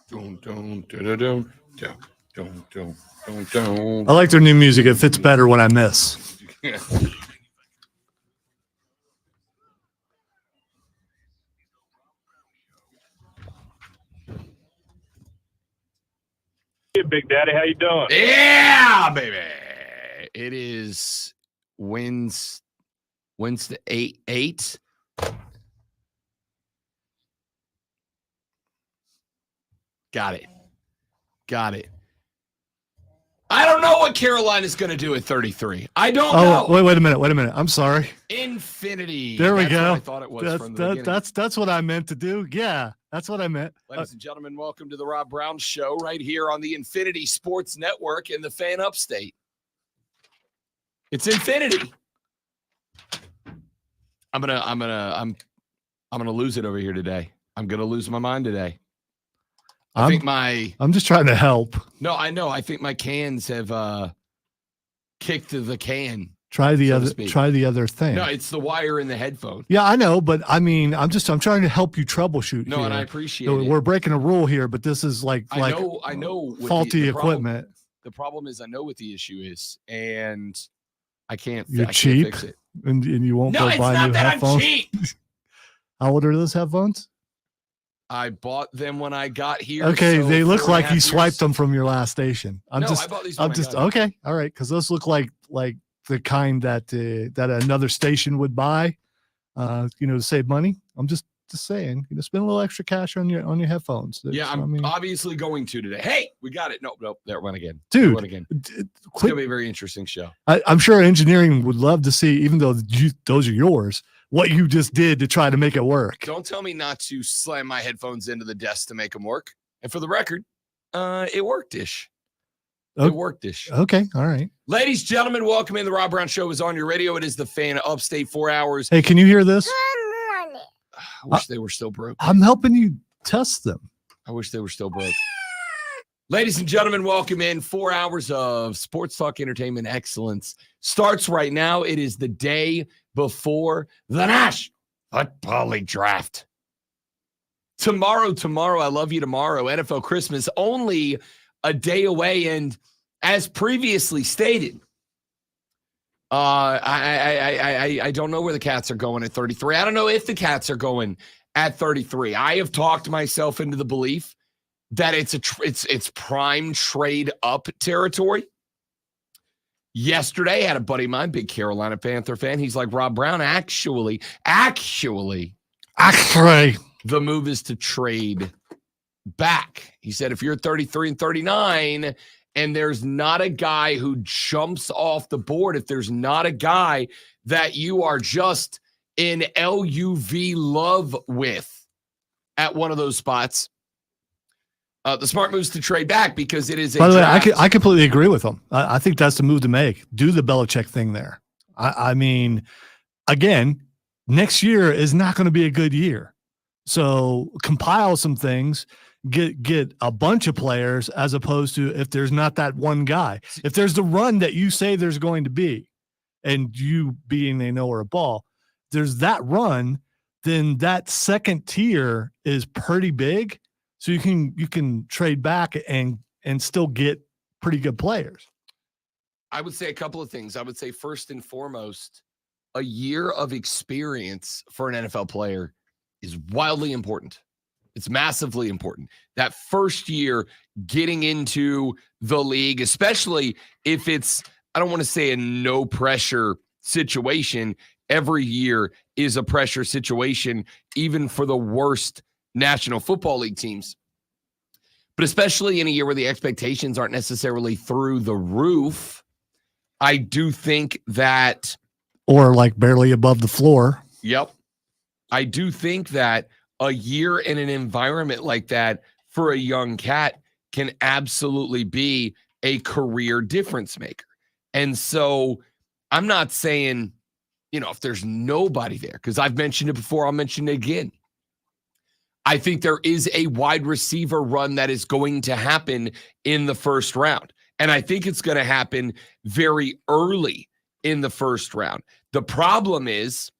Dun, dun, dun, dun, dun, dun, dun, dun, dun. I like their new music. It fits better when I miss. Hey, Big Daddy, how you doing? Yeah, baby. It is Wednesday 8. Got it. I don't know what Carolina's going to do at 33. I don't know. Wait a minute. I'm sorry. Infinity. There we That's go. What I thought it was from the beginning. That's what I meant to do. Yeah, that's what I meant. Ladies and gentlemen, welcome to the Rob Brown Show right here on the Infinity Sports Network in the Fan Upstate. It's Infinity. I'm gonna lose it over here today. I'm gonna lose my mind today. I'm just trying to help. No, I know. I think my cans have kicked the can. Try the other thing. No, it's the wire in the headphone. Yeah, I know, but I mean, I'm trying to help you troubleshoot. No, here. and I appreciate it. We're breaking a rule here, but this is like I know faulty equipment. The problem is I know what the issue is, and I can't. You're I cheap, can't fix it. and you won't No, go it's buy not new that headphones. I'm cheap. How old are those headphones? I bought them when I got here. Okay, so they look like you 4.5 swiped years. them from your last station. I bought these when I got here. Okay, all right, because those look like the kind that another station would buy, to save money. I'm just saying, spend a little extra cash on your headphones. Yeah, I'm obviously going to today. Hey, we got it. Nope, that went again. Dude, It went again. It's gonna be a very interesting show. I'm sure engineering would love to see, even though those are yours, what you just did to try to make it work. Don't tell me not to slam my headphones into the desk to make them work. And for the record, it worked-ish. It worked-ish. Okay, all right. Ladies, gentlemen, welcome in. The Rob Brown Show is on your radio. It is the Fan Upstate 4 hours. Hey, can you hear this? I wish they were still broke. I'm helping you test them. I wish they were still broke. Ladies and gentlemen, welcome in. 4 hours of sports talk, entertainment excellence starts right now. It is the day before the National Football League Draft. Tomorrow, I love you tomorrow. NFL Christmas, only a day away. And as previously stated, I don't know where the Cats are going at 33. I don't know if the Cats are going at 33. I have talked myself into the belief that it's prime trade up territory. Yesterday, I had a buddy of mine, big Carolina Panther fan. He's like, Rob Brown, actually, the move is to trade back. He said, if you're 33 and 39 and there's not a guy who jumps off the board, if there's not a guy that you are just in LUV love with at one of those spots, the smart move is to trade back because it is a By the way, draft. I completely agree with him. I think that's the move to make. Do the Belichick thing there. I mean, again, next year is not going to be a good year. So compile some things, get a bunch of players as opposed to if there's not that one guy. If there's the run that you say there's going to be, and you being a know or a ball, there's that run, then that second tier is pretty big. So you can trade back and still get pretty good players. I would say a couple of things. I would say first and foremost, a year of experience for an NFL player is wildly important. It's massively important. That first year getting into the league, especially if it's, I don't want to say a no pressure situation. Every year is a pressure situation, even for the worst National Football League teams. But especially in a year where the expectations aren't necessarily through the roof, I do think that... Or like barely above the floor. Yep. I do think that a year in an environment like that for a young cat can absolutely be a career difference maker. And so I'm not saying, if there's nobody there, because I've mentioned it before, I'll mention it again. I think there is a wide receiver run that is going to happen in the first round. And I think it's going to happen very early in the first round. The problem is,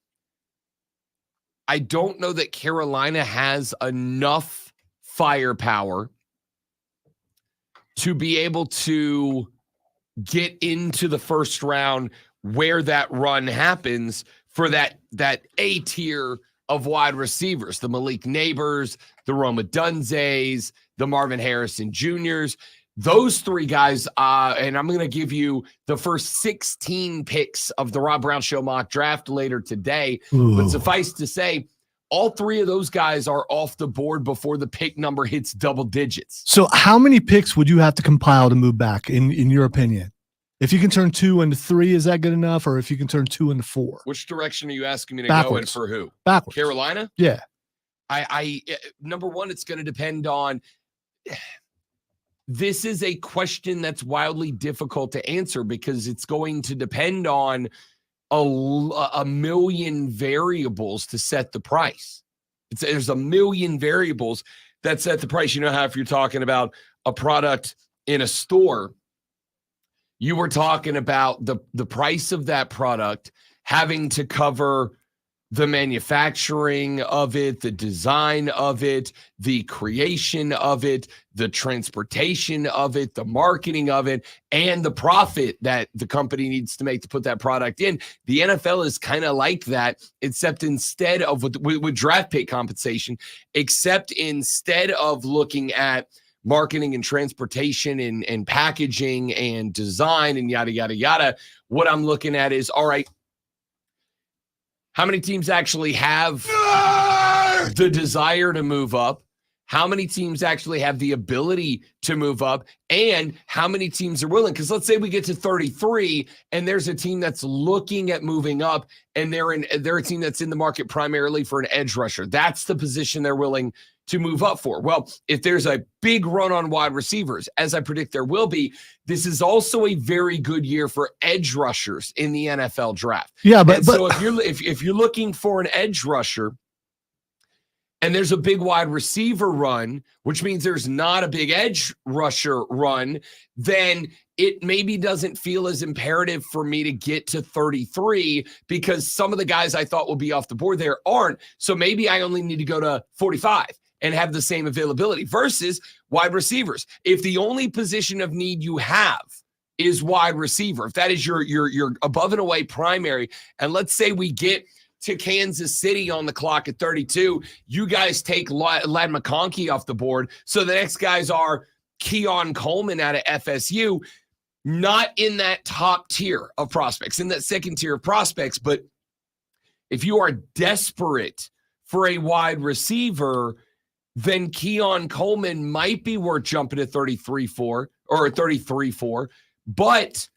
I don't know that Carolina has enough firepower to be able to get into the first round where that run happens for that A tier of wide receivers, the Malik Neighbors, the Roma Dunzes, the Marvin Harrison Jr.'s. Those three guys, and I'm going to give you the first 16 picks of the Rob Brown Show mock draft later today. Ooh. But suffice to say, all three of those guys are off the board before the pick number hits double digits. So how many picks would you have to compile to move back, in your opinion? If you can turn 2 into 3, is that good enough? Or if you can turn 2 into 4? Which direction are you asking me to Backwards. go and for who? Backwards. Carolina? Yeah. I number one, it's going to depend on. This is a question that's wildly difficult to answer because it's going to depend on a million variables to set the price. There's a million variables that set the price. You know how if you're talking about a product in a store, you were talking about the price of that product having to cover the manufacturing of it, the design of it, the creation of it, the transportation of it, the marketing of it, and the profit that the company needs to make to put that product in. The NFL is kind of like that, except instead of with draft pick compensation, except instead of looking at marketing and transportation and packaging and design and yada, yada, yada, what I'm looking at is, all right, how many teams actually have the desire to move up? How many teams actually have the ability to move up? And how many teams are willing? Because let's say we get to 33 and there's a team that's looking at moving up and they're a team that's in the market primarily for an edge rusher. That's the position they're willing to move up for. Well, if there's a big run on wide receivers, as I predict there will be, this is also a very good year for edge rushers in the NFL draft. Yeah, but so if you're looking for an edge rusher and there's a big wide receiver run, which means there's not a big edge rusher run, then it maybe doesn't feel as imperative for me to get to 33 because some of the guys I thought would be off the board there aren't. So maybe I only need to go to 45 and have the same availability versus wide receivers. If the only position of need you have is wide receiver, if that is your above and away primary, and let's say we get to Kansas City on the clock at 32, you guys take Ladd McConkey off the board. So the next guys are Keon Coleman out of FSU, not in that top tier of prospects, in that second tier of prospects. But if you are desperate for a wide receiver, then Keon Coleman might be worth jumping to 33-4 or 33-4. But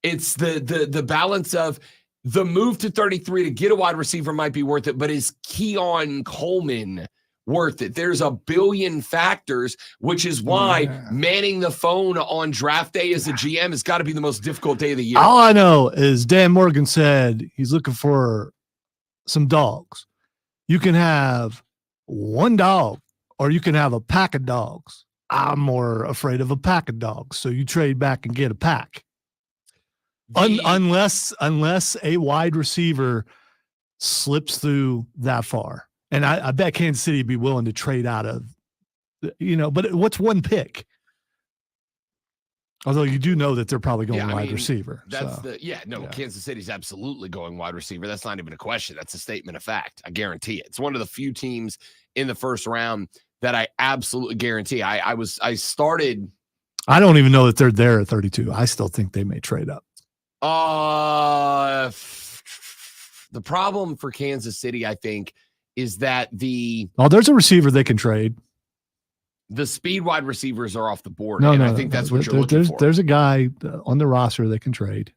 it's the balance of the move to 33 to get a wide receiver might be worth it, but is Keon Coleman worth it? There's a billion factors, which is why manning the phone on draft day as a GM has got to be the most difficult day of the year. All I know is Dan Morgan said he's looking for some dogs. You can have one dog or you can have a pack of dogs. I'm more afraid of a pack of dogs. So you trade back and get a pack. Unless a wide receiver slips through that far. And I bet Kansas City would be willing to trade out of, but what's one pick? Although you do know that they're probably going wide receiver. Kansas City's absolutely going wide receiver. That's not even a question. That's a statement of fact. I guarantee it. It's one of the few teams in the first round that I absolutely guarantee. I started. I don't even know that they're there at 32. I still think they may trade up. The problem for Kansas City, I think, is that there's a receiver they can trade. The speed wide receivers are off the board. I think that's what you're looking for. There's a guy on the roster they can trade.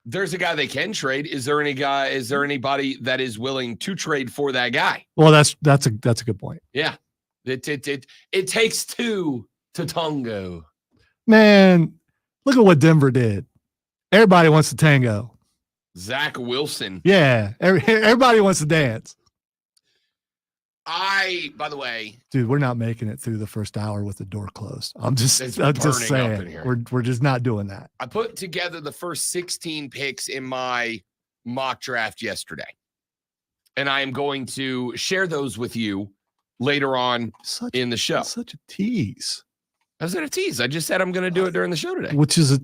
There's a guy they can trade. Is there anybody that is willing to trade for that guy? Well, that's a good point. Yeah. It takes two to tango. Man, look at what Denver did. Everybody wants to tango. Zach Wilson. Yeah. Everybody wants to dance. By the way, dude, we're not making it through the first hour with the door closed. I'm just saying, we're just not doing that. I put together the first 16 picks in my mock draft yesterday, and I am going to share those with you later on in the show. Such a tease. I was going to tease. I just said I'm going to do it during the show today. which is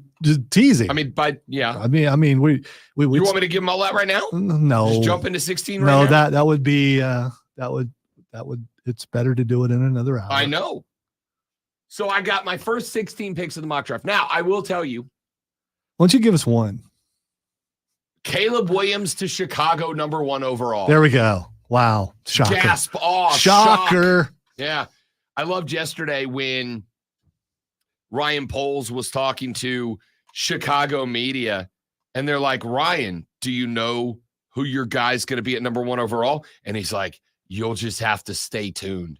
teasing. I mean, yeah. I mean, we You want me to give them all that right now? no, Just jump into 16 right no, now? that would be that would it's better to do it in another hour. I know. So I got my first 16 picks of the mock draft. Now, I will tell you, Why don't you give us one? Caleb Williams to Chicago, number 1 overall. There we go. Wow. Shocker. Gasp. Oh, Shocker. shock. Yeah. I loved yesterday when Ryan Poles was talking to Chicago media, and they're like, Ryan, do you know who your guy's going to be at number 1 overall? And he's like, you'll just have to stay tuned.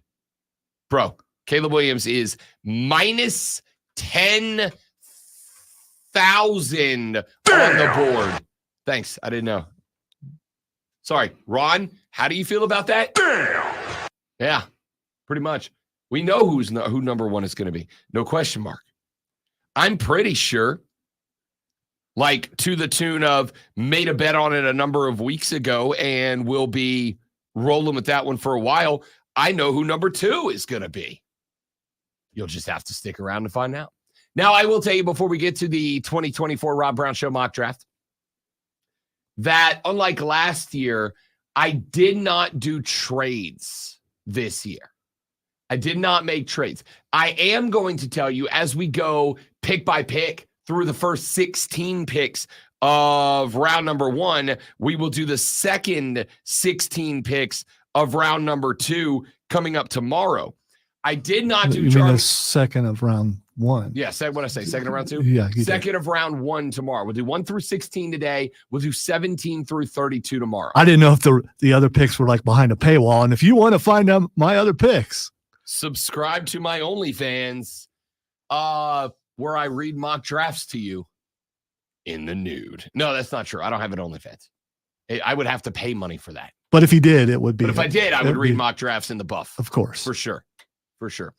Bro, Caleb Williams is minus 10,000 on the board. Thanks. I didn't know. Sorry. Ron, how do you feel about that? Yeah, pretty much. We know who number 1 is going to be. No question mark. I'm pretty sure, like to the tune of made a bet on it a number of weeks ago and we'll be rolling with that one for a while. I know who number 2 is going to be. You'll just have to stick around to find out. Now, I will tell you before we get to the 2024 Rob Brown Show mock draft that unlike last year, I did not do trades this year. I did not make trades. I am going to tell you as we go pick by pick through the first 16 picks of round number 1, we will do the second 16 picks of round number 2 coming up tomorrow. I did not do You mean the second of round 1? Yeah, what I say, second of round 2? Yeah. Second of round 1 tomorrow. We'll do 1 through 16 today. We'll do 17 through 32 tomorrow. I didn't know if the other picks were like behind a paywall. And if you want to find out my other picks, subscribe to my OnlyFans, where I read mock drafts to you in the nude. No, that's not true. I don't have an OnlyFans. I would have to pay money for that. but if you did, it would be. But if I did, I would read mock drafts in the buff. Of course. For sure. For sure.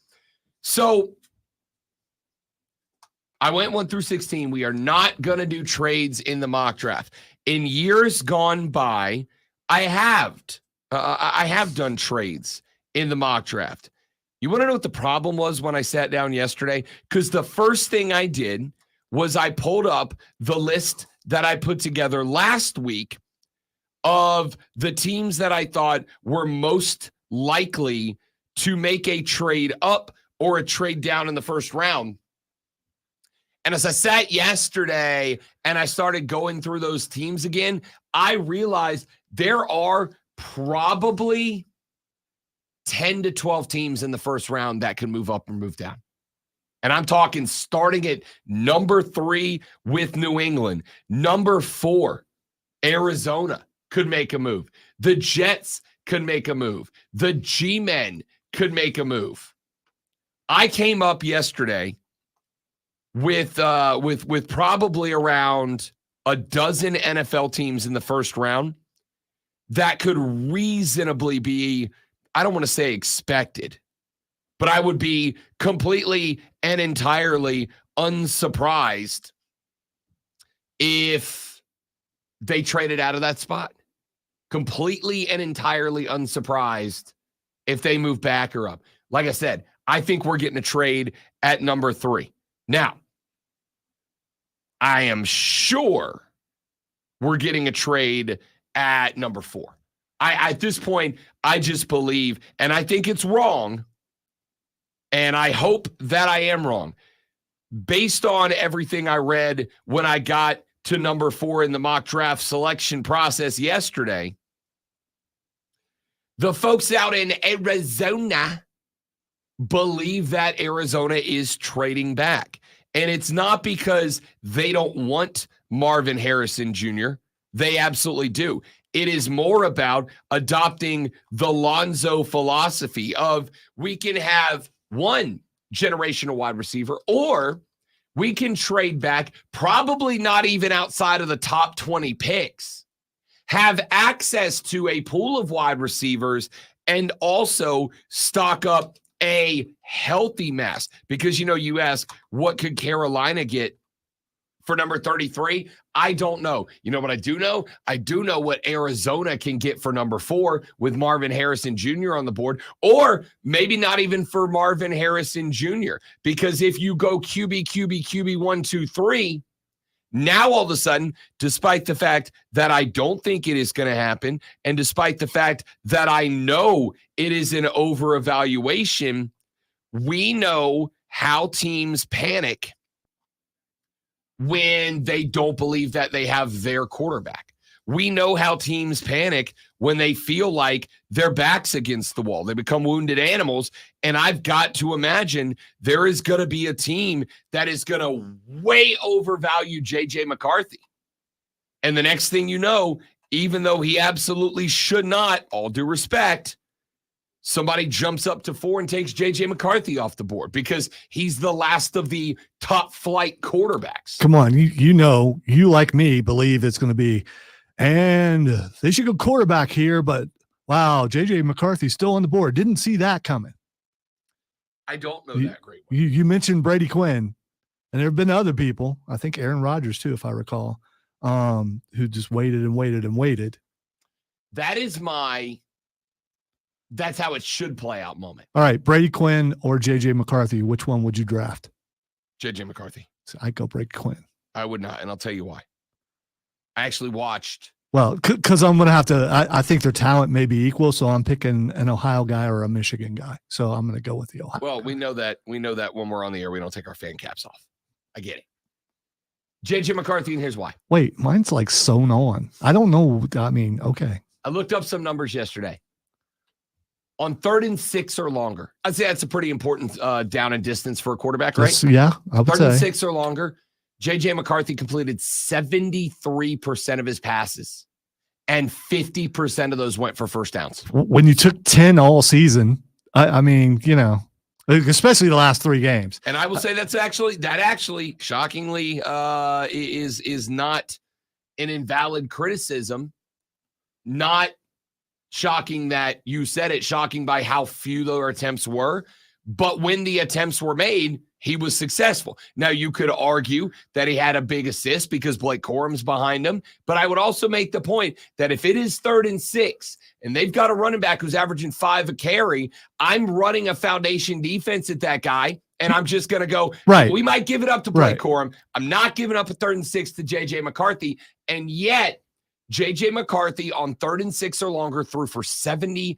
So I went 1 through 16. We are not going to do trades in the mock draft. In years gone by, I have done trades in the mock draft. You want to know what the problem was when I sat down yesterday? Because the first thing I did was I pulled up the list that I put together last week of the teams that I thought were most likely to make a trade up or a trade down in the first round. And as I sat yesterday and I started going through those teams again, I realized there are probably 10 to 12 teams in the first round that can move up or move down. And I'm talking starting at number 3 with New England. Number 4, Arizona could make a move. The Jets could make a move. The G-Men could make a move. I came up yesterday with probably around a dozen NFL teams in the first round that could reasonably be, I don't want to say expected, but I would be completely and entirely unsurprised if they traded out of that spot. Completely and entirely unsurprised if they move back or up. Like I said, I think we're getting a trade at number 3. Now, I am sure we're getting a trade at number 4. At this point, I just believe, and I think it's wrong, and I hope that I am wrong. Based on everything I read when I got to number 4 in the mock draft selection process yesterday, the folks out in Arizona believe that Arizona is trading back. And it's not because they don't want Marvin Harrison Jr. They absolutely do. It is more about adopting the Lonzo philosophy of we can have one generational wide receiver, or we can trade back, probably not even outside of the top 20 picks, have access to a pool of wide receivers, and also stock up a healthy mass. Because, you ask, what could Carolina get for number 33? I don't know. You know what I do know? I do know what Arizona can get for number 4 with Marvin Harrison Jr. on the board, or maybe not even for Marvin Harrison Jr. Because if you go QB 1, 2, 3, now all of a sudden, despite the fact that I don't think it is going to happen, and despite the fact that I know it is an over-evaluation, we know how teams panic when they don't believe that they have their quarterback. We know how teams panic when they feel like their back's against the wall. They become wounded animals, and I've got to imagine there is going to be a team that is going to way overvalue J.J. McCarthy. And the next thing you know, even though he absolutely should not, all due respect, somebody jumps up to 4 and takes J.J. McCarthy off the board because he's the last of the top flight quarterbacks. Come on, you like me believe it's going to be, and they should go quarterback here, but wow, J.J. McCarthy's still on the board. Didn't see that coming. I don't know that great. You mentioned Brady Quinn, and there have been other people, I think Aaron Rodgers too, if I recall, who just waited and waited and waited. That's how it should play out moment. All right, Brady Quinn or J.J. McCarthy, which one would you draft? J.J. McCarthy. So I'd go Brady Quinn. I would not, and I'll tell you why. I actually watched. Well, because I'm going to have to, I think their talent may be equal, so I'm picking an Ohio guy or a Michigan guy. So I'm going to go with the Ohio guy. We know that when we're on the air, we don't take our fan caps off. I get it. J.J. McCarthy, and here's why. Wait, mine's like sewn on. I don't know. I mean, okay. I looked up some numbers yesterday. On 3rd and 6 or longer, I'd say that's a pretty important down and distance for a quarterback, right? Yeah, I would 3rd say. and 6 or longer. J.J. McCarthy completed 73% of his passes, and 50% of those went for first downs. When you took 10 all season, I mean, especially the last 3 games. And I will say that actually shockingly is not an invalid criticism. Not shocking that you said it, shocking by how few their attempts were. But when the attempts were made, he was successful. Now, you could argue that he had a big assist because Blake Corum's behind him. But I would also make the point that if it is 3rd and 6 and they've got a running back who's averaging 5 a carry, I'm running a foundation defense at that guy. And I'm just going to go, right. We might give it up to Blake Corum. I'm not giving up a 3rd and 6 to J.J. McCarthy. And yet, J.J. McCarthy on 3rd and 6 or longer threw for 72+%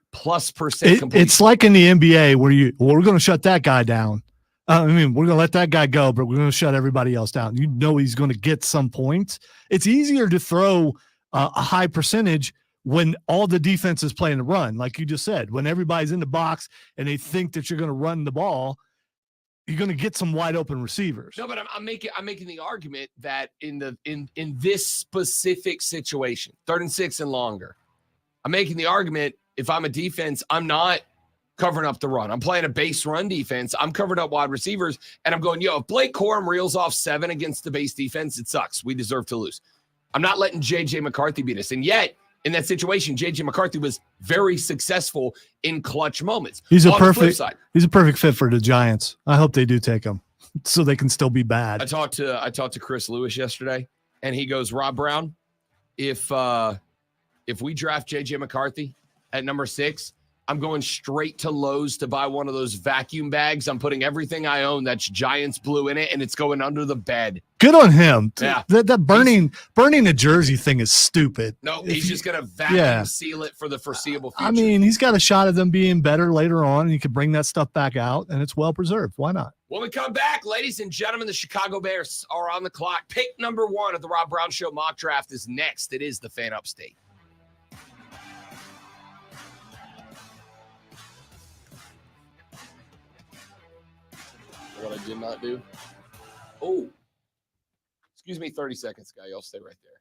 completion. It's like in the NBA where we're going to shut that guy down. We're going to let that guy go, but we're going to shut everybody else down. He's going to get some points. It's easier to throw a high percentage when all the defense is playing the run, like you just said. When everybody's in the box and they think that you're going to run the ball, you're going to get some wide open receivers. No, but I'm making the argument that in this specific situation, 3rd and 6 and longer, I'm making the argument if I'm a defense, I'm not covering up the run. I'm playing a base run defense. I'm covering up wide receivers, and I'm going, if Blake Corum reels off 7 against the base defense, it sucks. We deserve to lose. I'm not letting J.J. McCarthy beat us. And yet, in that situation, J.J. McCarthy was very successful in clutch moments. He's a perfect fit for the Giants. I hope they do take him so they can still be bad. I talked to Chris Lewis yesterday, and he goes, Rob Brown, if we draft J.J. McCarthy at number 6, I'm going straight to Lowe's to buy one of those vacuum bags. I'm putting everything I own that's Giants blue in it, and it's going under the bed. Good on him. Yeah. That burning a jersey thing is stupid. No, he's just going to vacuum seal it for the foreseeable future. I mean, he's got a shot at them being better later on, and he could bring that stuff back out, and it's well preserved. Why not? When we come back, ladies and gentlemen, the Chicago Bears are on the clock. Pick number 1 of the Rob Brown Show mock draft is next. It is the Fan Upstate. What I did not do. Oh, excuse me, 30 seconds, guy. Y'all stay right there.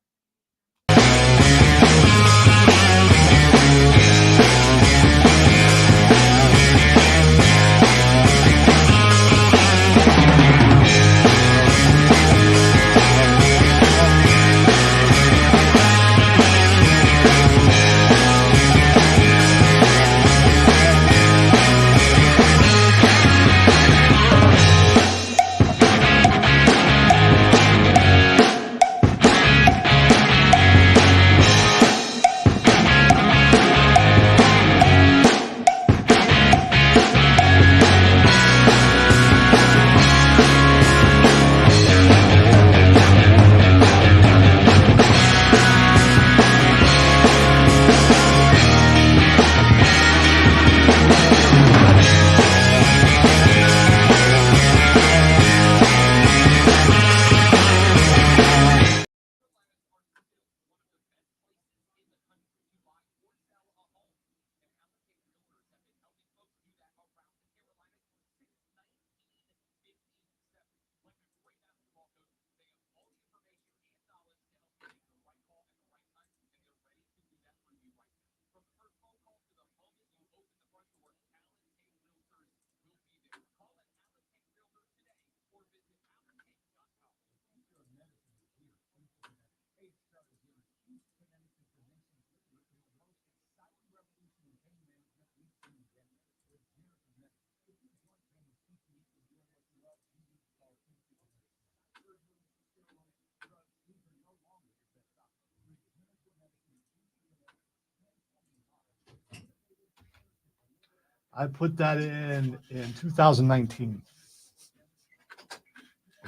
I put that in 2019.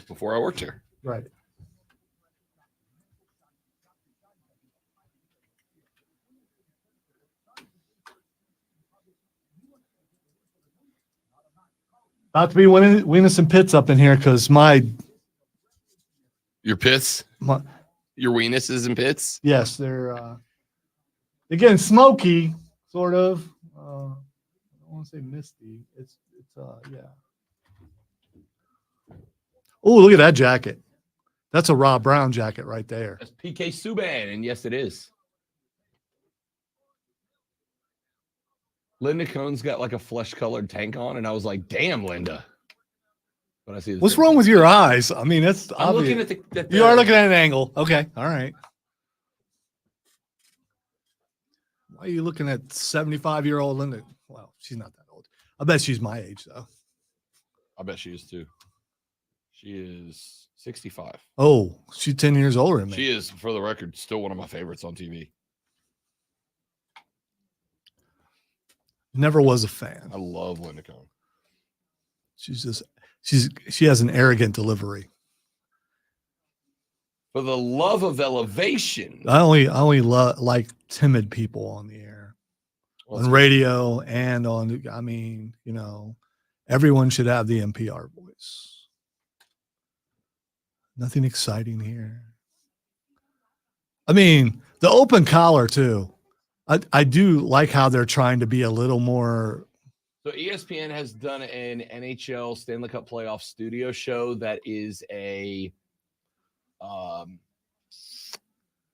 Before I worked here. Right. About to be winning some pits up in here because Your pits? Your weenuses and pits? yes, they're getting smoky, sort of. I don't want to say misty. It's yeah. Oh, look at that jacket. That's a Rob Brown jacket right there. That's PK Subban, and yes, it is. Linda Cohn's got like a flesh-colored tank on, and I was like, "Damn, Linda." But I see. What's wrong with your eyes? I mean, it's I'm obvious. looking at the. You are looking at an angle. Okay, all right. Why are you looking at 75-year-old Linda? Well, she's not that old. I bet she's my age though. I bet she is too. She is 65. Oh, she's 10 years older than me. She is, for the record, still one of my favorites on TV. Never was a fan. I love Linda Cohn. She has an arrogant delivery. For the love of elevation. I only like timid people on the air, on radio, and on. I mean, everyone should have the NPR voice. Nothing exciting here. I mean, the open collar too. I do like how they're trying to be a little more. So ESPN has done an NHL Stanley Cup playoff studio show that is a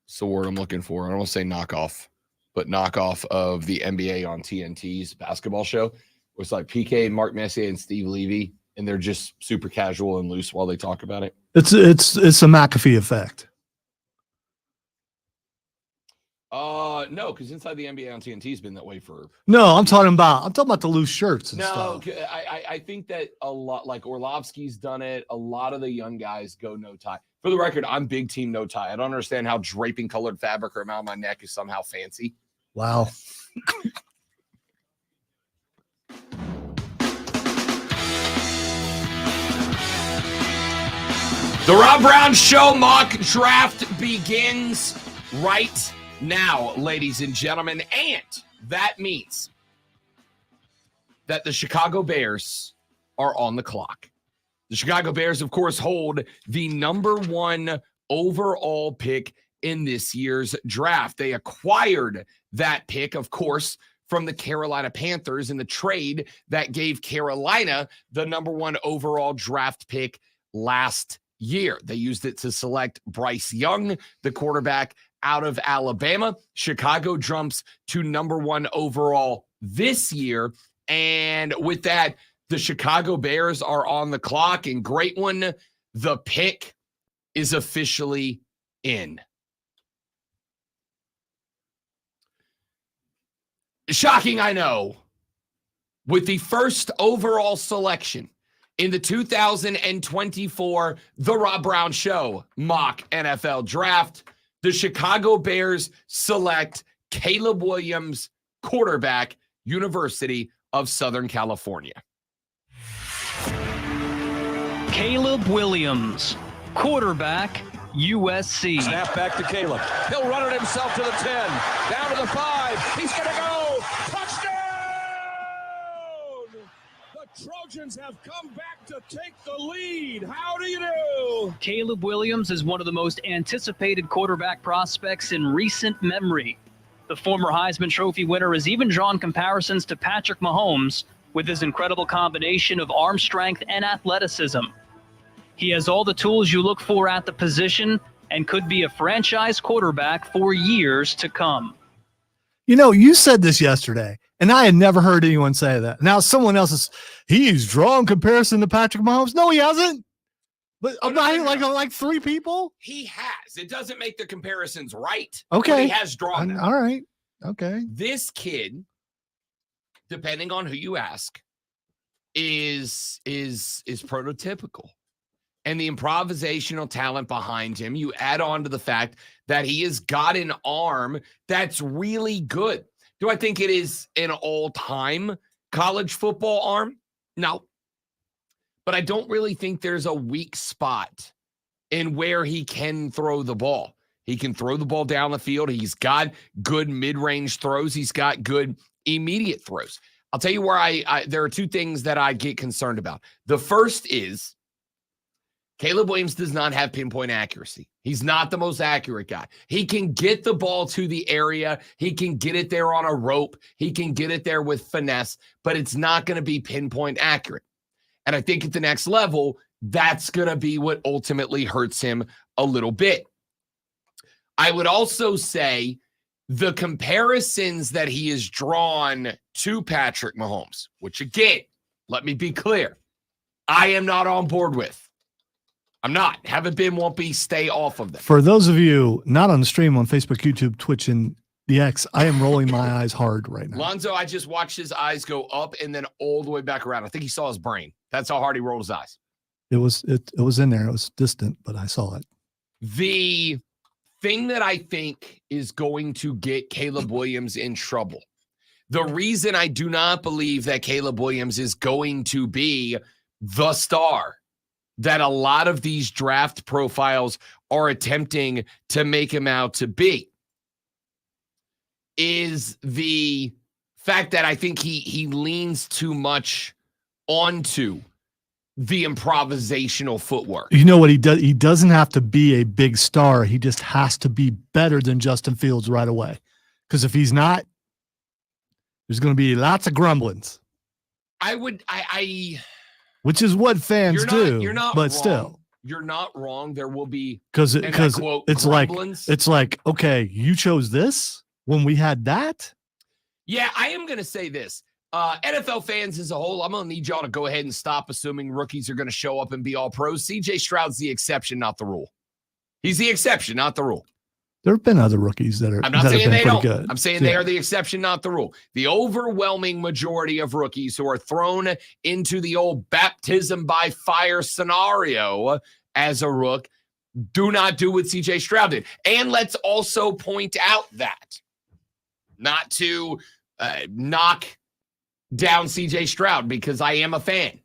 so word I'm looking for. I don't want to say knockoff, but knockoff of the NBA on TNT's basketball show. It's like PK, Mark Messier, and Steve Levy, and they're just super casual and loose while they talk about it. It's a McAfee effect. No, because Inside the NBA on TNT has been that way for. No, I'm talking about the loose shirts and stuff. No, I think that a lot, like Orlovsky's done it. A lot of the young guys go no tie. For the record, I'm big team no tie. I don't understand how draping colored fabric around my neck is somehow fancy. Wow. The Rob Brown Show mock draft begins right now, ladies and gentlemen, and that means that the Chicago Bears are on the clock. The Chicago Bears, of course, hold the number 1 overall pick in this year's draft. They acquired that pick, of course, from the Carolina Panthers in the trade that gave Carolina the number 1 overall draft pick last year. They used it to select Bryce Young, the quarterback out of Alabama. Chicago jumps to number 1 overall this year. And with that, the Chicago Bears are on the clock. And great one, the pick is officially in. Shocking, I know. With the first overall selection in the 2024 The Rob Brown Show mock NFL draft, the Chicago Bears select Caleb Williams, quarterback, University of Southern California. Caleb Williams, quarterback, USC. Snap back to Caleb. He'll run it himself to the 10. Down to the 5. He's going to go. Touchdown! The Trojans have come back to take the lead. How do you do? Caleb Williams is one of the most anticipated quarterback prospects in recent memory. The former Heisman Trophy winner has even drawn comparisons to Patrick Mahomes with his incredible combination of arm strength and athleticism. He has all the tools you look for at the position and could be a franchise quarterback for years to come. You said this yesterday, and I had never heard anyone say that. Now someone else he's drawn comparison to Patrick Mahomes. No, he hasn't. But like 3 people. He has. It doesn't make the comparisons right. Okay. He has drawn them. All right. Okay. This kid, depending on who you ask, is prototypical. And the improvisational talent behind him, you add on to the fact that he has got an arm that's really good. Do I think it is an all-time college football arm? No. But I don't really think there's a weak spot in where he can throw the ball. He can throw the ball down the field. He's got good mid-range throws. He's got good immediate throws. I'll tell you where there are two things that I get concerned about. The first is Caleb Williams does not have pinpoint accuracy. He's not the most accurate guy. He can get the ball to the area. He can get it there on a rope. He can get it there with finesse, but it's not going to be pinpoint accurate. And I think at the next level, that's going to be what ultimately hurts him a little bit. I would also say the comparisons that he has drawn to Patrick Mahomes, which again, let me be clear, I am not on board with. I'm not. Haven't been, won't be. Stay off of them. For those of you not on the stream on Facebook, YouTube, Twitch, and the X, I am rolling my eyes hard right now. Lonzo, I just watched his eyes go up and then all the way back around. I think he saw his brain. That's how hard he rolled his eyes. It was in there. It was distant, but I saw it. The thing that I think is going to get Caleb Williams in trouble, the reason I do not believe that Caleb Williams is going to be the star that a lot of these draft profiles are attempting to make him out to be, is the fact that I think he leans too much onto the improvisational footwork. You know what he does? He doesn't have to be a big star. He just has to be better than Justin Fields right away. Because if he's not, there's going to be lots of grumblings. Which is what fans do. You're not but wrong. still. You're not wrong. There will be because it's like, okay, you chose this when we had that. Yeah, I am going to say this. NFL fans as a whole, I'm going to need y'all to go ahead and stop assuming rookies are going to show up and be all pros. CJ Stroud's the exception, not the rule. He's the exception, not the rule. There have been other rookies that are. I'm not saying they don't. Good. I'm saying they are the exception, not the rule. The overwhelming majority of rookies who are thrown into the old baptism by fire scenario as a rook do not do what CJ Stroud did. And let's also point out that, not to knock down CJ Stroud, because I am a fan.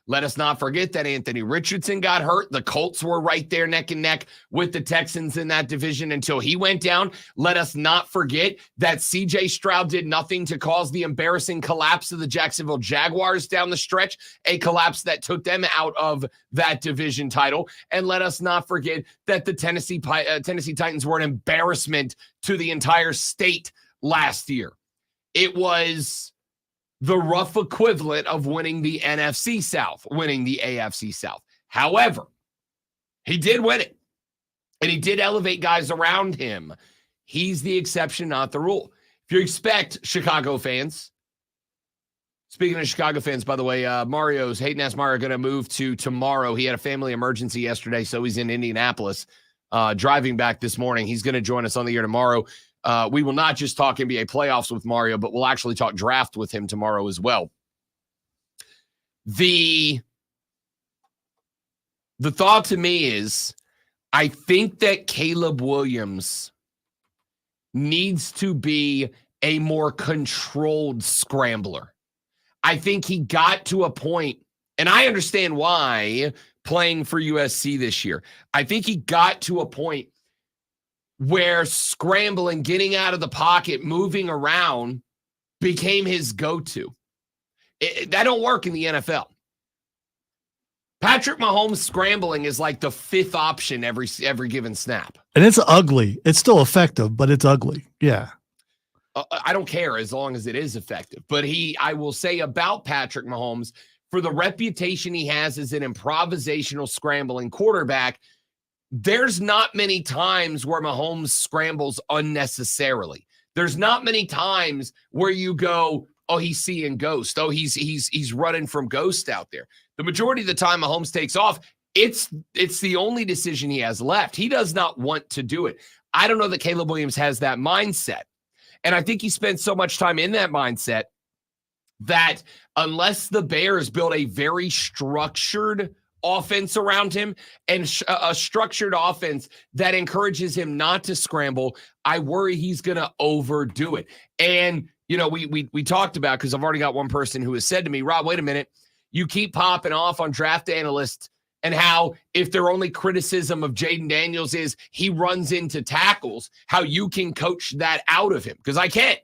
Let us not forget that Anthony Richardson got hurt. The Colts were right there neck and neck with the Texans in that division until he went down. Let us not forget that CJ Stroud did nothing to cause the embarrassing collapse of the Jacksonville Jaguars down the stretch, a collapse that took them out of that division title. And let us not forget that the Tennessee Titans were an embarrassment to the entire state last year. It was the rough equivalent of winning the NFC South, winning the AFC South. However, he did win it, and he did elevate guys around him. He's the exception, not the rule. If you expect Chicago fans, speaking of Chicago fans, by the way, Mario's, Hayden asked Mario, going to move to tomorrow. He had a family emergency yesterday, so he's in Indianapolis, driving back this morning. He's going to join us on the air tomorrow. We will not just talk NBA playoffs with Mario, but we'll actually talk draft with him tomorrow as well. The thought to me is, I think that Caleb Williams needs to be a more controlled scrambler. I think he got to a point, and I understand why playing for USC this year. I think he got to a point where scrambling, getting out of the pocket, moving around became his go-to. That don't work in the NFL. Patrick Mahomes scrambling is like the fifth option every given snap. And it's ugly. It's still effective, but it's ugly. Yeah. I don't care as long as it is effective. But I will say about Patrick Mahomes, for the reputation he has as an improvisational scrambling quarterback, there's not many times where Mahomes scrambles unnecessarily. There's not many times where you go, oh, he's seeing ghost. Oh, he's running from ghost out there. The majority of the time Mahomes takes off, it's the only decision he has left. He does not want to do it. I don't know that Caleb Williams has that mindset. And I think he spent so much time in that mindset that unless the Bears build a very structured offense around him and a structured offense that encourages him not to scramble, I worry he's going to overdo it. And You know, we talked about, because I've already got one person who has said to me, Rob, wait a minute, you keep popping off on Draft Analyst and how if their only criticism of Jaden Daniels is he runs into tackles, how you can coach that out of him. Because I can't.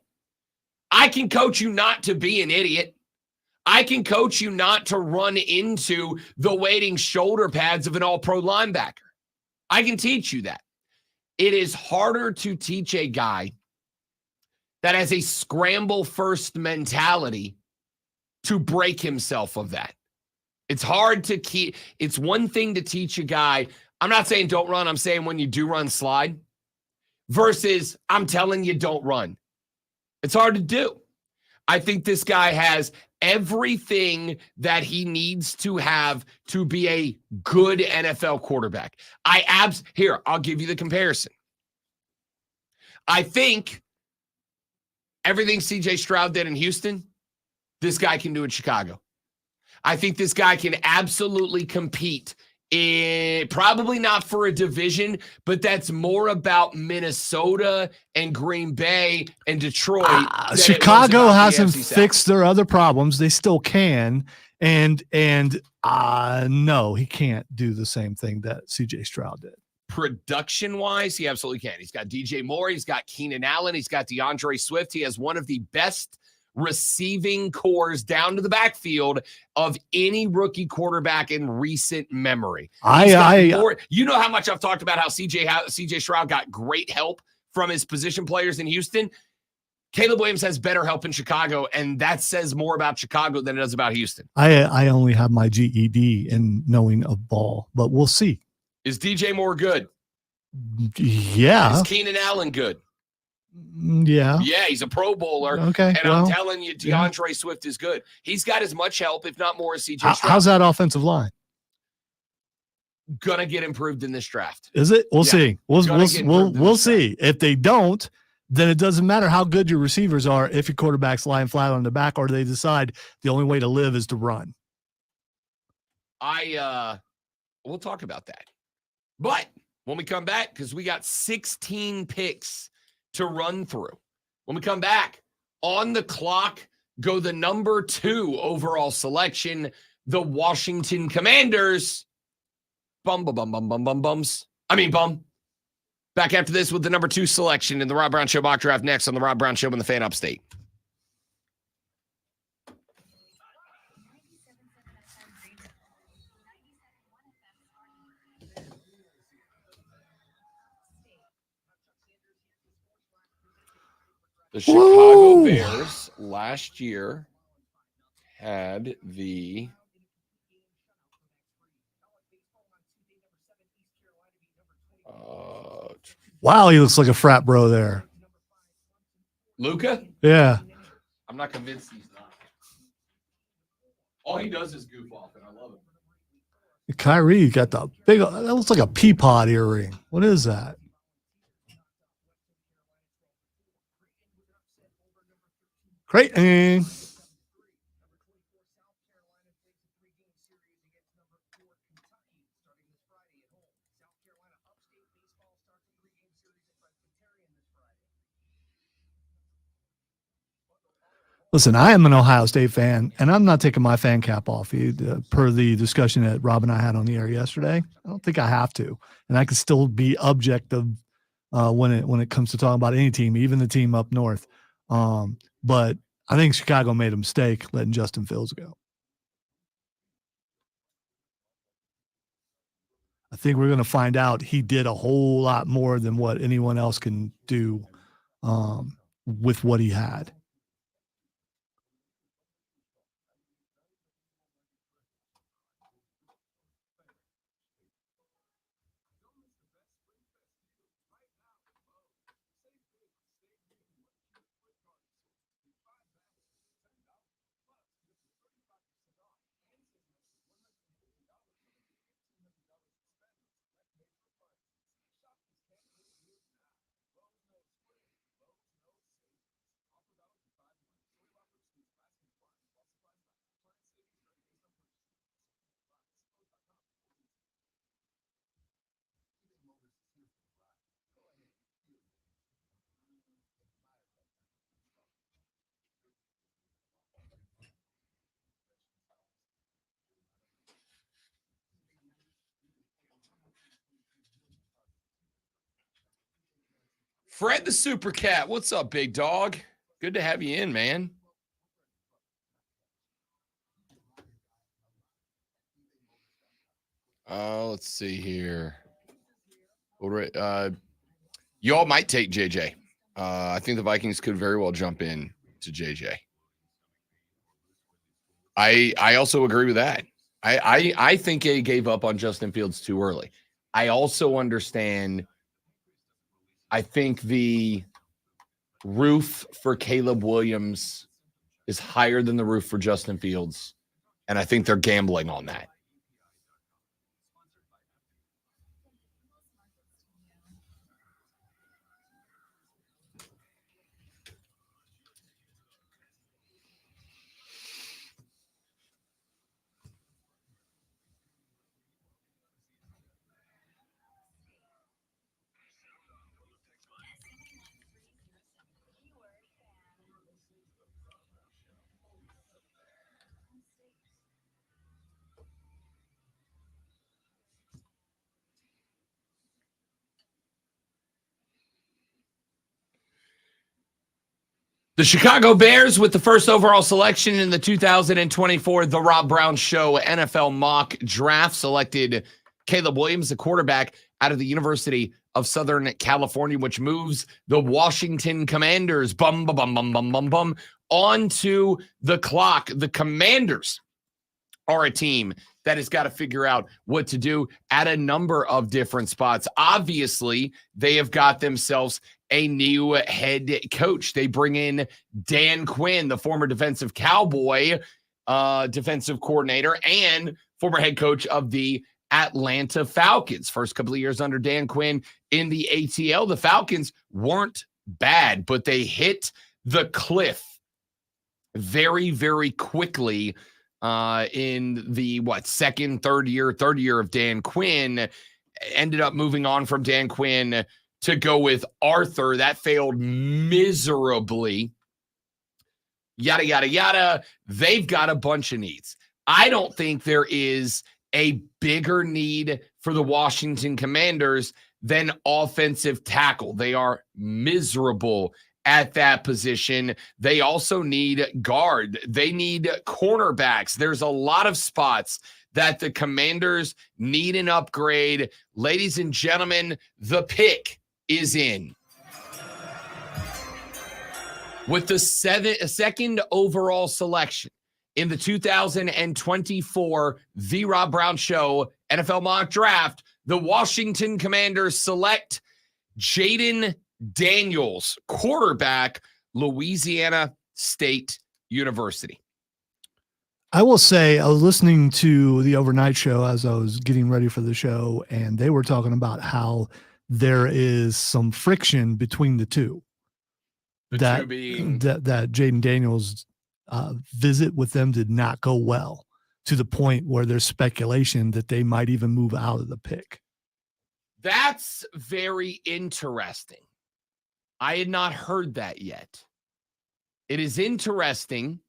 I can coach you not to be an idiot. I can coach you not to run into the waiting shoulder pads of an all-pro linebacker. I can teach you that. It is harder to teach a guy that has a scramble-first mentality to break himself of that. It's hard to keep. It's one thing to teach a guy. I'm not saying don't run. I'm saying when you do run, slide. Versus I'm telling you don't run. It's hard to do. I think this guy has everything that he needs to have to be a good NFL quarterback. Here, I'll give you the comparison. I think everything CJ Stroud did in Houston, this guy can do in Chicago. I think this guy can absolutely compete probably not for a division, but that's more about Minnesota and Green Bay and Detroit. Chicago hasn't fixed their other problems. They still can. And no, he can't do the same thing that CJ Stroud did. Production-wise, he absolutely can. He's got DJ Moore. He's got Keenan Allen. He's got DeAndre Swift. He has one of the best receiving cores down to the backfield of any rookie quarterback in recent memory. You know how much I've talked about how CJ Stroud got great help from his position players in Houston. Caleb Williams has better help in Chicago, and that says more about Chicago than it does about Houston. I only have my GED in knowing of ball, but we'll see. Is DJ Moore good? Yeah. Is Keenan Allen good? Yeah. Yeah, he's a Pro Bowler. Okay. And I'm telling you, DeAndre Swift is good. He's got as much help, if not more, as CJ Stroud. How's that offensive line? Gonna get improved in this draft. Is it? We'll see. We'll see. If they don't, then it doesn't matter how good your receivers are if your quarterback's lying flat on the back or they decide the only way to live is to run. We'll talk about that. But when we come back, because we got 16 picks to run through. When we come back, on the clock go the number 2 overall selection, the Washington Commanders. Bum. Back after this with the number 2 selection in the Rob Brown Show mock draft next on the Rob Brown Show in the Fan Upstate. The Chicago Bears last year had the wow, he looks like a frat bro there. Luka? Yeah. I'm not convinced he's not. All he does is goof off, and I love it. Kyrie got the big, that looks like a pea pod earring. What is that? Great. Listen, I am an Ohio State fan, and I'm not taking my fan cap off. Per the discussion that Rob and I had on the air yesterday, I don't think I have to, and I can still be objective when it comes to talking about any team, even the team up north. But I think Chicago made a mistake letting Justin Fields go. I think we're going to find out he did a whole lot more than what anyone else can do with what he had. Fred the Super Cat, what's up, big dog? Good to have you in, man. Let's see here. Y'all might take JJ. I think the Vikings could very well jump in to JJ. I also agree with that. I think they gave up on Justin Fields too early. I also understand. I think the roof for Caleb Williams is higher than the roof for Justin Fields, and I think they're gambling on that. The Chicago Bears with the first overall selection in the 2024 The Rob Brown Show NFL mock draft selected Caleb Williams, the quarterback out of the University of Southern California, which moves the Washington Commanders onto the clock. The Commanders are a team that has got to figure out what to do at a number of different spots. Obviously, they have got themselves a new head coach. They bring in Dan Quinn, the former defensive Cowboy defensive coordinator and former head coach of the Atlanta Falcons. First couple of years under Dan Quinn in the ATL, the Falcons weren't bad, but they hit the cliff very, very quickly in the third year of Dan Quinn. Ended up moving on from Dan Quinn to go with Arthur. That failed miserably. Yada, yada, yada. They've got a bunch of needs. I don't think there is a bigger need for the Washington Commanders than offensive tackle. They are miserable at that position. They also need guard. They need cornerbacks. There's a lot of spots that the Commanders need an upgrade. Ladies and gentlemen, the pick is in. With the second overall selection in the 2024 The Rob Brown Show NFL mock draft, the Washington Commanders select Jayden Daniels, quarterback, Louisiana State University. I will say I was listening to the overnight show as I was getting ready for the show, and they were talking about how there is some friction between the two. That Jayden Daniels' visit with them did not go well, to the point where there's speculation that they might even move out of the pick. That's very interesting. I had not heard that yet. It is interesting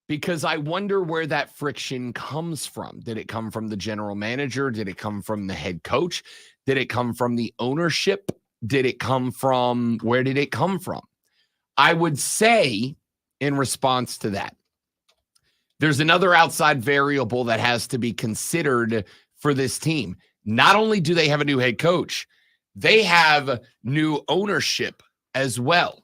because I wonder where that friction comes from. Did it come from the general manager? Did it come from the head coach? Did it come from the ownership? Where did it come from? I would say, in response to that, there's another outside variable that has to be considered for this team. Not only do they have a new head coach, they have new ownership as well.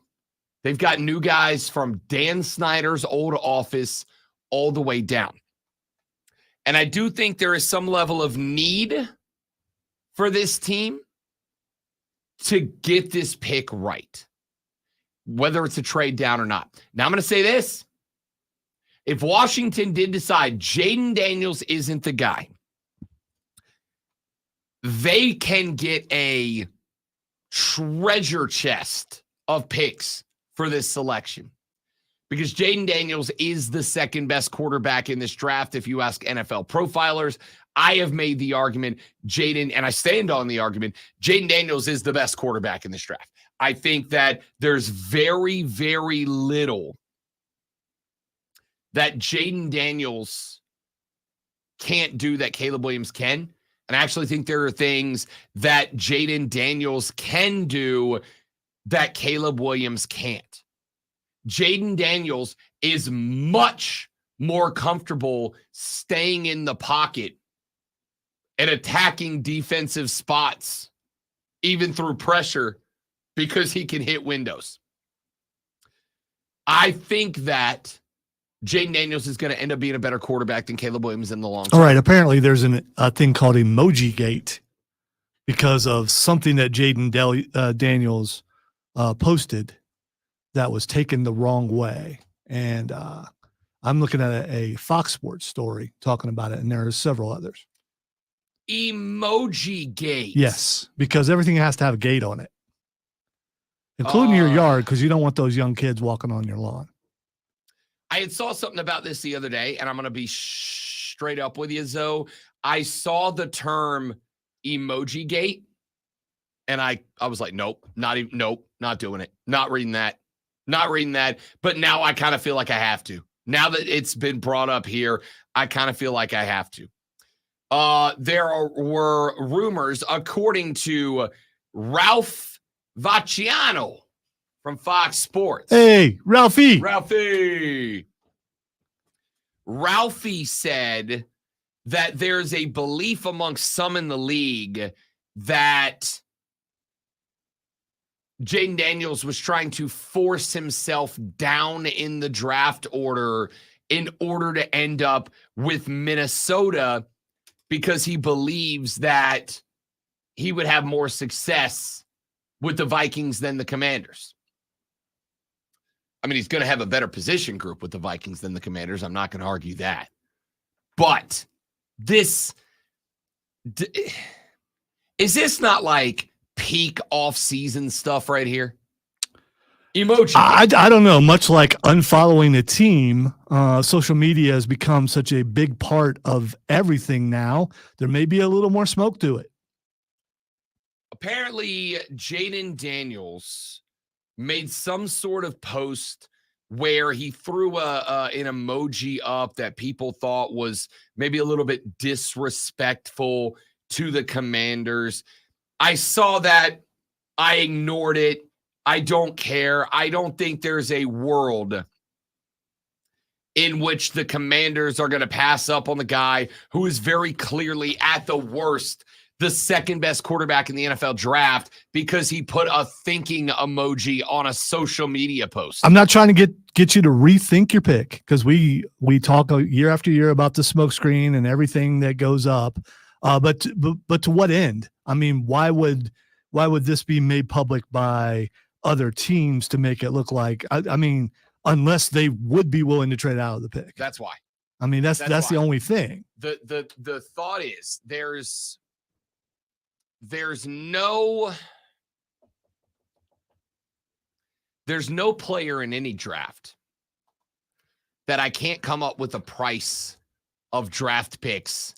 They've got new guys from Dan Snyder's old office all the way down. And I do think there is some level of need for this team to get this pick right, whether it's a trade down or not. Now, I'm going to say this. If Washington did decide Jayden Daniels isn't the guy, they can get a treasure chest of picks for this selection, because Jayden Daniels is the second best quarterback in this draft. If you ask NFL profilers, I have made the argument and I stand on the argument, Jayden Daniels is the best quarterback in this draft. I think that there's very, very little that Jayden Daniels can't do that Caleb Williams can. And I actually think there are things that Jayden Daniels can do that Caleb Williams can't. Jaden Daniels is much more comfortable staying in the pocket and attacking defensive spots, even through pressure, because he can hit windows. I think that Jaden Daniels is going to end up being a better quarterback than Caleb Williams in the long term. All right. Apparently, there's a thing called Emoji Gate because of something that Jaden Daniels posted that was taken the wrong way. And I'm looking at a Fox Sports story talking about it, and there are several others. Emoji Gate. Yes, because everything has to have a gate on it, including your yard, because you don't want those young kids walking on your lawn. I had saw something about this the other day, and I'm going to be straight up with you, Zoe. I saw the term Emoji Gate, and I was like, nope, not doing it. Not reading that. But now I kind of feel like I have to. Now that it's been brought up here, I kind of feel like I have to. Were rumors, according to Ralph Vacciano from Fox Sports. Hey, Ralphie. Ralphie said that there's a belief amongst some in the league that Jaden Daniels was trying to force himself down in the draft order in order to end up with Minnesota because he believes that he would have more success with the Vikings than the Commanders. I mean, he's going to have a better position group with the Vikings than the Commanders. I'm not going to argue that. But is this not like peak off-season stuff right here? Emoji. I don't know. Much like unfollowing a team, social media has become such a big part of everything now. There may be a little more smoke to it. Apparently, Jaden Daniels made some sort of post where he threw an emoji up that people thought was maybe a little bit disrespectful to the Commanders. I saw that. I ignored it. I don't care. I don't think there's a world in which the Commanders are going to pass up on the guy who is very clearly, at the worst, the second best quarterback in the NFL draft because he put a thinking emoji on a social media post. I'm not trying to get you to rethink your pick because we talk year after year about the smoke screen and everything that goes up. But to what end? I mean, why would this be made public by other teams to make it look like? I mean, unless they would be willing to trade out of the pick. That's why. I mean, that's the only thing. The thought is there's no player in any draft that I can't come up with a price of draft picks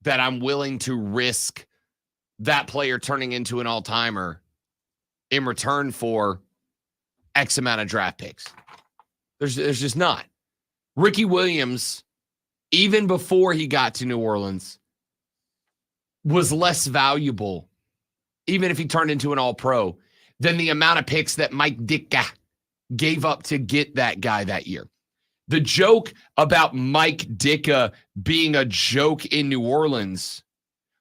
that I'm willing to risk that player turning into an all-timer in return for X amount of draft picks. There's just not. Ricky Williams, even before he got to New Orleans, was less valuable, even if he turned into an all-pro, than the amount of picks that Mike Ditka gave up to get that guy that year. The joke about Mike Ditka being a joke in New Orleans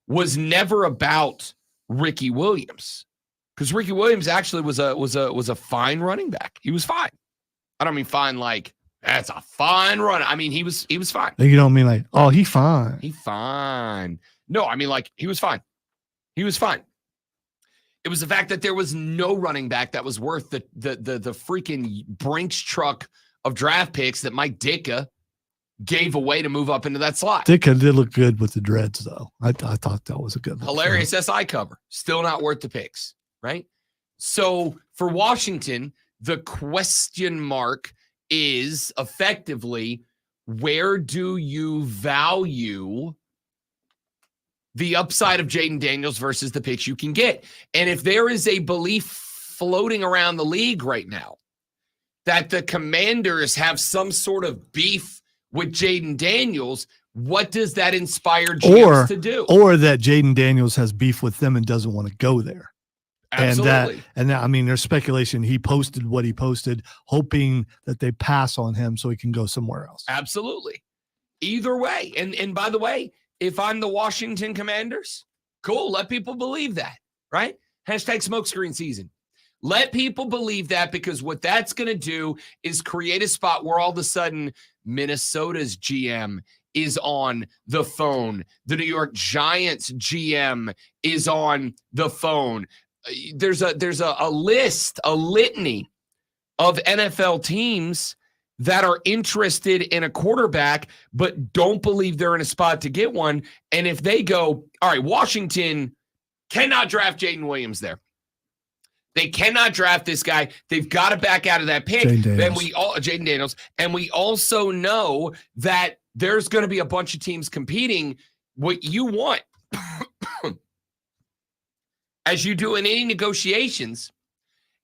was never about Ricky Williams, because Ricky Williams actually was a fine running back. He was fine. I don't mean fine like that's a fine run. I mean he was fine. You don't mean like, oh, he fine. He fine. No, I mean like he was fine. He was fine. It was the fact that there was no running back that was worth the freaking Brinks truck of draft picks that Mike Ditka gave away to move up into that slot. Ditka did look good with the dreads, though. I thought that was a good look. Hilarious SI cover. Still not worth the picks, right? So for Washington, the question mark is effectively, where do you value the upside of Jaden Daniels versus the picks you can get? And if there is a belief floating around the league right now that the Commanders have some sort of beef with Jaden Daniels, what does that inspire GMs to do? Or that Jaden Daniels has beef with them and doesn't want to go there. Absolutely. And that, I mean, there's speculation he posted what he posted, hoping that they pass on him so he can go somewhere else. Absolutely. Either way. And by the way, if I'm the Washington Commanders, cool. Let people believe that, right? Hashtag smokescreen season. Let people believe that, because what that's going to do is create a spot where all of a sudden Minnesota's GM is on the phone. The New York Giants GM is on the phone. There's a list, a litany of NFL teams that are interested in a quarterback, but don't believe they're in a spot to get one. And if they go, all right, Washington cannot draft Jaden Williams there. They cannot draft this guy. They've got to back out of that pick. Then Jaden Daniels. And we also know that there's going to be a bunch of teams competing. What you want, as you do in any negotiations,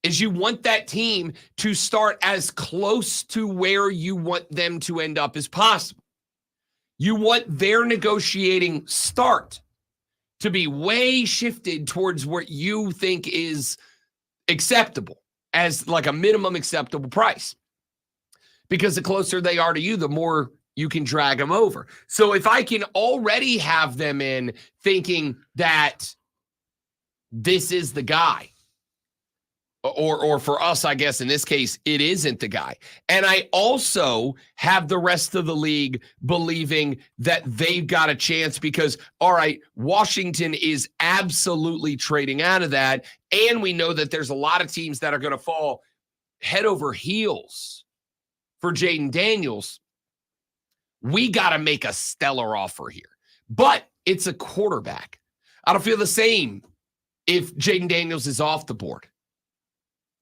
is you want that team to start as close to where you want them to end up as possible. You want their negotiating start to be way shifted towards what you think is acceptable, as like a minimum acceptable price. Because the closer they are to you, the more you can drag them over. So if I can already have them in thinking that this is the guy, or for us, I guess in this case, it isn't the guy. And I also have the rest of the league believing that they've got a chance because, all right, Washington is absolutely trading out of that. And we know that there's a lot of teams that are going to fall head over heels for Jaden Daniels. We got to make a stellar offer here. But it's a quarterback. I don't feel the same if Jaden Daniels is off the board.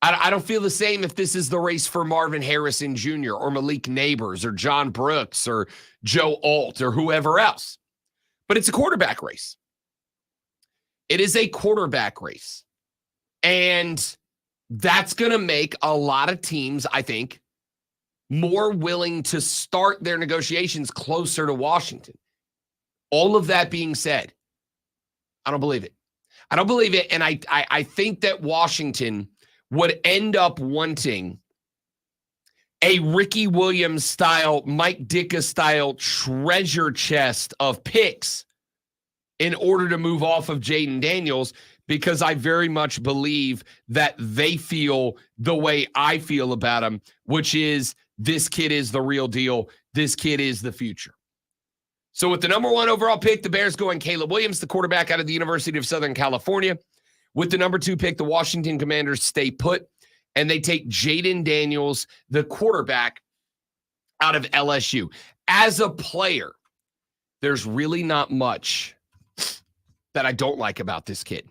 I don't feel the same if this is the race for Marvin Harrison Jr. or Malik Neighbors or John Brooks or Joe Alt or whoever else. But it's a quarterback race. It is a quarterback race. And that's going to make a lot of teams, I think, more willing to start their negotiations closer to Washington. All of that being said, I don't believe it. I don't believe it. And I think that Washington would end up wanting a Ricky Williams style, Mike Ditka style treasure chest of picks in order to move off of Jaden Daniels, because I very much believe that they feel the way I feel about him, which is this kid is the real deal. This kid is the future. So with the number 1 overall pick, the Bears going Caleb Williams, the quarterback out of the University of Southern California. With the number 2 pick, the Washington Commanders stay put, and they take Jaden Daniels, the quarterback out of LSU. As a player, there's really not much that I don't like about this kid.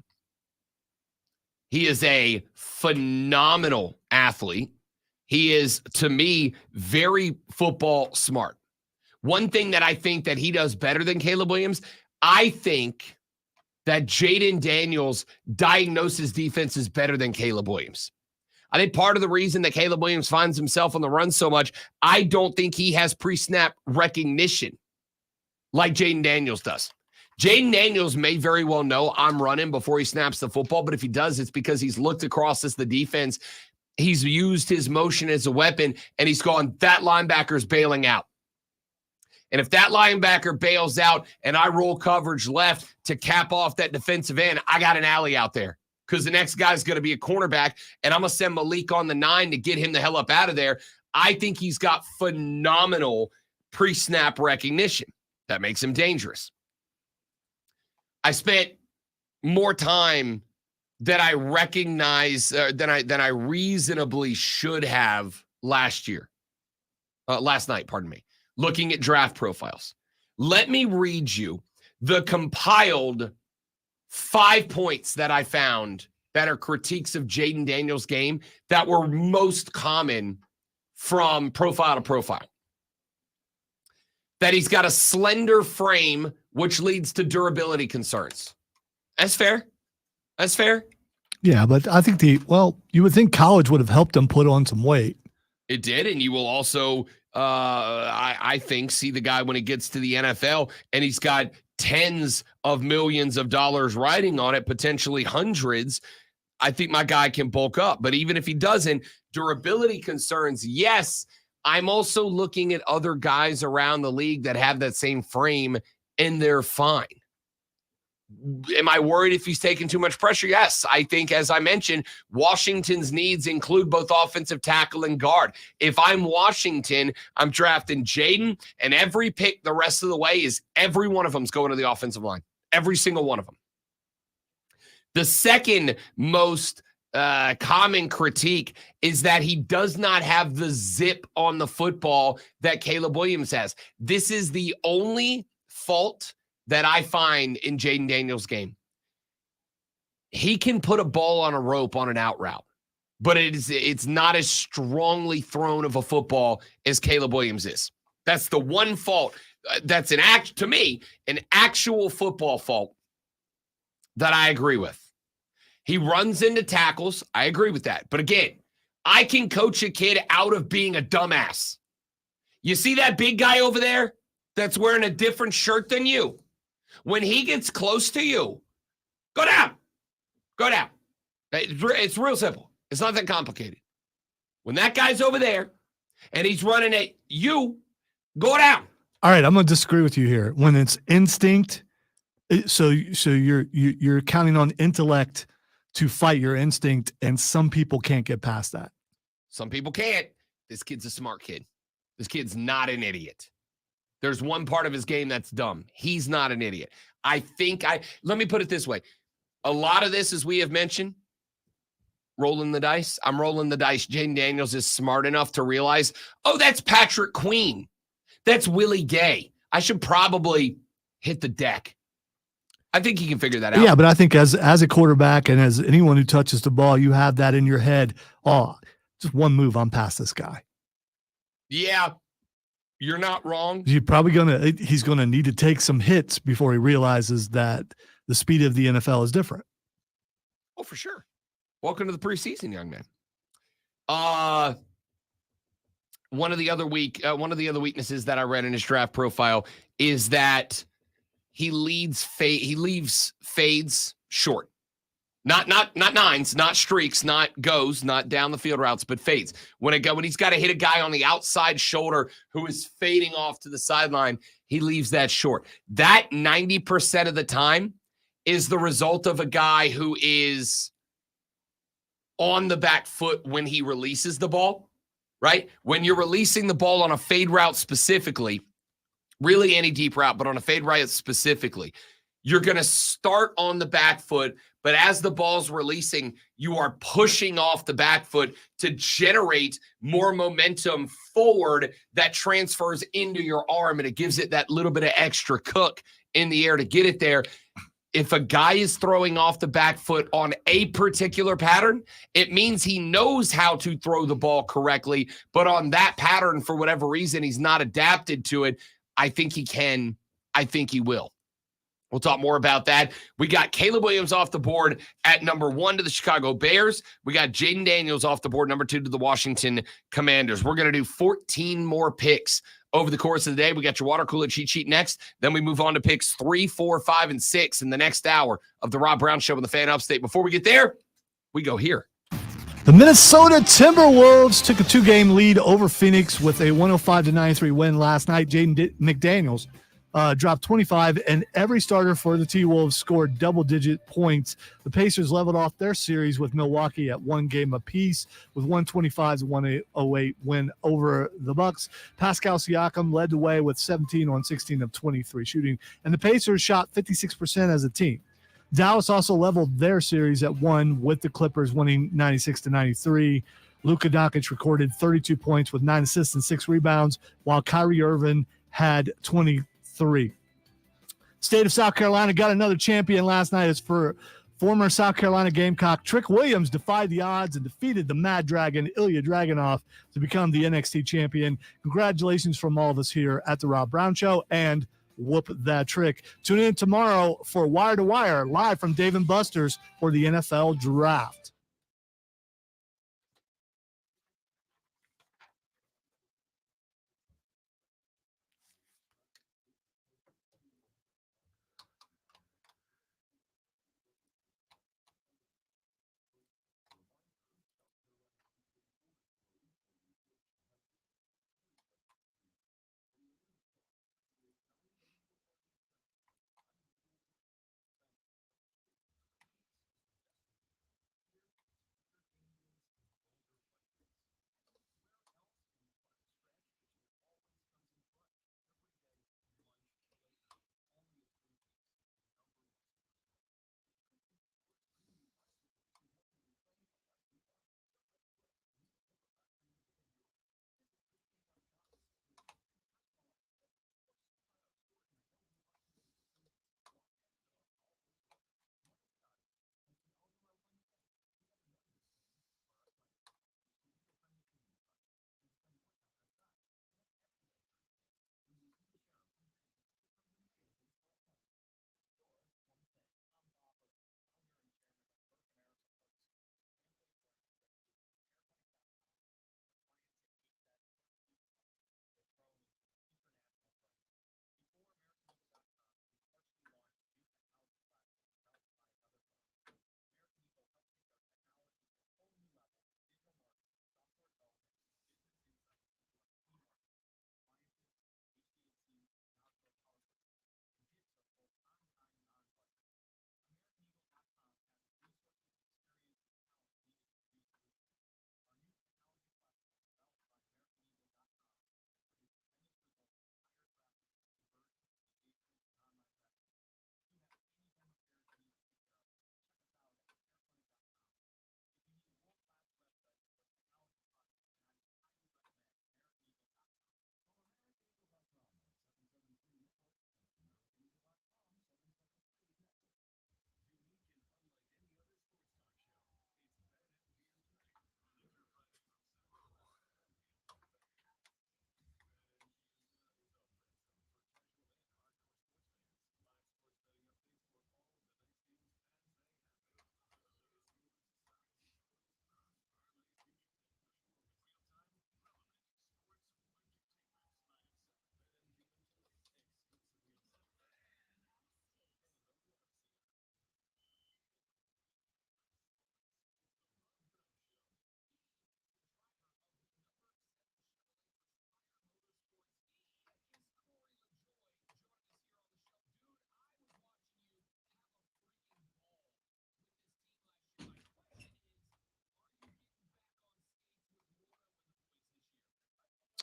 He is a phenomenal athlete. He is, to me, very football smart. One thing that I think that he does better than Caleb Williams, I think that Jaden Daniels diagnoses defenses better than Caleb Williams. I think part of the reason that Caleb Williams finds himself on the run so much, I don't think he has pre-snap recognition like Jaden Daniels does. Jaden Daniels may very well know I'm running before he snaps the football, but if he does, it's because he's looked across as the defense. He's used his motion as a weapon, and he's gone, that linebacker's bailing out. And if that linebacker bails out and I roll coverage left to cap off that defensive end, I got an alley out there because the next guy's going to be a cornerback, and I'm going to send Malik on the 9 to get him the hell up out of there. I think he's got phenomenal pre-snap recognition. That makes him dangerous. I spent more time than I recognize, than I reasonably should have last night, looking at draft profiles. Let me read you the compiled 5 points that I found that are critiques of Jaden Daniels' game that were most common from profile to profile. That he's got a slender frame, which leads to durability concerns. That's fair. That's fair. Yeah, but I think you would think college would have helped him put on some weight. It did, and you will also, I think, see the guy when he gets to the NFL, and he's got tens of millions of dollars riding on it, potentially hundreds. I think my guy can bulk up. But even if he doesn't, durability concerns, yes. I'm also looking at other guys around the league that have that same frame, and they're fine. Am I worried if he's taking too much pressure? Yes. I think, as I mentioned, Washington's needs include both offensive tackle and guard. If I'm Washington, I'm drafting Jaden, and every pick the rest of the way is every one of them's going to the offensive line. Every single one of them. The second most common critique is that he does not have the zip on the football that Caleb Williams has. This is the only fault that I find in Jaden Daniels' game. He can put a ball on a rope on an out route, but it's not as strongly thrown of a football as Caleb Williams is. That's the one fault that's to me, an actual football fault that I agree with. He runs into tackles. I agree with that. But again, I can coach a kid out of being a dumbass. You see that big guy over there that's wearing a different shirt than you? When he gets close to you, go down. Go down. It's real simple. It's not that complicated. When that guy's over there and he's running at you, go down. All right, I'm going to disagree with you here. When it's instinct, so you're counting on intellect to fight your instinct, and some people can't get past that. Some people can't. This kid's a smart kid. This kid's not an idiot. There's one part of his game that's dumb. He's not an idiot. Let me put it this way. A lot of this, as we have mentioned, rolling the dice. I'm rolling the dice. Jaden Daniels is smart enough to realize, oh, that's Patrick Queen. That's Willie Gay. I should probably hit the deck. I think he can figure that out. Yeah, but I think as a quarterback and as anyone who touches the ball, you have that in your head. Oh, just one move, I'm past this guy. Yeah, you're not wrong. He's gonna need to take some hits before he realizes that the speed of the NFL is different. Oh, for sure. Welcome to the preseason, young man. One of the other weaknesses that I read in his draft profile is that he leaves fades short. Not nines, not streaks, not goes, not down the field routes, but fades. When he's got to hit a guy on the outside shoulder who is fading off to the sideline, he leaves that short. That 90% of the time is the result of a guy who is on the back foot when he releases the ball, right? When you're releasing the ball on a fade route specifically, really any deep route, but on a fade route specifically, you're going to start on the back foot, but as the ball's releasing, you are pushing off the back foot to generate more momentum forward that transfers into your arm, and it gives it that little bit of extra cook in the air to get it there. If a guy is throwing off the back foot on a particular pattern, it means he knows how to throw the ball correctly, but on that pattern, for whatever reason, he's not adapted to it. I think he can. I think he will. We'll talk more about that. We got Caleb Williams off the board at number 1 to the Chicago Bears. We got Jaden Daniels off the board, number 2 to the Washington Commanders. We're going to do 14 more picks over the course of the day. We got your water cooler cheat sheet next. Then we move on to picks 3, 4, 5, and 6 in the next hour of the Rob Brown Show on the Fan Upstate. Before we get there, we go here. The Minnesota Timberwolves took a 2-game lead over Phoenix with a 105-93 win last night. Jaden McDaniels dropped 25, and every starter for the T-Wolves scored double-digit points. The Pacers leveled off their series with Milwaukee at 1 game apiece with 125-108 win over the Bucks. Pascal Siakam led the way with 17 on 16 of 23 shooting, and the Pacers shot 56% as a team. Dallas also leveled their series at 1 with the Clippers winning 96-93. Luka Doncic recorded 32 points with 9 assists and 6 rebounds, while Kyrie Irving had 23. State of South Carolina got another champion last night. As for former South Carolina Gamecock Trick Williams defied the odds and defeated the Mad Dragon Ilya Dragunov to become the NXT champion. Congratulations from all of us here at the Rob Brown Show, and whoop that trick. Tune in tomorrow for Wire to Wire, live from Dave & Buster's for the NFL Draft.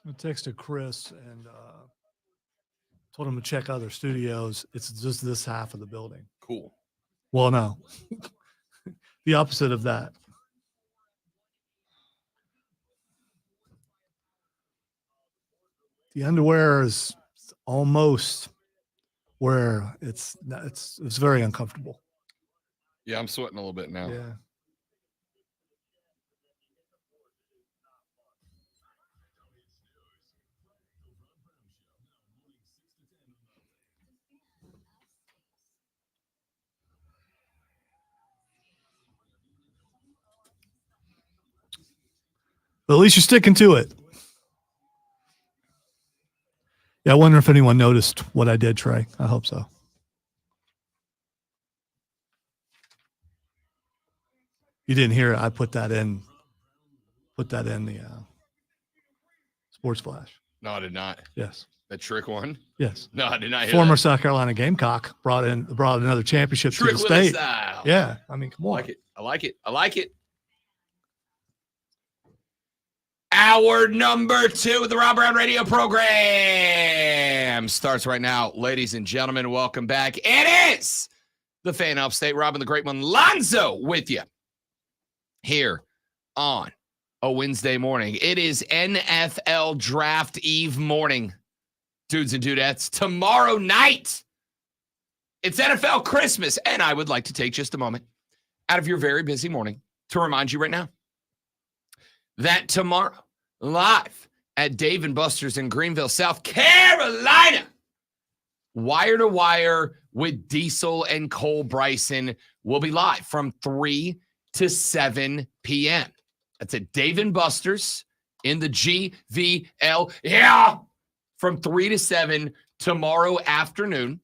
I texted Chris and told him to check other studios. It's just this half of the building. Cool. Well, no, the opposite of that. The underwear is almost where it's very uncomfortable. Yeah, I'm sweating a little bit now. Yeah. But at least you're sticking to it. Yeah, I wonder if anyone noticed what I did, Trey. I hope so. You didn't hear it. I put that in the sports flash. No, I did not. Yes. That trick one? Yes. No, I did not hear Former that. South Carolina Gamecock brought another championship Trick to the with a state. style. Yeah. I mean, come I on. like it. I like it. I like it. Hour number 2 of the Rob Brown Radio program starts right now. Ladies and gentlemen, welcome back. It is the Fan Upstate. Robin the Great One, Lonzo with you here on a Wednesday morning. It is NFL Draft Eve morning, dudes and dudettes. Tomorrow night, it's NFL Christmas. And I would like to take just a moment out of your very busy morning to remind you right now that tomorrow, live at Dave & Buster's in Greenville, South Carolina, Wire to Wire with Diesel and Cole Bryson will be live from 3 to 7 p.m. That's at Dave & Buster's in the GVL. Yeah! From 3 to 7 tomorrow afternoon.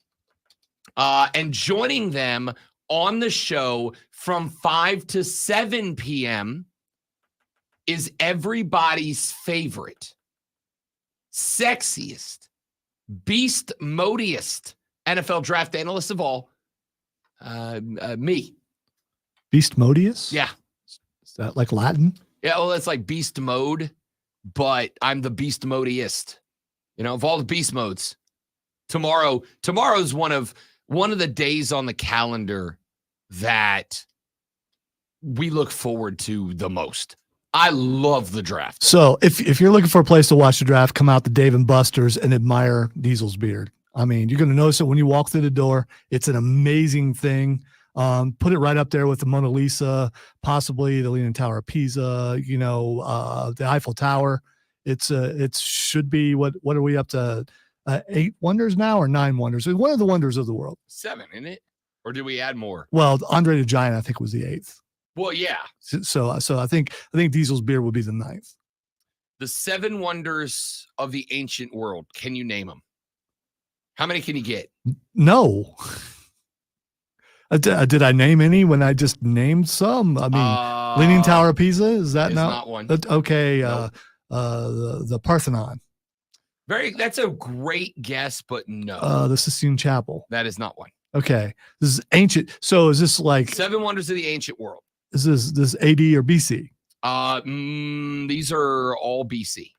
And joining them on the show from 5 to 7 p.m. is everybody's favorite, sexiest, beast modiest NFL draft analyst of all, me. Beast Modius? Yeah. Is that like Latin? Yeah, well, it's like beast mode, but I'm the beast modiest. You know, of all the beast modes. Tomorrow's one of the days on the calendar that we look forward to the most. I love the draft. So if you're looking for a place to watch the draft, come out to Dave & Buster's and admire Diesel's beard. I mean, you're going to notice it when you walk through the door. It's an amazing thing. Put it right up there with the Mona Lisa, possibly the Leaning Tower of Pisa, the Eiffel Tower. It should be, what are we up to? 8 wonders now or 9 wonders? It's one of the wonders of the world. 7, isn't it? Or do we add more? Well, Andre the Giant, I think, was the 8th. Well, yeah. So I think Diesel's beard would be the 9th. The 7 wonders of the ancient world. Can you name them? How many can you get? No. Did I name any when I just named some? I mean, Leaning Tower of Pisa, is that not one? Okay. Nope. The Parthenon. That's a great guess, but no. The Sistine Chapel. That is not one. Okay. This is ancient. So is this like 7 wonders of the ancient world. Is this AD or BC? These are all BC.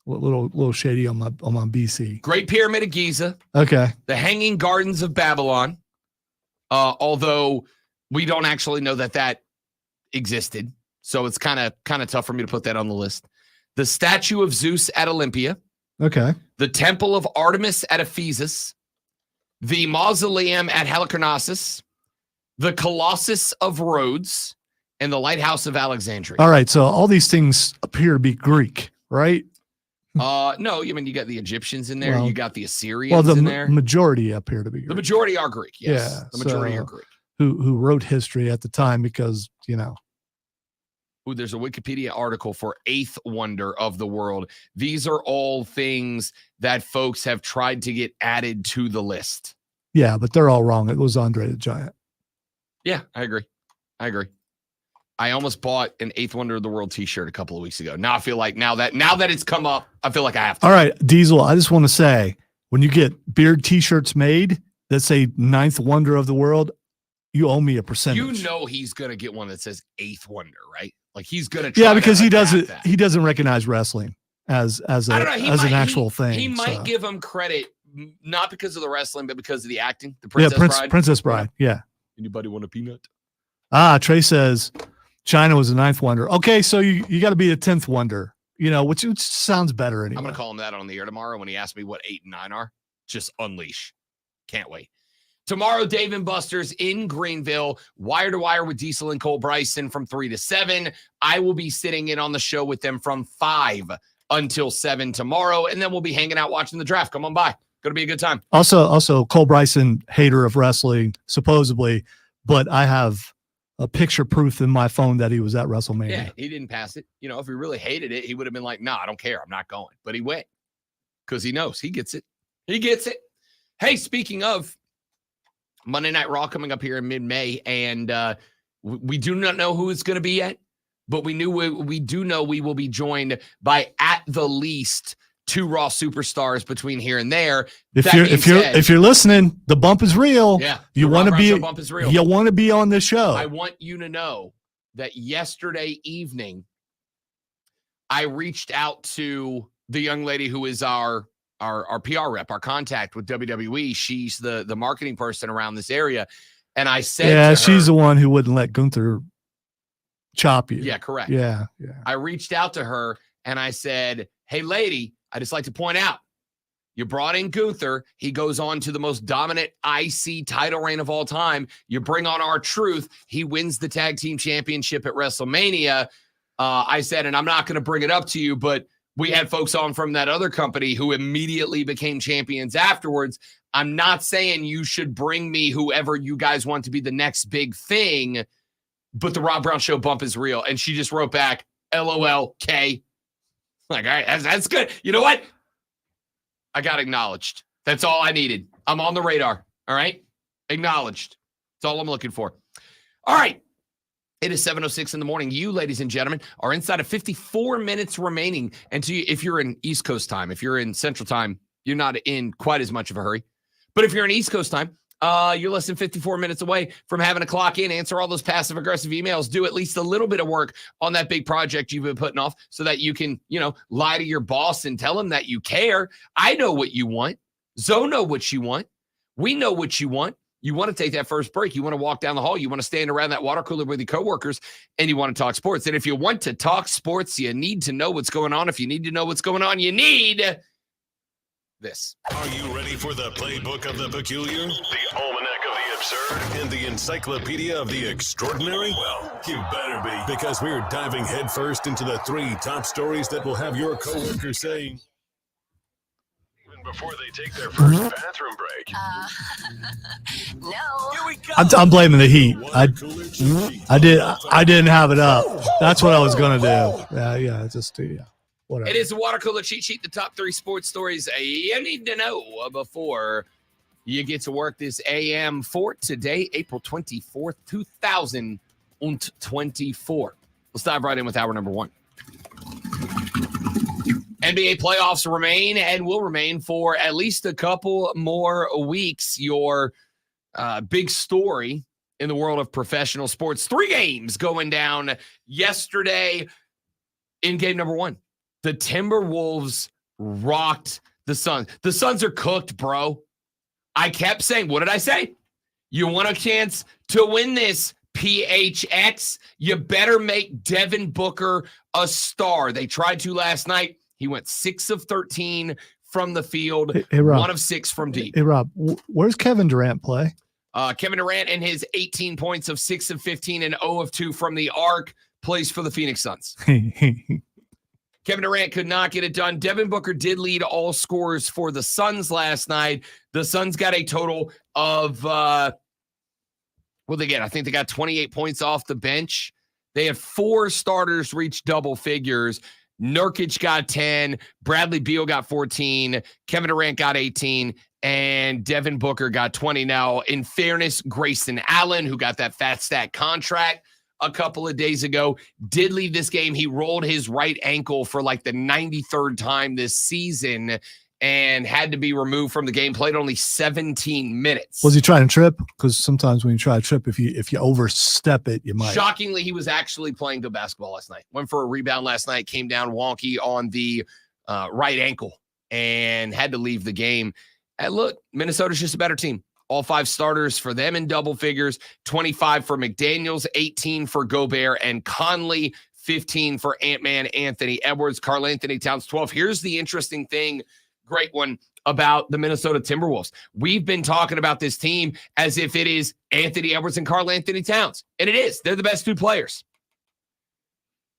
A little shady on my BC. Great Pyramid of Giza. Okay. The Hanging Gardens of Babylon. Although we don't actually know that existed, so it's kind of tough for me to put that on the list. The statue of Zeus at Olympia. Okay. The Temple of Artemis at Ephesus. The Mausoleum at Halicarnassus. The Colossus of Rhodes. And the Lighthouse of Alexandria. All right. So all these things appear to be Greek, right? No, I mean, you got the Egyptians in there. Well, you got the Assyrians in there. Majority appear to be Greek. The majority are Greek. Yes. Yeah, The majority so are Greek. Who wrote history at the time because, Ooh, there's a Wikipedia article for 8th wonder of the world. These are all things that folks have tried to get added to the list. Yeah, but they're all wrong. It was Andre the Giant. Yeah, I agree. I almost bought an 8th wonder of the world t-shirt a couple of weeks ago. Now I feel like now that it's come up, I feel like I have to. All right, Diesel, I just want to say, when you get beard t-shirts made that say 9th wonder of the world, you owe me a percentage. You know he's going to get one that says 8th wonder, right? Like he's gonna try Yeah, because to he adapt doesn't that. he doesn't recognize wrestling as I don't know, he an might- actual thing. He might so. give him credit not because of the wrestling, but because of the acting. The Yeah, Princess Bride. Princess Bride. Yeah. Anybody want a peanut? Trey says China was the 9th wonder. Okay, so you got to be a 10th wonder, which sounds better anyway. I'm gonna call him that on the air tomorrow when he asks me what 8 and 9 are. Just unleash. Can't wait. Tomorrow, Dave and Buster's in Greenville, wire to wire with Diesel and Cole Bryson from 3 to 7. I will be sitting in on the show with them from 5 until 7 tomorrow, and then we'll be hanging out watching the draft. Come on by. Gonna be a good time. Also, Cole Bryson, hater of wrestling, supposedly, but I have a picture proof in my phone that he was at WrestleMania. Yeah, he didn't pass it. If he really hated it, he would have been like, "Nah, I don't care. I'm not going." But he went because he knows he gets it. He gets it. Hey, speaking of Monday Night Raw coming up here in mid-May, and we do not know who it's going to be yet, but we do know we will be joined by at the least 2 Raw superstars between here and there. If you're listening, the bump is real. Yeah, you want to be bump is real. You want to be on the show. I want you to know that yesterday evening, I reached out to the young lady who is our PR rep, our contact with WWE. She's the marketing person around this area. And I said, to her, she's the one who wouldn't let Gunther chop you. Yeah, correct. Yeah. I reached out to her and I said, "Hey, lady, I just like to point out, you brought in Gunther. He goes on to the most dominant IC title reign of all time. You bring on R-Truth. He wins the tag team championship at WrestleMania." I said, and I'm not going to bring it up to you, but we had folks on from that other company who immediately became champions afterwards. I'm not saying you should bring me whoever you guys want to be the next big thing, but the Rob Brown Show bump is real. And she just wrote back, LOL, K. Like, all right, that's good. You know what? I got acknowledged. That's all I needed. I'm on the radar. All right? Acknowledged. That's all I'm looking for. All right. It is 7:06 in the morning. You, ladies and gentlemen, are inside of 54 minutes remaining. And if you're in East Coast time, if you're in Central time, you're not in quite as much of a hurry. But if you're in East Coast time, you're less than 54 minutes away from having to clock in, answer all those passive-aggressive emails, do at least a little bit of work on that big project you've been putting off so that you can, lie to your boss and tell him that you care. I know what you want. Zoe know what you want. We know what you want. You want to take that first break. You want to walk down the hall. You want to stand around that water cooler with your coworkers, and you want to talk sports. And if you want to talk sports, you need to know what's going on. If you need to know what's going on, you need this. Are you ready for the playbook of the peculiar, the almanac of the absurd, and the encyclopedia of the extraordinary? Well, you better be, because we're diving headfirst into the 3 top stories that will have your coworkers saying, even before they take their first bathroom break. No. Here we go. I'm blaming the heat. Water cooler cheat sheet. I didn't have it up. That's what I was gonna do. Whatever. It is the water cooler cheat sheet, the top 3 sports stories you need to know before you get to work this AM for today, April 24th, 2024. Let's dive right in with hour number 1. NBA playoffs remain and will remain for at least a couple more weeks. Your big story in the world of professional sports, 3 games going down yesterday in game number 1. The Timberwolves rocked the Suns. The Suns are cooked, bro. I kept saying, what did I say? You want a chance to win this, PHX? You better make Devin Booker a star. They tried to last night. He went 6 of 13 from the field, Hey, Rob. 1 of 6 from deep. Hey, Rob, where's Kevin Durant play? Kevin Durant and his 18 points of 6 of 15 and 0 of 2 from the arc plays for the Phoenix Suns. Kevin Durant could not get it done. Devin Booker did lead all scorers for the Suns last night. The Suns got a total of, what they get? I think they got 28 points off the bench. They had 4 starters reach double figures. Nurkic got 10. Bradley Beal got 14. Kevin Durant got 18. And Devin Booker got 20. Now, in fairness, Grayson Allen, who got that fat stat contract a couple of days ago, did leave this game. He rolled his right ankle for like the 93rd time this season. and had to be removed from the game, played only 17 minutes. Was he trying to trip? Because sometimes when you try to trip, if you overstep it, you might. Shockingly, he was actually playing good basketball last night. Went for a rebound last night, came down wonky on the right ankle and had to leave the game. And look, Minnesota's just a better team. All 5 starters for them in double figures, 25 for McDaniels, 18 for Gobert and Conley, 15 for Ant-Man Anthony Edwards, Karl Anthony Towns, 12. Here's the interesting thing, great one, about the Minnesota Timberwolves. We've been talking about this team as if it is Anthony Edwards and Karl Anthony Towns, and it is. They're the best 2 players.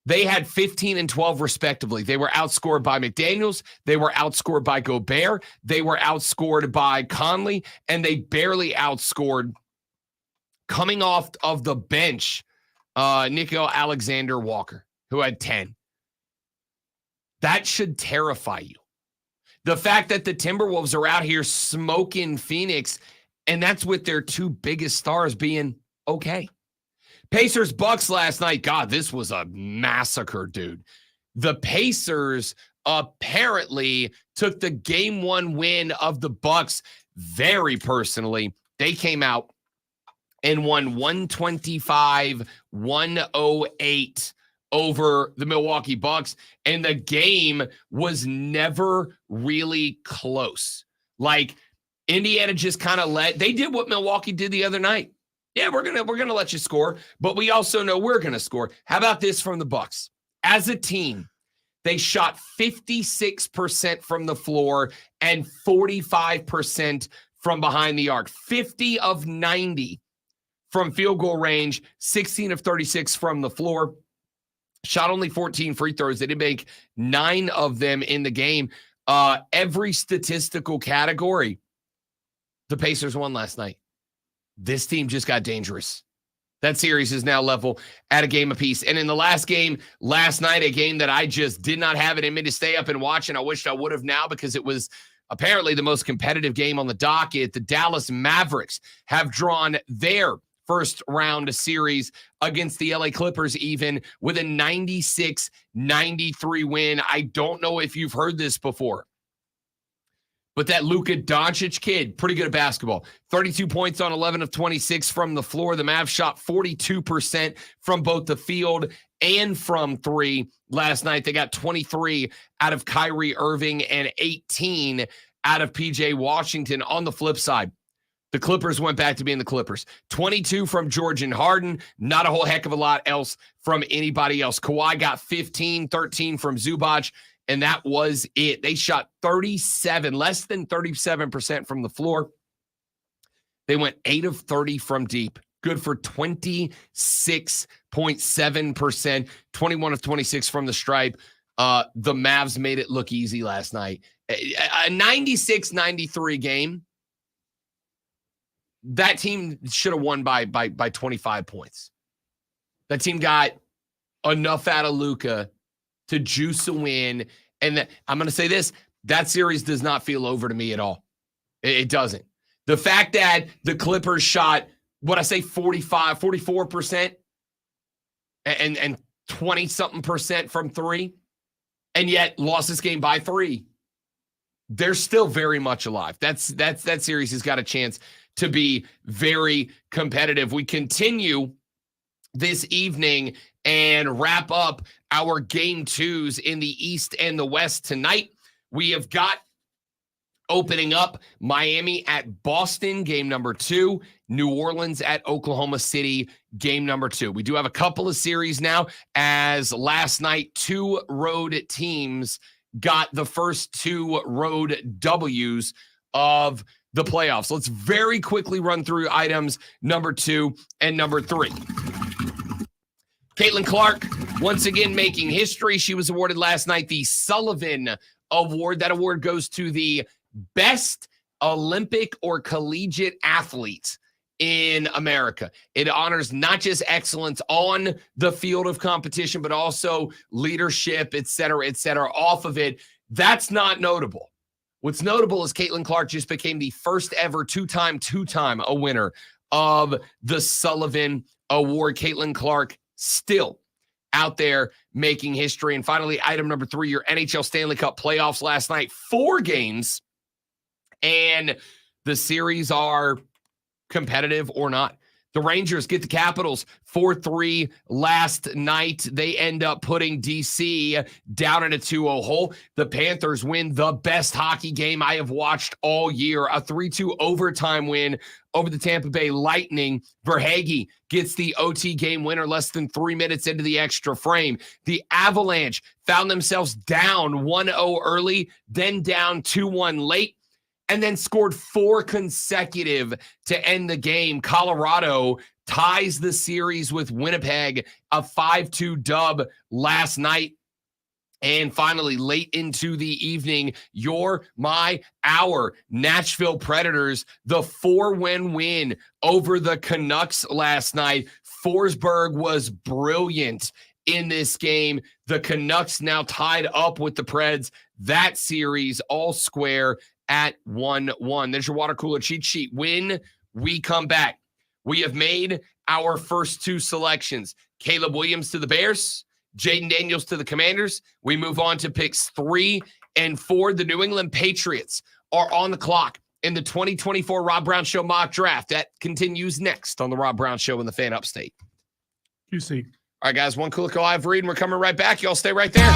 They had 15 and 12 respectively. They were outscored by McDaniels. They were outscored by Gobert. They were outscored by Conley, and they barely outscored, coming off of the bench, Nickeil Alexander-Walker, who had 10. That should terrify you. The fact that the Timberwolves are out here smoking Phoenix, and that's with their 2 biggest stars being okay. Pacers Bucks last night. God, this was a massacre, dude. The Pacers apparently took the game 1 win of the Bucks very personally. They came out and won 125-108 over the Milwaukee Bucks, and the game was never really close. Like, Indiana just kind of they did what Milwaukee did the other night. Yeah, we're gonna let you score, but we also know we're gonna score. How about this from the Bucks? As a team, they shot 56% from the floor and 45% from behind the arc. 50 of 90 from field goal range, 16 of 36 from the floor. Shot only 14 free throws. They did make 9 of them in the game. Every statistical category, the Pacers won last night. This team just got dangerous. That series is now level at a game apiece. And in the last game last night, a game that I just did not have it in me to stay up and watch, and I wished I would have now because it was apparently the most competitive game on the docket. The Dallas Mavericks have drawn their first round series against the LA Clippers, even with a 96-93 win. I don't know if you've heard this before, but that Luka Doncic kid, pretty good at basketball. 32 points on 11 of 26 from the floor. The Mavs shot 42% from both the field and from 3 last night. They got 23 out of Kyrie Irving and 18 out of PJ Washington. On the flip side, the Clippers went back to being the Clippers. 22 from George and Harden. Not a whole heck of a lot else from anybody else. Kawhi got 15, 13 from Zubac, and that was it. They shot 37, less than 37% from the floor. They went 8 of 30 from deep. Good for 26.7%, 21 of 26 from the stripe. The Mavs made it look easy last night. A 96-93 game. That team should have won by 25 points. That team got enough out of Luka to juice a win. And I'm going to say this, that series does not feel over to me at all. It doesn't. The fact that the Clippers shot, 44% and 20-something% from 3, and yet lost this game by 3. They're still very much alive. That series has got a chance to be very competitive. We continue this evening and wrap up our game 2s in the East and the West tonight. We have got opening up Miami at Boston, game number 2, New Orleans at Oklahoma City, game number 2. We do have a couple of series now, as last night 2 road teams got the first 2 road W's of the playoffs. Let's very quickly run through items number 2 and number 3. Caitlin Clark, once again making history. She was awarded last night the Sullivan Award. That award goes to the best Olympic or collegiate athlete in America. It honors not just excellence on the field of competition, but also leadership, et cetera, off of it. That's not notable. What's notable is Caitlin Clark just became the first ever two-time a winner of the Sullivan Award. Caitlin Clark still out there making history. And finally, item number 3, your NHL Stanley Cup playoffs last night. 4 games, and the series are competitive or not. The Rangers get the Capitals 4-3 last night. They end up putting DC down in a 2-0 hole. The Panthers win the best hockey game I have watched all year, a 3-2 overtime win over the Tampa Bay Lightning. Verhaeghe gets the OT game winner less than 3 minutes into the extra frame. The Avalanche found themselves down 1-0 early, then down 2-1 late, and then scored 4 consecutive to end the game. Colorado ties the series with Winnipeg, a 5-2 dub last night. And finally, late into the evening, our Nashville Predators, the 4-win win over the Canucks last night. Forsberg was brilliant in this game. The Canucks now tied up with the Preds. That series all square at 1-1. There's your water cooler cheat sheet. When we come back, we have made our first 2 selections. Caleb Williams to the Bears, Jaden Daniels to the Commanders. We move on to picks 3 and 4. The New England Patriots are on the clock in the 2024 Rob Brown Show mock draft. That continues next on the Rob Brown Show in the Fan Upstate. QC. All right, guys, one cool live read, and we're coming right back. Y'all stay right there.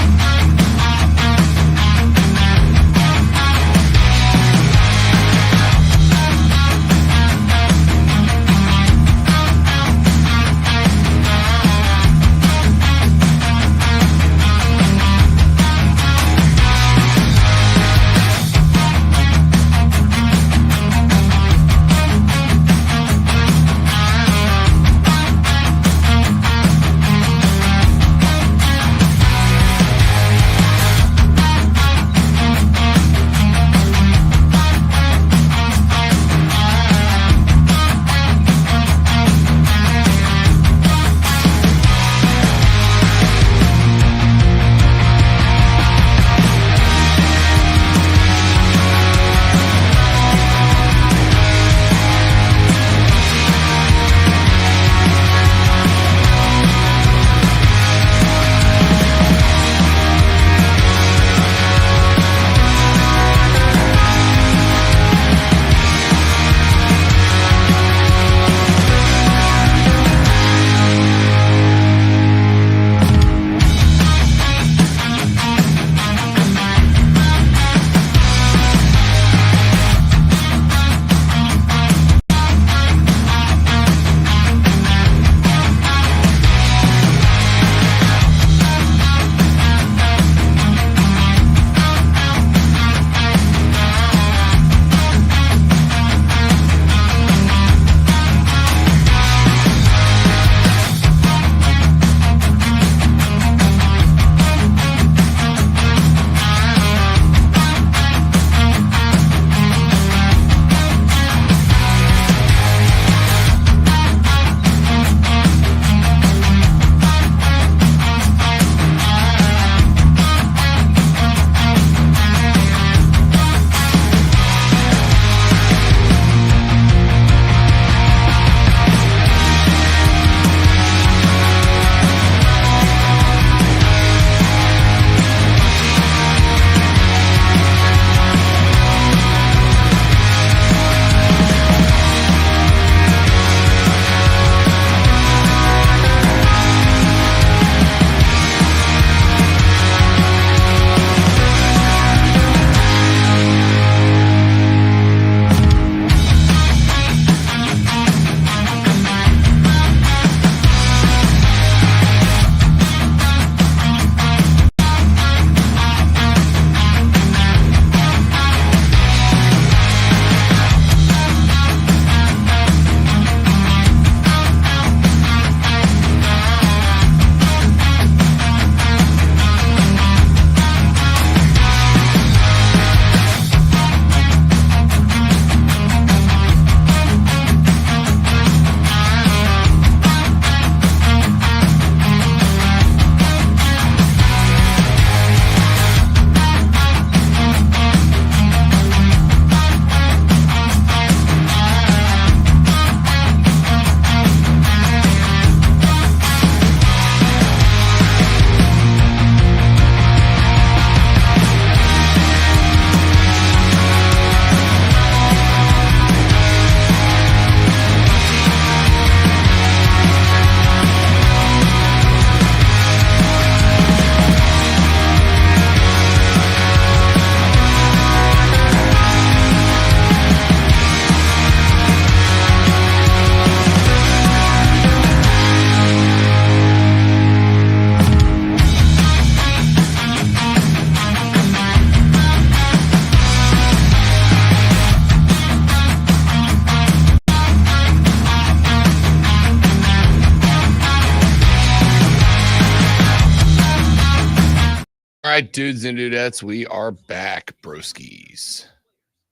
right, dudes and dudettes, we are back, broskies.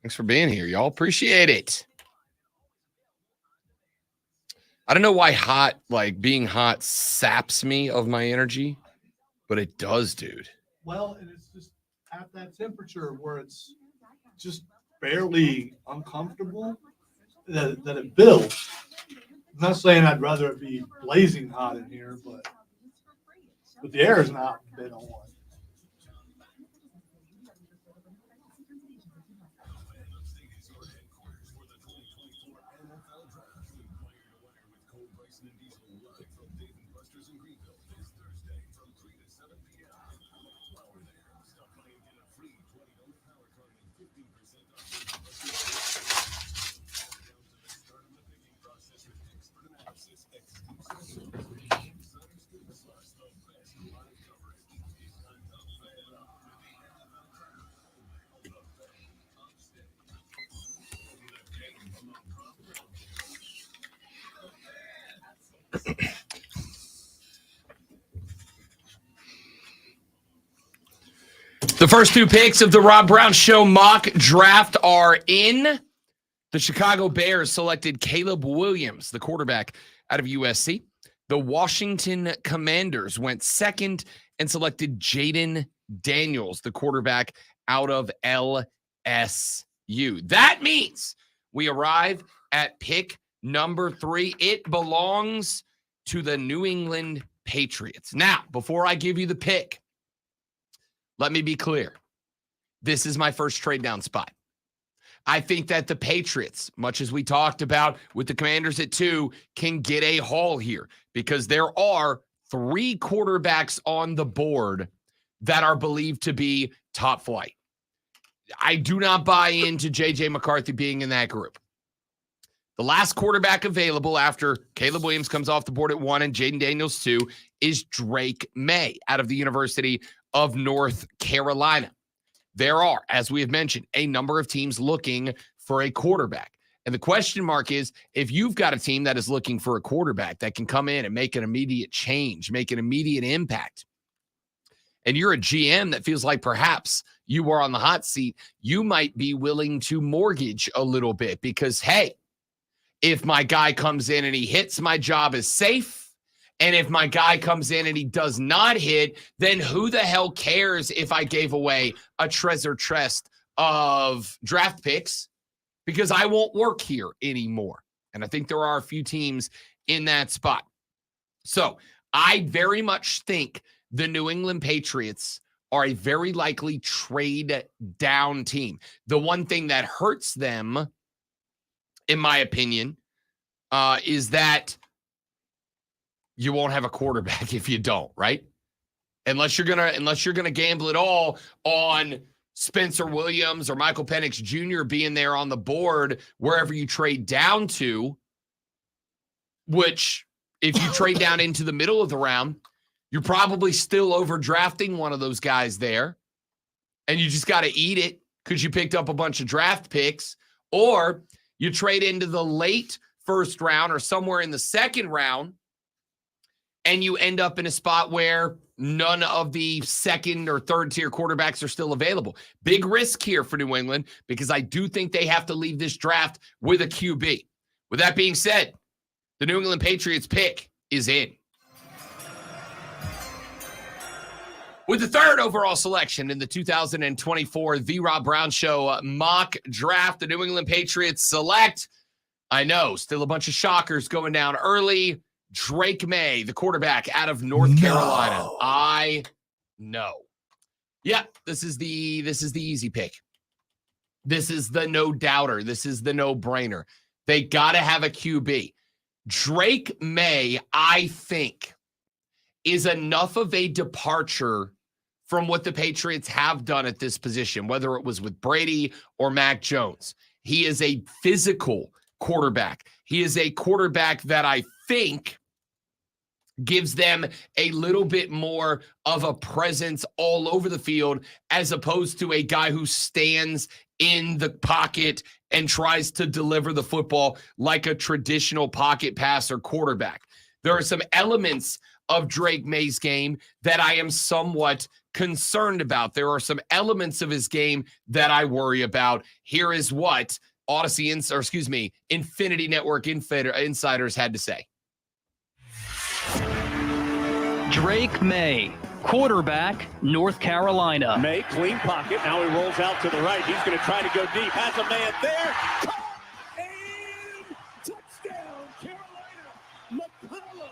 Thanks for being here, y'all. Appreciate it. I don't know why being hot saps me of my energy, but it does, dude. Well, and it's just at that temperature where it's just barely uncomfortable that it builds. I'm not saying I'd rather it be blazing hot in here, but the air is not been on. The first two picks of the Rob Brown Show mock draft are in. The Chicago Bears selected Caleb Williams, the quarterback out of USC. The Washington Commanders went second and selected Jaden Daniels, the quarterback out of LSU. That means we arrive at pick number 3. It belongs to the New England Patriots. Now, before I give you the pick, let me be clear. This is my first trade down spot. I think that the Patriots, much as we talked about with the Commanders at 2, can get a haul here because there are 3 quarterbacks on the board that are believed to be top flight. I do not buy into J.J. McCarthy being in that group. The last quarterback available after Caleb Williams comes off the board at 1 and Jaden Daniels 2 is Drake May out of the University of North Carolina. There are, as we have mentioned, a number of teams looking for a quarterback. And the question mark is, if you've got a team that is looking for a quarterback that can come in and make an immediate change, make an immediate impact, and you're a GM that feels like perhaps you are on the hot seat, you might be willing to mortgage a little bit because, hey, if my guy comes in and he hits, my job is safe. And if my guy comes in and he does not hit, then who the hell cares if I gave away a treasure chest of draft picks because I won't work here anymore. And I think there are a few teams in that spot. So I very much think the New England Patriots are a very likely trade down team. The one thing that hurts them, in my opinion, is that you won't have a quarterback if you don't, right? Unless you're gonna gamble it all on Spencer Williams or Michael Penix Jr. being there on the board wherever you trade down to, which if you trade down into the middle of the round, you're probably still overdrafting one of those guys there, and you just got to eat it because you picked up a bunch of draft picks, or you trade into the late first round or somewhere in the second round, and you end up in a spot where none of the second or third tier quarterbacks are still available. Big risk here for New England because I do think they have to leave this draft with a QB. With that being said, the New England Patriots pick is in. With the 3rd overall selection in the 2024 The Rob Brown Show mock draft, the New England Patriots select, I know, still a bunch of shockers going down early, Drake May, the quarterback out of North Carolina. I know. Yeah, this is the easy pick. This is the no doubter. This is the no brainer. They got to have a QB. Drake May, I think, is enough of a departure from what the Patriots have done at this position, whether it was with Brady or Mac Jones. He is a physical quarterback. He is a quarterback that I think gives them a little bit more of a presence all over the field as opposed to a guy who stands in the pocket and tries to deliver the football like a traditional pocket passer quarterback. There are some elements of Drake May's game that I am somewhat concerned about. There are some elements of his game that I worry about. Here is what Infinity Network insiders had to say. Drake May, quarterback, North Carolina. May, clean pocket. Now he rolls out to the right. He's going to try to go deep. Has a man there. And touchdown, Carolina. McCollum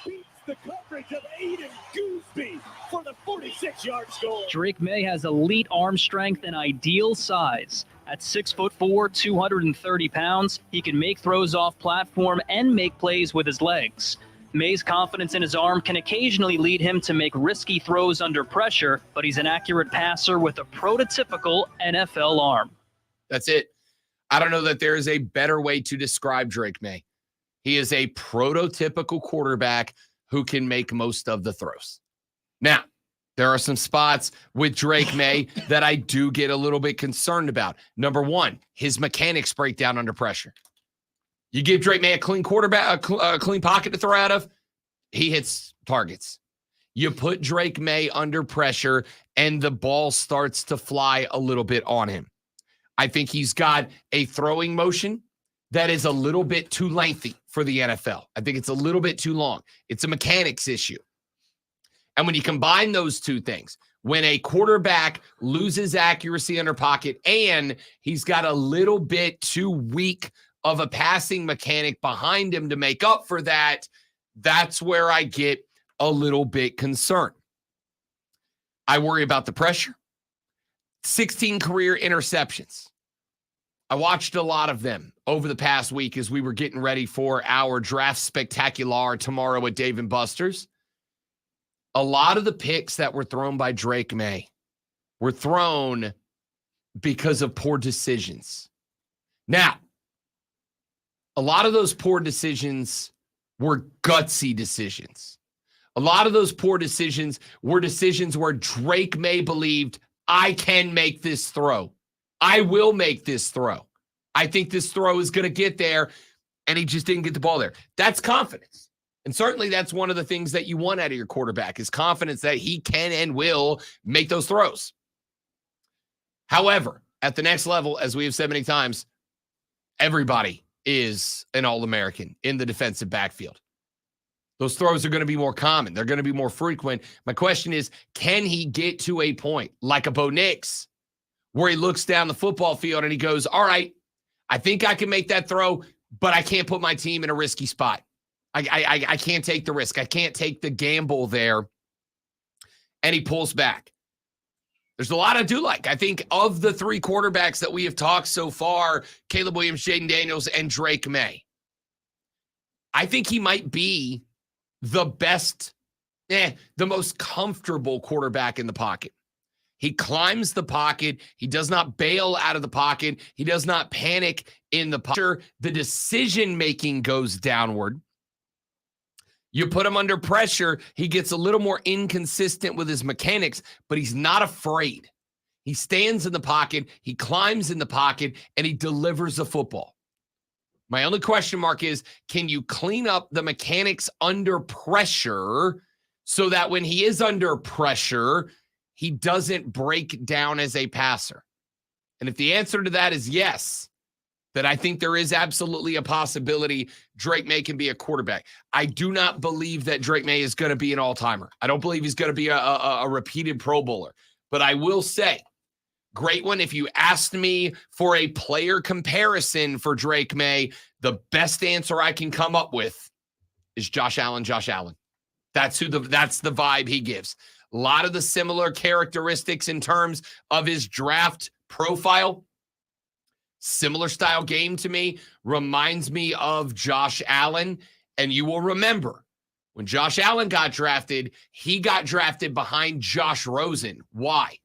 beats the coverage of Aiden Gooseby for the 46-yard score. Drake May has elite arm strength and ideal size. At 6'4", 230 pounds, he can make throws off platform and make plays with his legs. May's confidence in his arm can occasionally lead him to make risky throws under pressure, but he's an accurate passer with a prototypical NFL arm. That's it. I don't know that there is a better way to describe Drake May. He is a prototypical quarterback who can make most of the throws. Now, there are some spots with Drake May that I do get a little bit concerned about. Number one, his mechanics break down under pressure. You give Drake May a clean quarterback, a clean pocket to throw out of, he hits targets. You put Drake May under pressure, and the ball starts to fly a little bit on him. I think he's got a throwing motion that is a little bit too lengthy for the NFL. I think it's a little bit too long. It's a mechanics issue. And when you combine those two things, when a quarterback loses accuracy under pocket and he's got a little bit too weak of a passing mechanic behind him to make up for that, that's where I get a little bit concerned. I worry about the pressure. 16 career interceptions. I watched a lot of them over the past week as we were getting ready for our draft spectacular tomorrow at Dave & Buster's. A lot of the picks that were thrown by Drake May were thrown because of poor decisions. Now, a lot of those poor decisions were gutsy decisions. A lot of those poor decisions were decisions where Drake May believed, I can make this throw. I will make this throw. I think this throw is going to get there, and he just didn't get the ball there. That's confidence. And certainly that's one of the things that you want out of your quarterback is confidence that he can and will make those throws. However, at the next level, as we have said many times, everybody is an All-American in the defensive backfield. Those throws are going to be more common. They're going to be more frequent. My question is, can he get to a point like a Bo Nix where he looks down the football field and he goes, all right, I think I can make that throw, but I can't put my team in a risky spot. I can't take the risk. I can't take the gamble there. And he pulls back. There's a lot I do like. I think of the three quarterbacks that we have talked so far, Caleb Williams, Jaden Daniels, and Drake May, I think he might be the best, the most comfortable quarterback in the pocket. He climbs the pocket. He does not bail out of the pocket. He does not panic in the pocket. The decision-making goes downward. You put him under pressure, he gets a little more inconsistent with his mechanics, but he's not afraid. He stands in the pocket, he climbs in the pocket, and he delivers the football. My only question mark is, can you clean up the mechanics under pressure so that when he is under pressure, he doesn't break down as a passer? And if the answer to that is yes, then I think there is absolutely a possibility Drake May can be a quarterback. I do not believe that Drake May is going to be an all-timer. I don't believe he's going to be a repeated Pro Bowler. But I will say, great one. If you asked me for a player comparison for Drake May, the best answer I can come up with is Josh Allen. That's the vibe he gives. A lot of the similar characteristics in terms of his draft profile. Similar style game to me, reminds me of Josh Allen. And you will remember when Josh Allen got drafted, he got drafted behind Josh Rosen. Why?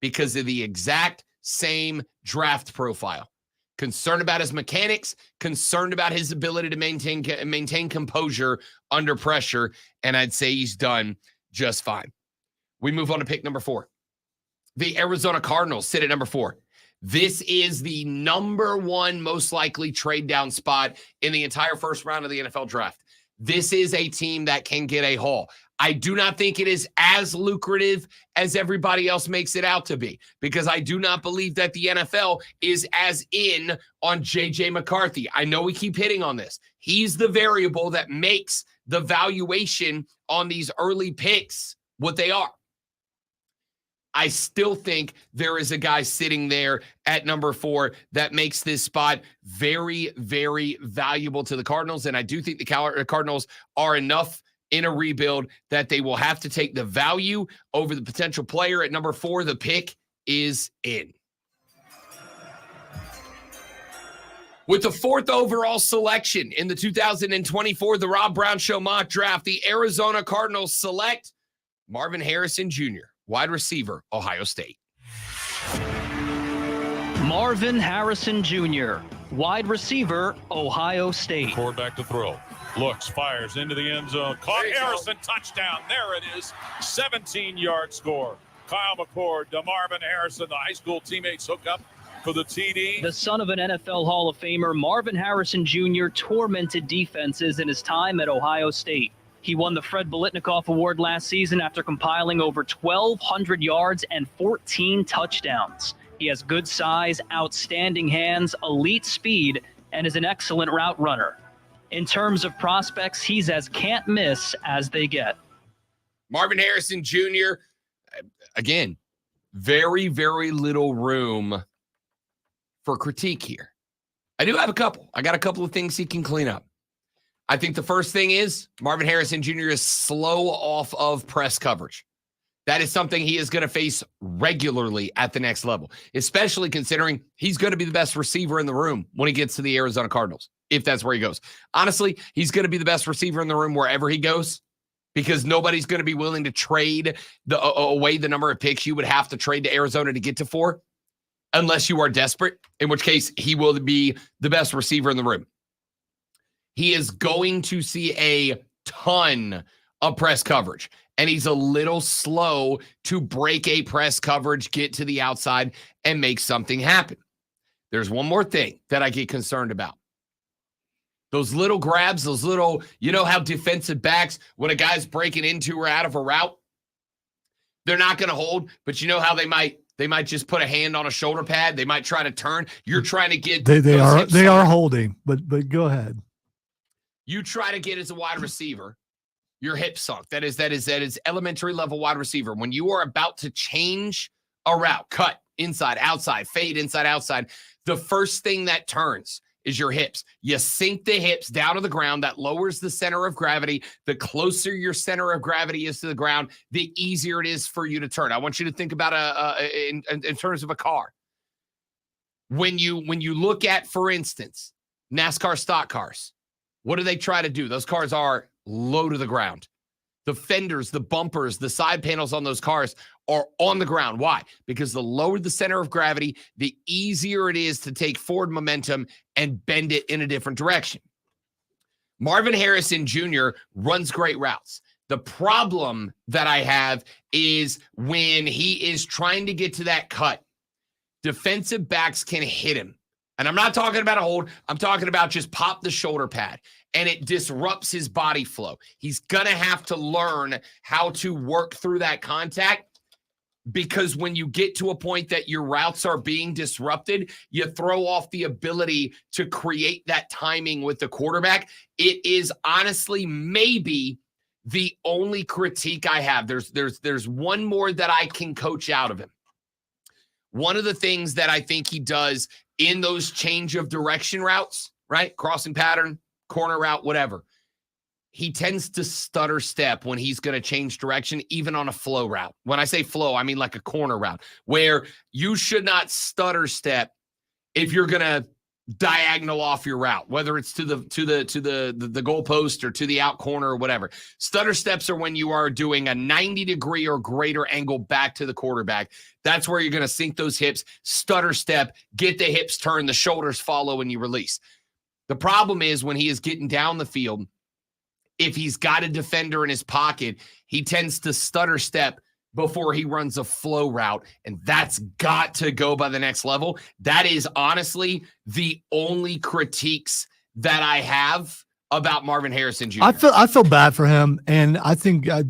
Because of the exact same draft profile. Concerned about his mechanics, concerned about his ability to maintain composure under pressure. And I'd say he's done just fine. We move on to pick number 4. The Arizona Cardinals sit at number 4. This is the number 1 most likely trade down spot in the entire first round of the NFL draft. This is a team that can get a haul. I do not think it is as lucrative as everybody else makes it out to be, because I do not believe that the NFL is as in on J.J. McCarthy. I know we keep hitting on this. He's the variable that makes the valuation on these early picks what they are. I still think there is a guy sitting there at number 4 that makes this spot very, very valuable to the Cardinals. And I do think the Cardinals are enough in a rebuild that they will have to take the value over the potential player. At number 4, the pick is in. With the 4th overall selection in the 2024 The Rob Brown Show mock draft, the Arizona Cardinals select Marvin Harrison Jr., wide receiver, Ohio State. Marvin Harrison Jr., wide receiver, Ohio State. Quarterback to throw. Looks, fires into the end zone. Caught Harrison, touchdown. There it is. 17-yard score. Kyle McCord to Marvin Harrison. The high school teammates hook up for the TD. The son of an NFL Hall of Famer, Marvin Harrison Jr. tormented defenses in his time at Ohio State. He won the Fred Biletnikoff Award last season after compiling over 1,200 yards and 14 touchdowns. He has good size, outstanding hands, elite speed, and is an excellent route runner. In terms of prospects, he's as can't miss as they get. Marvin Harrison Jr., again, very, very little room for critique here. I do have a couple. I got a couple of things he can clean up. I think the first thing is Marvin Harrison Jr. is slow off of press coverage. That is something he is going to face regularly at the next level, especially considering he's going to be the best receiver in the room when he gets to the Arizona Cardinals, if that's where he goes. Honestly, he's going to be the best receiver in the room wherever he goes, because nobody's going to be willing to trade away the number of picks you would have to trade to Arizona to get to 4, unless you are desperate, in which case he will be the best receiver in the room. He is going to see a ton of press coverage, and he's a little slow to break a press coverage, get to the outside, and make something happen. There's one more thing that I get concerned about. Those little grabs, those little, you know how defensive backs, when a guy's breaking into or out of a route, they're not going to hold, but you know how they might just put a hand on a shoulder pad. They might try to turn. You're trying to get they are holding, but go ahead. You try to get as a wide receiver, your hip sunk. That is elementary level wide receiver. When you are about to change a route, cut inside, outside, fade inside, outside, the first thing that turns is your hips. You sink the hips down to the ground. That lowers the center of gravity. The closer your center of gravity is to the ground, the easier it is for you to turn. I want you to think about in terms of a car. When you look at, for instance, NASCAR stock cars, what do they try to do? Those cars are low to the ground. The fenders, the bumpers, the side panels on those cars are on the ground. Why? Because the lower the center of gravity, the easier it is to take forward momentum and bend it in a different direction. Marvin Harrison Jr. runs great routes. The problem that I have is when he is trying to get to that cut, defensive backs can hit him. And I'm not talking about a hold. I'm talking about just pop the shoulder pad, and it disrupts his body flow. He's going to have to learn how to work through that contact, because when you get to a point that your routes are being disrupted, you throw off the ability to create that timing with the quarterback. It is honestly maybe the only critique I have. There's one more that I can coach out of him. One of the things that I think he does in those change of direction routes, right? Crossing pattern, corner route, whatever. He tends to stutter step when he's going to change direction, even on a flow route. When I say flow, I mean like a corner route, where you should not stutter step if you're going to diagonal off your route, whether it's to the goal post or to the out corner or whatever. Stutter steps are when you are doing a 90-degree or greater angle back to the quarterback. That's where you're going to sink those hips, stutter step, get the hips turned, the shoulders follow, and you release. The problem is when he is getting down the field, if he's got a defender in his pocket, he tends to stutter step before he runs a flow route, and that's got to go by the next level. That is honestly the only critiques that I have about Marvin Harrison Jr. I feel bad for him, and I think I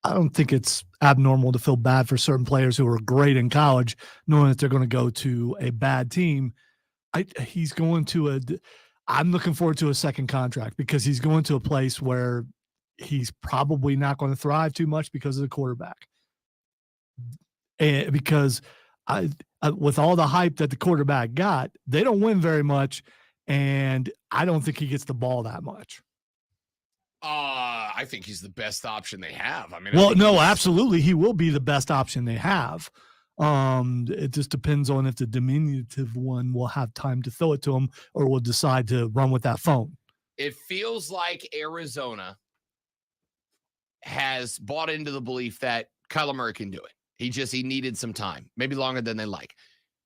don't think it's abnormal to feel bad for certain players who are great in college, knowing that they're going to go to a bad team. He's going to I'm looking forward to a second contract because he's going to a place where he's probably not going to thrive too much because of the quarterback. And because with all the hype that the quarterback got, they don't win very much, and I don't think he gets the ball that much. I think he's the best option they have. I mean, well, no, absolutely, he will be the best option they have. It just depends on if the diminutive one will have time to throw it to him or will decide to run with that phone. It feels like Arizona has bought into the belief that Kyler Murray can do it. He needed some time, maybe longer than they like.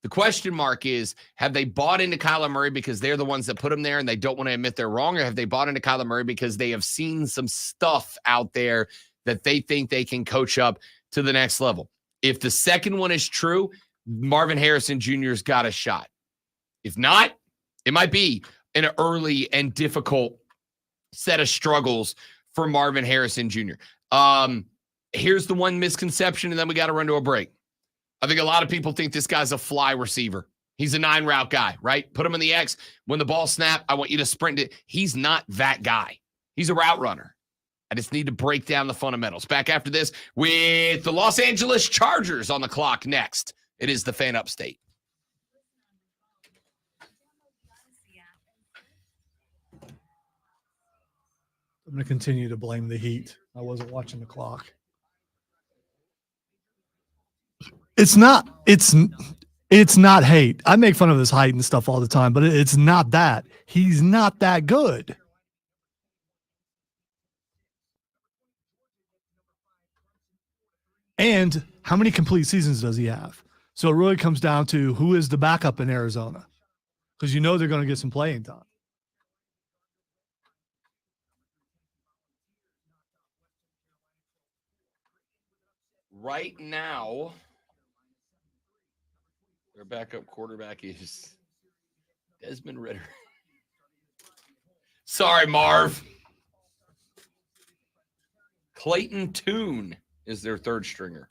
The question mark is, have they bought into Kyler Murray because they're the ones that put him there and they don't want to admit they're wrong, or have they bought into Kyler Murray because they have seen some stuff out there that they think they can coach up to the next level? If the second one is true, Marvin Harrison Jr.'s got a shot. If not, it might be an early and difficult set of struggles for Marvin Harrison Jr. Here's the one misconception, and then we got to run to a break. I think a lot of people think this guy's a fly receiver. He's a 9-route guy, right? Put him in the X. When the ball snap, I want you to sprint it. He's not that guy. He's a route runner. I just need to break down the fundamentals. Back after this with the Los Angeles Chargers on the clock next. It is the Fan Upstate. I'm going to continue to blame the heat. I wasn't watching the clock. It's not hate. I make fun of his height and stuff all the time, but it's not that. He's not that good. And how many complete seasons does he have? So it really comes down to who is the backup in Arizona, because you know they're going to get some playing time. Right now, their backup quarterback is Desmond Ridder. Sorry, Marv. Clayton Tune is their third stringer.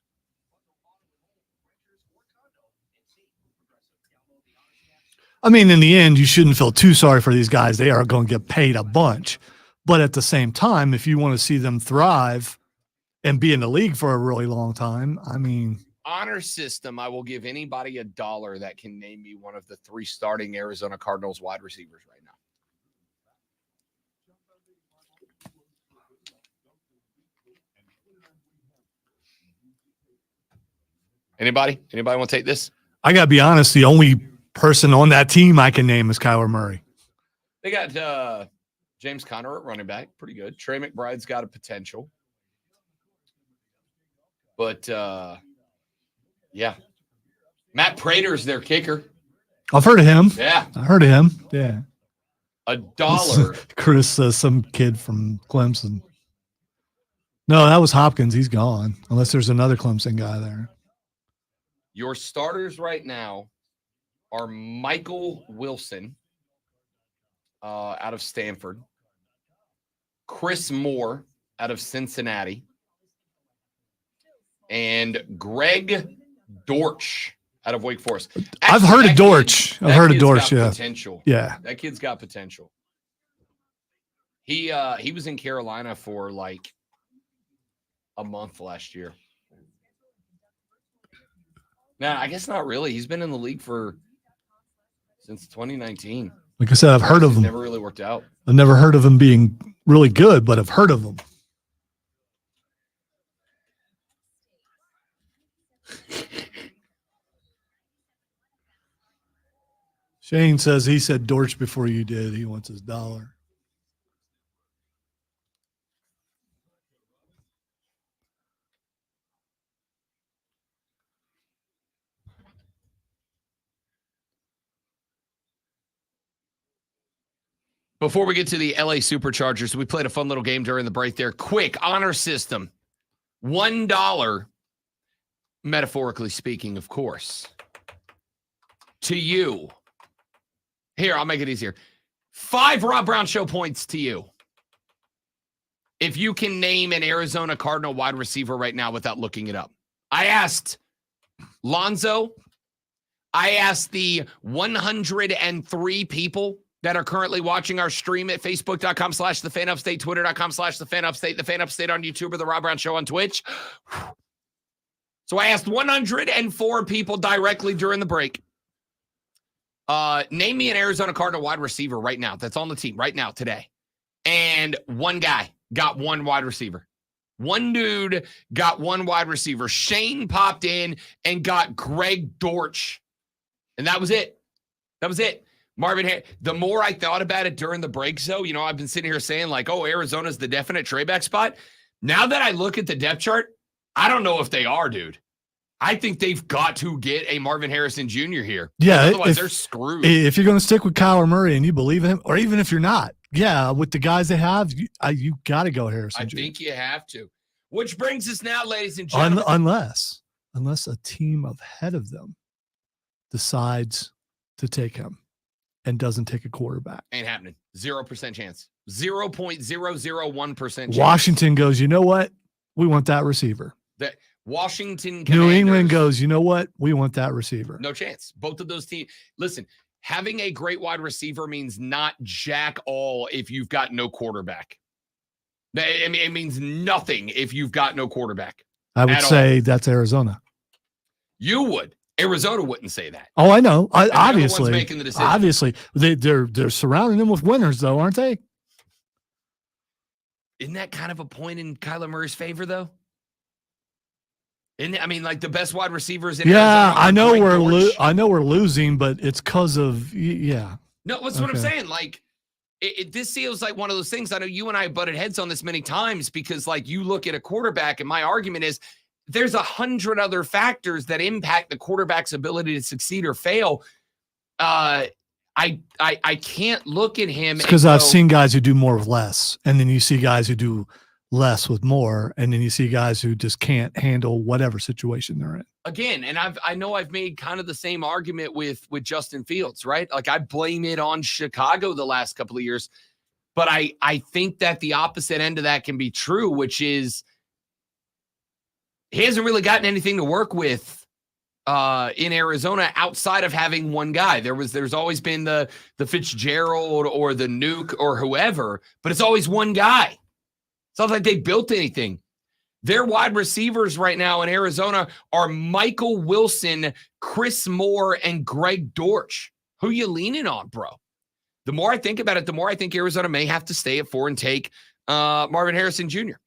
I mean, in the end, you shouldn't feel too sorry for these guys. They are going to get paid a bunch. But at the same time, if you want to see them thrive and be in the league for a really long time, I mean, honor system, I will give anybody $1 that can name me one of the 3 starting Arizona Cardinals wide receivers right now. Anybody? Anybody want to take this? I got to be honest, the only person on that team I can name is Kyler Murray. They got James Conner at running back. Pretty good. Trey McBride's got a potential. But, yeah. Matt Prater's their kicker. I've heard of him. Yeah. I heard of him. Yeah. $1. Chris, some kid from Clemson. No, that was Hopkins. He's gone. Unless there's another Clemson guy there. Your starters right now are Michael Wilson out of Stanford, Chris Moore out of Cincinnati, and Greg Dortch out of Wake Forest. Actually, I've heard of Dortch. I've heard of Dortch, yeah. Potential. Yeah. That kid's got potential. He was in Carolina for like a month last year. Nah, I guess not really. He's been in the league since 2019. Like I said, I've heard of him. Never really worked out. I've never heard of him being really good, but I've heard of him. Shane says he said Dortch before you did. He wants his $1. Before we get to the LA Superchargers, we played a fun little game during the break there. Quick honor system. $1, metaphorically speaking, of course, to you. Here, I'll make it easier. 5 Rob Brown Show points to you if you can name an Arizona Cardinal wide receiver right now without looking it up. I asked Lonzo. I asked the 103 people that are currently watching our stream at facebook.com/thefanupstate, twitter.com/thefanupstate, the Fan Upstate on YouTube, or the Rob Brown Show on Twitch. So I asked 104 people directly during the break. Name me an Arizona Cardinal wide receiver right now that's on the team right now today. And one guy got one wide receiver. One dude got one wide receiver. Shane popped in and got Greg Dortch. And that was it. That was it. Marvin Harris. The more I thought about it during the break, so, you know, I've been sitting here saying like, oh, Arizona's the definite trade back spot. Now that I look at the depth chart, I don't know if they are, dude. I think they've got to get a Marvin Harrison Jr. here. Yeah. Otherwise, they're screwed. If you're going to stick with Kyler Murray and you believe in him, or even if you're not, yeah, with the guys they have, you got to go Harrison Jr. I think you have to. Which brings us now, ladies and gentlemen. Unless a team ahead of them decides to take him and doesn't take a quarterback. Ain't happening. 0% chance. 0.001% chance. Washington goes, you know what? We want that receiver. That Washington New England goes, you know what? We want that receiver. No chance. Both of those teams. Listen, having a great wide receiver means not jack all if you've got no quarterback. I mean, it means nothing if you've got no quarterback. I would say that's Arizona. You would. Arizona wouldn't say that. Oh, I know. Obviously, making the decision. Obviously, they're surrounding them with winners, though, aren't they? Isn't that kind of a point in Kyler Murray's favor, though? I mean, like the best wide receivers in Arizona. I know we're losing, but it's because of No, that's what I'm saying. Like, this feels like one of those things. I know you and I butted heads on this many times because, like, you look at a quarterback, and my argument is there's 100 other factors that impact the quarterback's ability to succeed or fail. I can't look at him because I've seen guys who do more with less, and then you see guys who do less with more, and then you see guys who just can't handle whatever situation they're in. Again, and I know I've made kind of the same argument with Justin Fields, right? Like I blame it on Chicago the last couple of years, but I think that the opposite end of that can be true, which is he hasn't really gotten anything to work with in Arizona outside of having one guy. There's always been the Fitzgerald or the Nuke or whoever, but it's always one guy. It's not like they built anything. Their wide receivers right now in Arizona are Michael Wilson, Chris Moore, and Greg Dortch. Who you leaning on, bro? The more I think about it, the more I think Arizona may have to stay at 4 and take Marvin Harrison Jr.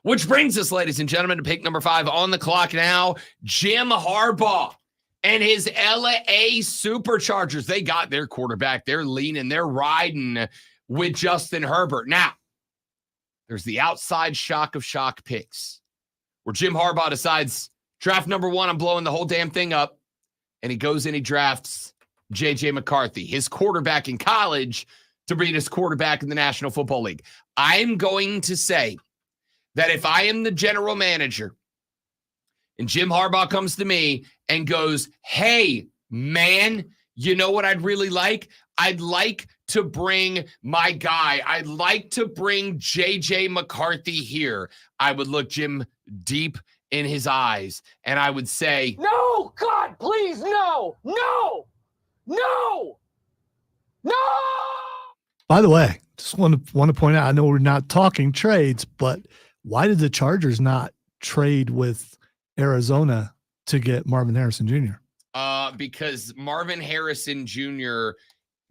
Which brings us, ladies and gentlemen, to pick number 5 on the clock now. Jim Harbaugh and his LA Superchargers. They got their quarterback. They're leaning. They're riding with Justin Herbert. Now, there's the outside shock of shock picks where Jim Harbaugh decides draft number 1, I'm blowing the whole damn thing up. And he goes and he drafts J.J. McCarthy, his quarterback in college, to be his quarterback in the National Football League. I'm going to say that if I am the general manager and Jim Harbaugh comes to me and goes, hey, man, you know what I'd really like? I'd like to bring my guy. I'd like to bring J.J. McCarthy here. I would look Jim deep in his eyes and I would say, No, God, please, no. By the way, just want to point out, I know we're not talking trades, but why did the Chargers not trade with Arizona to get Marvin Harrison Jr.? Because Marvin Harrison Jr.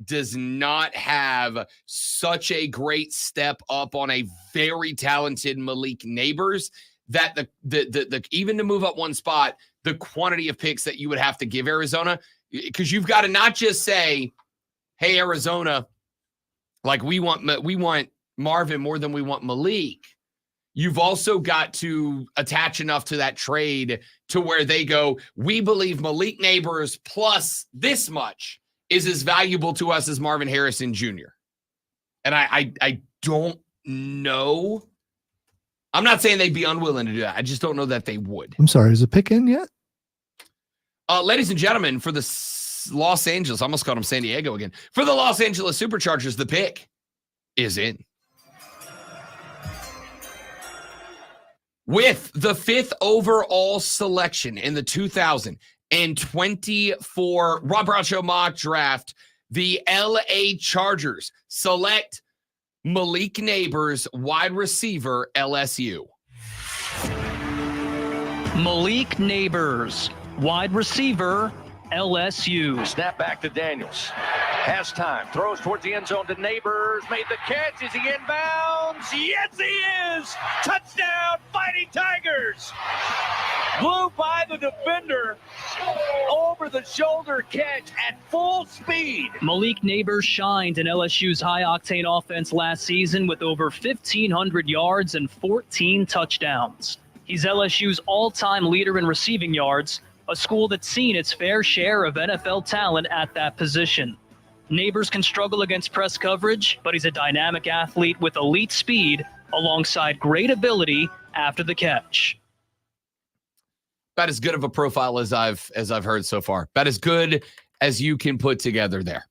does not have such a great step up on a very talented Malik Neighbors that the even to move up one spot, the quantity of picks that you would have to give Arizona, because you've got to not just say, hey, Arizona, like we want Marvin more than we want Malik. You've also got to attach enough to that trade to where they go, we believe Malik Neighbors plus this much is as valuable to us as Marvin Harrison Jr. And I don't know. I'm not saying they'd be unwilling to do that. I just don't know that they would. I'm sorry, is the pick in yet? Ladies and gentlemen, for the Los Angeles, I almost called him San Diego again. For the Los Angeles Superchargers, the pick is in. With the 5th overall selection in the 2024 Rob Brown Show mock draft, the LA Chargers select Malik Neighbors, wide receiver, LSU. Malik Neighbors, wide receiver, LSU. Snap back to Daniels. Has time. Throws towards the end zone to Neighbors. Made the catch. Is he inbounds? Yes, he is. Touchdown, Fighting Tigers. Blew by the defender. Over the shoulder catch at full speed. Malik Neighbors shined in LSU's high-octane offense last season with over 1,500 yards and 14 touchdowns. He's LSU's all-time leader in receiving yards, a school that's seen its fair share of NFL talent at that position. Neighbors can struggle against press coverage, but he's a dynamic athlete with elite speed alongside great ability after the catch. About as good of a profile as I've heard so far. About as good as you can put together there.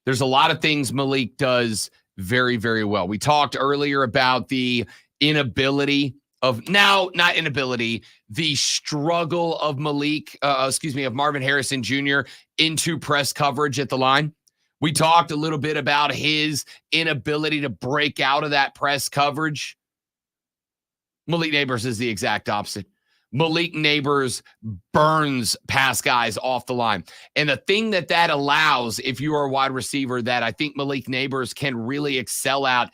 There's a lot of things Malik does very, very well. We talked earlier about the inability of the struggle of of Marvin Harrison Jr. into press coverage at the line. We talked a little bit about his inability to break out of that press coverage. Malik Neighbors is the exact opposite. Malik Neighbors burns past guys off the line. And the thing that allows, if you are a wide receiver, that I think Malik Neighbors can really excel at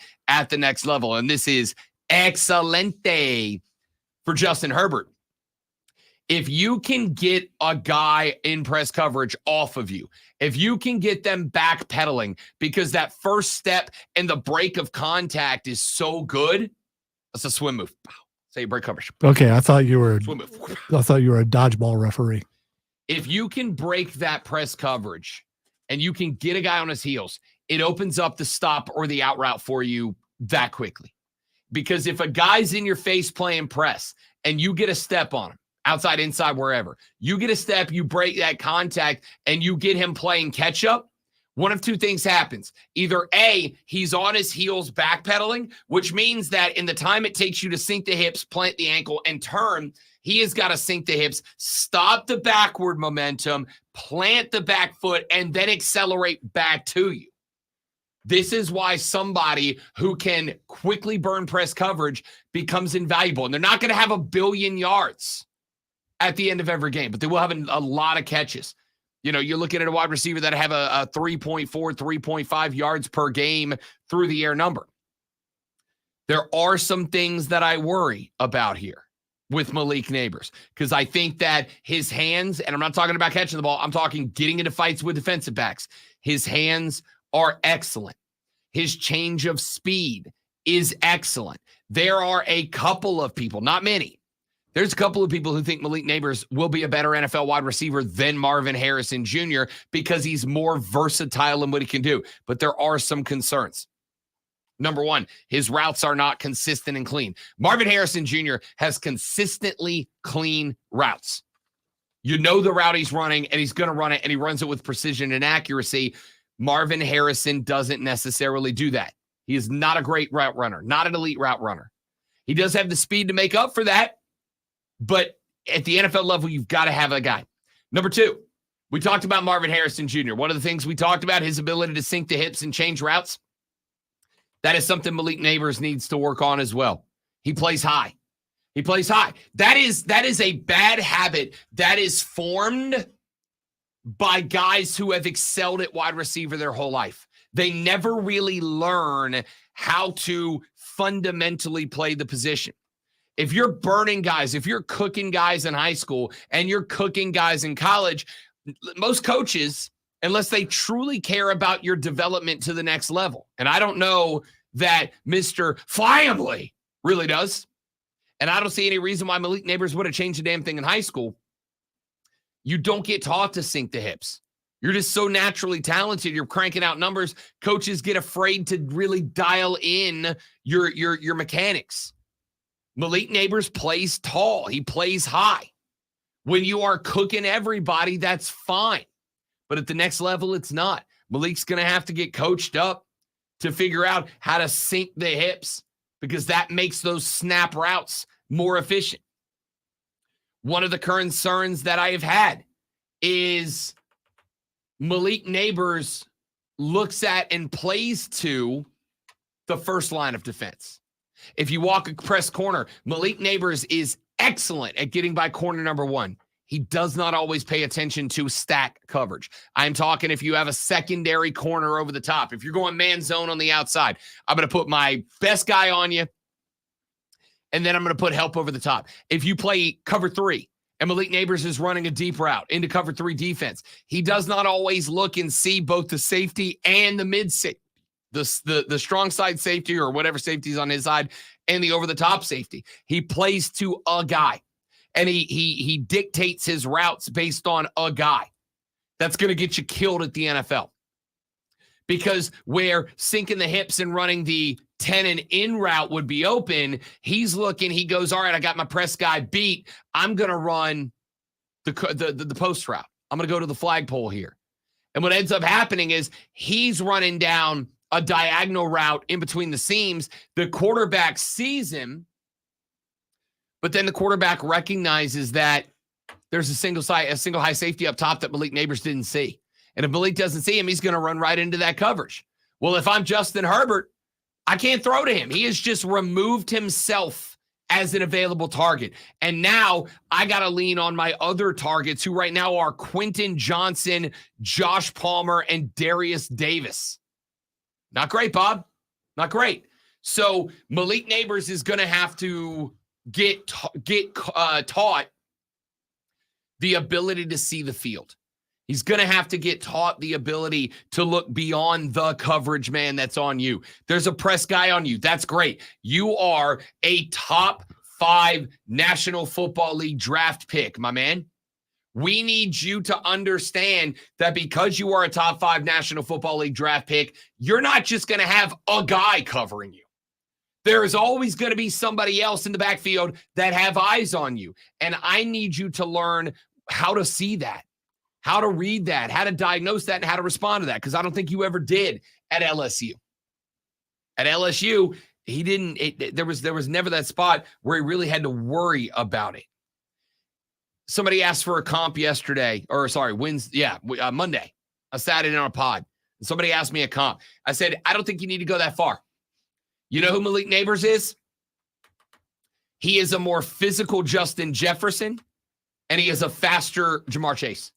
the next level, and this is excelente for Justin Herbert. If you can get a guy in press coverage off of you, if you can get them backpedaling because that first step and the break of contact is so good, that's a swim move. Say break coverage. Okay, I thought you were swim move. I thought you were a dodgeball referee. If you can break that press coverage and you can get a guy on his heels, it opens up the stop or the out route for you that quickly. Because if a guy's in your face playing press and you get a step on him, outside, inside, wherever, you get a step, you break that contact, and you get him playing catch up, one of two things happens. Either A, he's on his heels backpedaling, which means that in the time it takes you to sink the hips, plant the ankle, and turn, he has got to sink the hips, stop the backward momentum, plant the back foot, and then accelerate back to you. This is why somebody who can quickly burn press coverage becomes invaluable. And they're not going to have 1 billion yards at the end of every game, but they will have a lot of catches. You know, you're looking at a wide receiver that have a 3.4, 3.5 yards per game through the air number. There are some things that I worry about here with Malik Neighbors, because I think that his hands, and I'm not talking about catching the ball, I'm talking getting into fights with defensive backs. His hands are excellent. His change of speed is excellent. There are a couple of people, not many. There's a couple of people who think Malik Neighbors will be a better NFL wide receiver than Marvin Harrison Jr. because he's more versatile in what he can do. But there are some concerns. Number one, his routes are not consistent and clean. Marvin Harrison Jr. has consistently clean routes. You know the route he's running, and he's going to run it, and he runs it with precision and accuracy. Marvin Harrison doesn't necessarily do that. He is not a great route runner, not an elite route runner. He does have the speed to make up for that, but at the NFL level, you've got to have a guy. Number two, we talked about Marvin Harrison Jr. One of the things we talked about, his ability to sink the hips and change routes. That is something Malik Neighbors needs to work on as well. He plays high. He plays high. That is a bad habit that is formed by guys who have excelled at wide receiver their whole life. They never really learn how to fundamentally play the position. If you're burning guys, if you're cooking guys in high school and you're cooking guys in college, most coaches, unless they truly care about your development to the next level, and I don't know that Mr. Flyably really does, and I don't see any reason why Malik Neighbors would have changed a damn thing in high school. You don't get taught to sink the hips. You're just so naturally talented. You're cranking out numbers. Coaches get afraid to really dial in your mechanics. Malik Neighbors plays tall. He plays high. When you are cooking everybody, that's fine. But at the next level, it's not. Malik's going to have to get coached up to figure out how to sink the hips because that makes those snap routes more efficient. One of the concerns that I have had is Malik Neighbors looks at and plays to the first line of defense. If you walk a press corner, Malik Neighbors is excellent at getting by corner number one. He does not always pay attention to stack coverage. I'm talking if you have a secondary corner over the top. If you're going man zone on the outside, I'm going to put my best guy on you, and then I'm going to put help over the top. If you play cover 3 and Malik Neighbors is running a deep route into cover 3 defense, he does not always look and see both the safety and the mid safety, the strong side safety or whatever safety's on his side, and the over the top safety. He plays to a guy. And he dictates his routes based on a guy. That's going to get you killed at the NFL. Because where sinking the hips and running the 10 and in route would be open, he's looking, he goes, all right, I got my press guy beat. I'm going to run the post route. I'm going to go to the flagpole here. And what ends up happening is he's running down a diagonal route in between the seams. The quarterback sees him, but then the quarterback recognizes that there's a single high safety up top that Malik Neighbors didn't see. And if Malik doesn't see him, he's going to run right into that coverage. Well, if I'm Justin Herbert, I can't throw to him. He has just removed himself as an available target. And now I got to lean on my other targets who right now are Quentin Johnson, Josh Palmer, and Darius Davis. Not great, Bob. Not great. So Malik Neighbors is going to have to get taught the ability to see the field. He's going to have to get taught the ability to look beyond the coverage man that's on you. There's a press guy on you. That's great. You are a top 5 National Football League draft pick, my man. We need you to understand that because you are a top 5 National Football League draft pick, you're not just going to have a guy covering you. There is always going to be somebody else in the backfield that have eyes on you. And I need you to learn how to see that, how to read that, how to diagnose that, and how to respond to that, because I don't think you ever did at LSU. At LSU, he didn't. There was never that spot where he really had to worry about it. Somebody asked for a comp yesterday, or sorry, Monday. I sat in on a pod. And somebody asked me a comp. I said, I don't think you need to go that far. You know who Malik Neighbors is? He is a more physical Justin Jefferson, and he is a faster Ja'Marr Chase.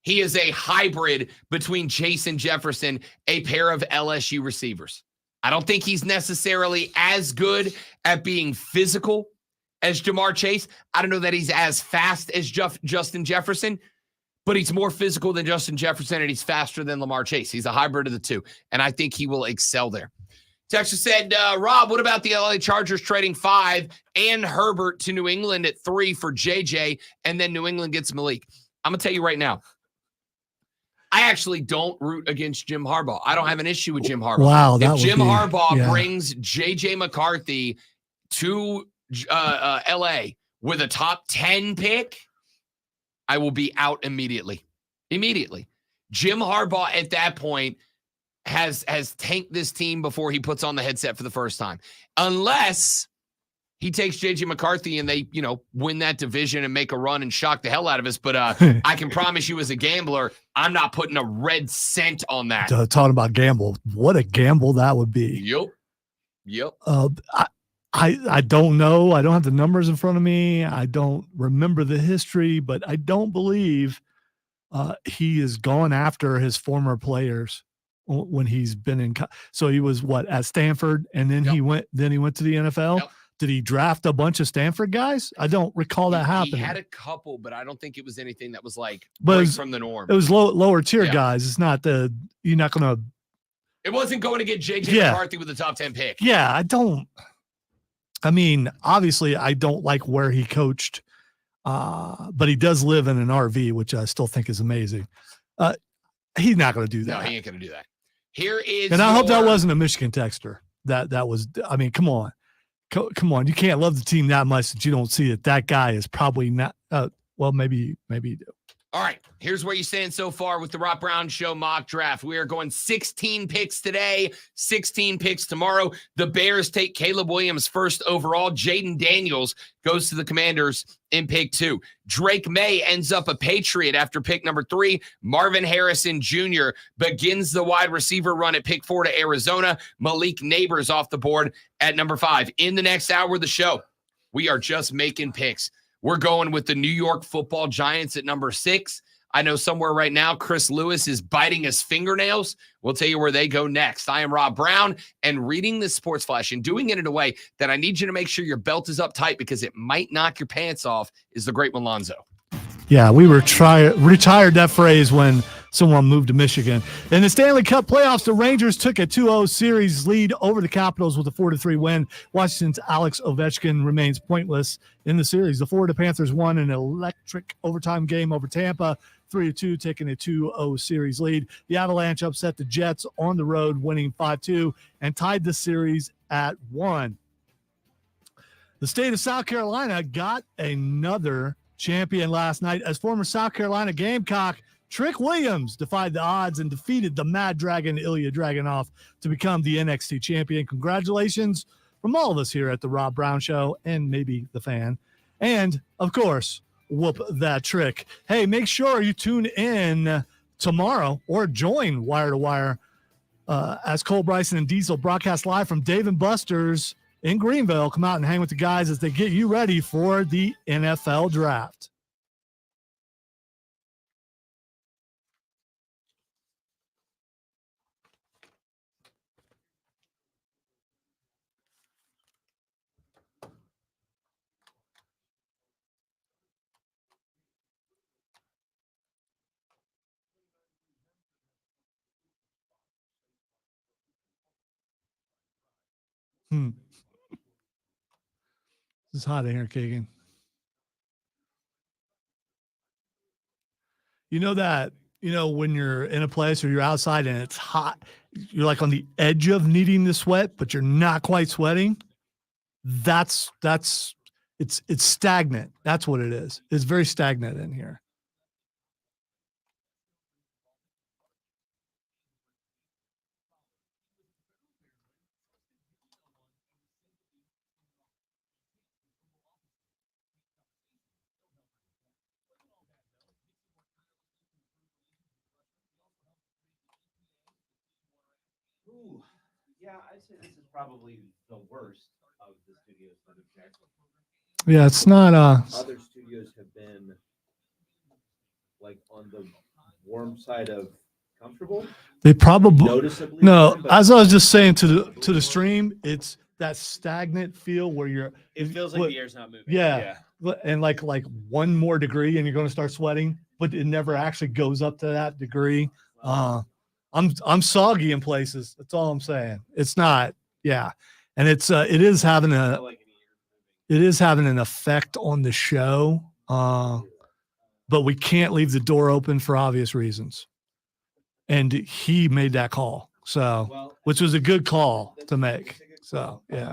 He is a hybrid between Chase and Jefferson, a pair of LSU receivers. I don't think he's necessarily as good at being physical as Ja'Marr Chase. I don't know that he's as fast as Justin Jefferson, but he's more physical than Justin Jefferson, and he's faster than Lamar Chase. He's a hybrid of the two, and I think he will excel there. Texas said, Rob, what about the LA Chargers trading 5 and Herbert to New England at 3 for JJ, and then New England gets Malik? I'm going to tell you right now, I actually don't root against Jim Harbaugh. I don't have an issue with Jim Harbaugh. Wow, if Jim Harbaugh brings JJ McCarthy to LA with a top 10 pick, I will be out immediately. Immediately. Jim Harbaugh at that point has tanked this team before he puts on the headset for the first time. Unless he takes J.J. McCarthy and they, win that division and make a run and shock the hell out of us. But I can promise you as a gambler, I'm not putting a red cent on that. Talking about gamble, what a gamble that would be. Yep. I don't know. I don't have the numbers in front of me. I don't remember the history, but I don't believe he has gone after his former players when he's been in. So he was at Stanford, and then he went to the NFL. Yep. Did he draft a bunch of Stanford guys? I don't recall that happening. He had a couple, but I don't think it was anything that was from the norm. It was lower tier guys. It's not you're not going to. It wasn't going to get J.J. McCarthy with the top 10 pick. Yeah, obviously I don't like where he coached, but he does live in an RV, which I still think is amazing. He's not going to do that. No, he ain't going to do that. Here is, and I hope that wasn't a Michigan texter. That was. Come on. Come on. You can't love the team that much that you don't see that guy is probably not. Well, maybe you do. All right, here's where you stand so far with the Rob Brown Show mock draft. We are going 16 picks today, 16 picks tomorrow. The Bears take Caleb Williams first overall. Jaden Daniels goes to the Commanders in pick 2. Drake May ends up a Patriot after pick number 3. Marvin Harrison Jr. begins the wide receiver run at pick 4 to Arizona. Malik Neighbors off the board at number 5. In the next hour of the show, we are just making picks. We're going with the New York Football Giants at number 6. I know somewhere right now, Chris Lewis is biting his fingernails. We'll tell you where they go next. I am Rob Brown, and reading this Sports Flash and doing it in a way that I need you to make sure your belt is up tight because it might knock your pants off is the great Malonzo. Yeah, we retired that phrase when someone moved to Michigan. In the Stanley Cup playoffs, the Rangers took a 2-0 series lead over the Capitals with a 4-3 win. Washington's Alex Ovechkin remains pointless in the series. The Florida Panthers won an electric overtime game over Tampa, 3-2, taking a 2-0 series lead. The Avalanche upset the Jets on the road, winning 5-2, and tied the series at 1. The state of South Carolina got another champion last night as former South Carolina Gamecock Trick Williams defied the odds and defeated the Mad Dragon Ilya Dragunov to become the NXT champion. Congratulations from all of us here at the Rob Brown Show and maybe the fan. And, of course, whoop that trick. Hey, make sure you tune in tomorrow or join Wire to Wire as Cole Bryson and Diesel broadcast live from Dave & Buster's in Greenville. Come out and hang with the guys as they get you ready for the NFL draft. This is hot in here, Kagan. You know that, when you're in a place or you're outside and it's hot, you're like on the edge of needing to sweat, but you're not quite sweating. It's stagnant. That's what it is. It's very stagnant in here. Yeah, I'd say this is probably the worst of the studios that have checked. Yeah, it's not. Other studios have been like on the warm side of comfortable. They probably Noticeably no. warm, but As I was just saying to the stream, it's that stagnant feel where you're. it feels like the air's not moving. Yeah. And like one more degree, and you're going to start sweating, but it never actually goes up to that degree. I'm soggy in places. That's all I'm saying. It's not, yeah, and it is having an effect on the show. But we can't leave the door open for obvious reasons. And he made that call, so which was a good call to make. So yeah. I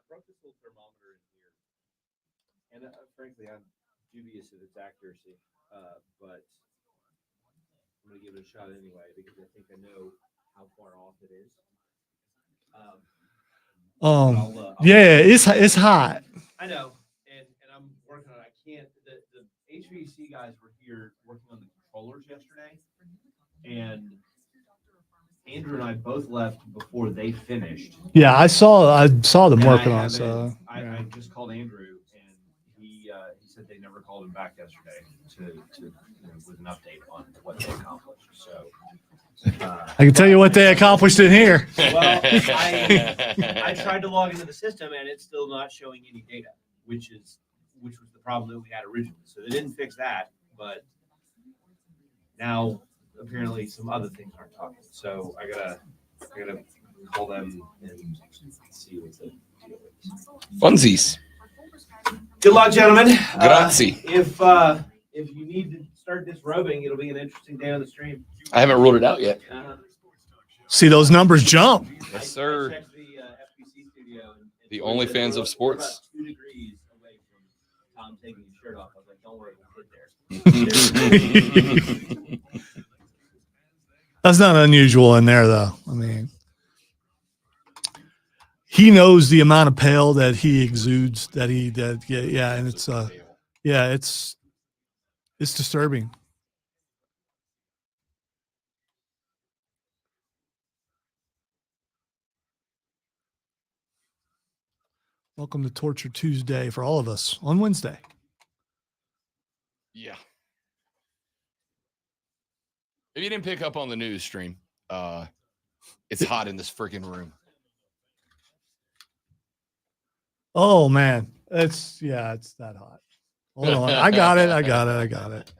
brought this little thermometer in here, and frankly, I'm dubious of its accuracy, but I'm going to give it a shot anyway because I think I know how far off it is. Yeah, it's hot. I know, and I'm working on it. I can't. The HVAC guys were here working on the controllers yesterday, and Andrew and I both left before they finished. Yeah, I saw them And working I on it. haven't- So I just called Andrew, and he said they never called him back yesterday with an update on what they accomplished. So I can tell you what they accomplished in here. well, I tried to log into the system, and it's still not showing any data, which was the problem that we had originally. So they didn't fix that, but now apparently some other things aren't talking. So I gotta call them and see what the deal is. Funsies. Good luck, gentlemen. Grazie. If you need to start disrobing, it'll be an interesting day on the stream. I haven't ruled it out yet. See those numbers jump. Yes, sir. I checked the FPC studio. And The only fans of sports. We're about 2 degrees away from Tom taking his shirt off. I was like, don't worry, we'll get there. That's not unusual in there, though. I mean, he knows the amount of pale that he exudes. And it's it's disturbing. Welcome to Torture Tuesday for all of us on Wednesday. Yeah. If you didn't pick up on the news stream, it's hot in this freaking room. Oh man, it's that hot. Hold on, I got it.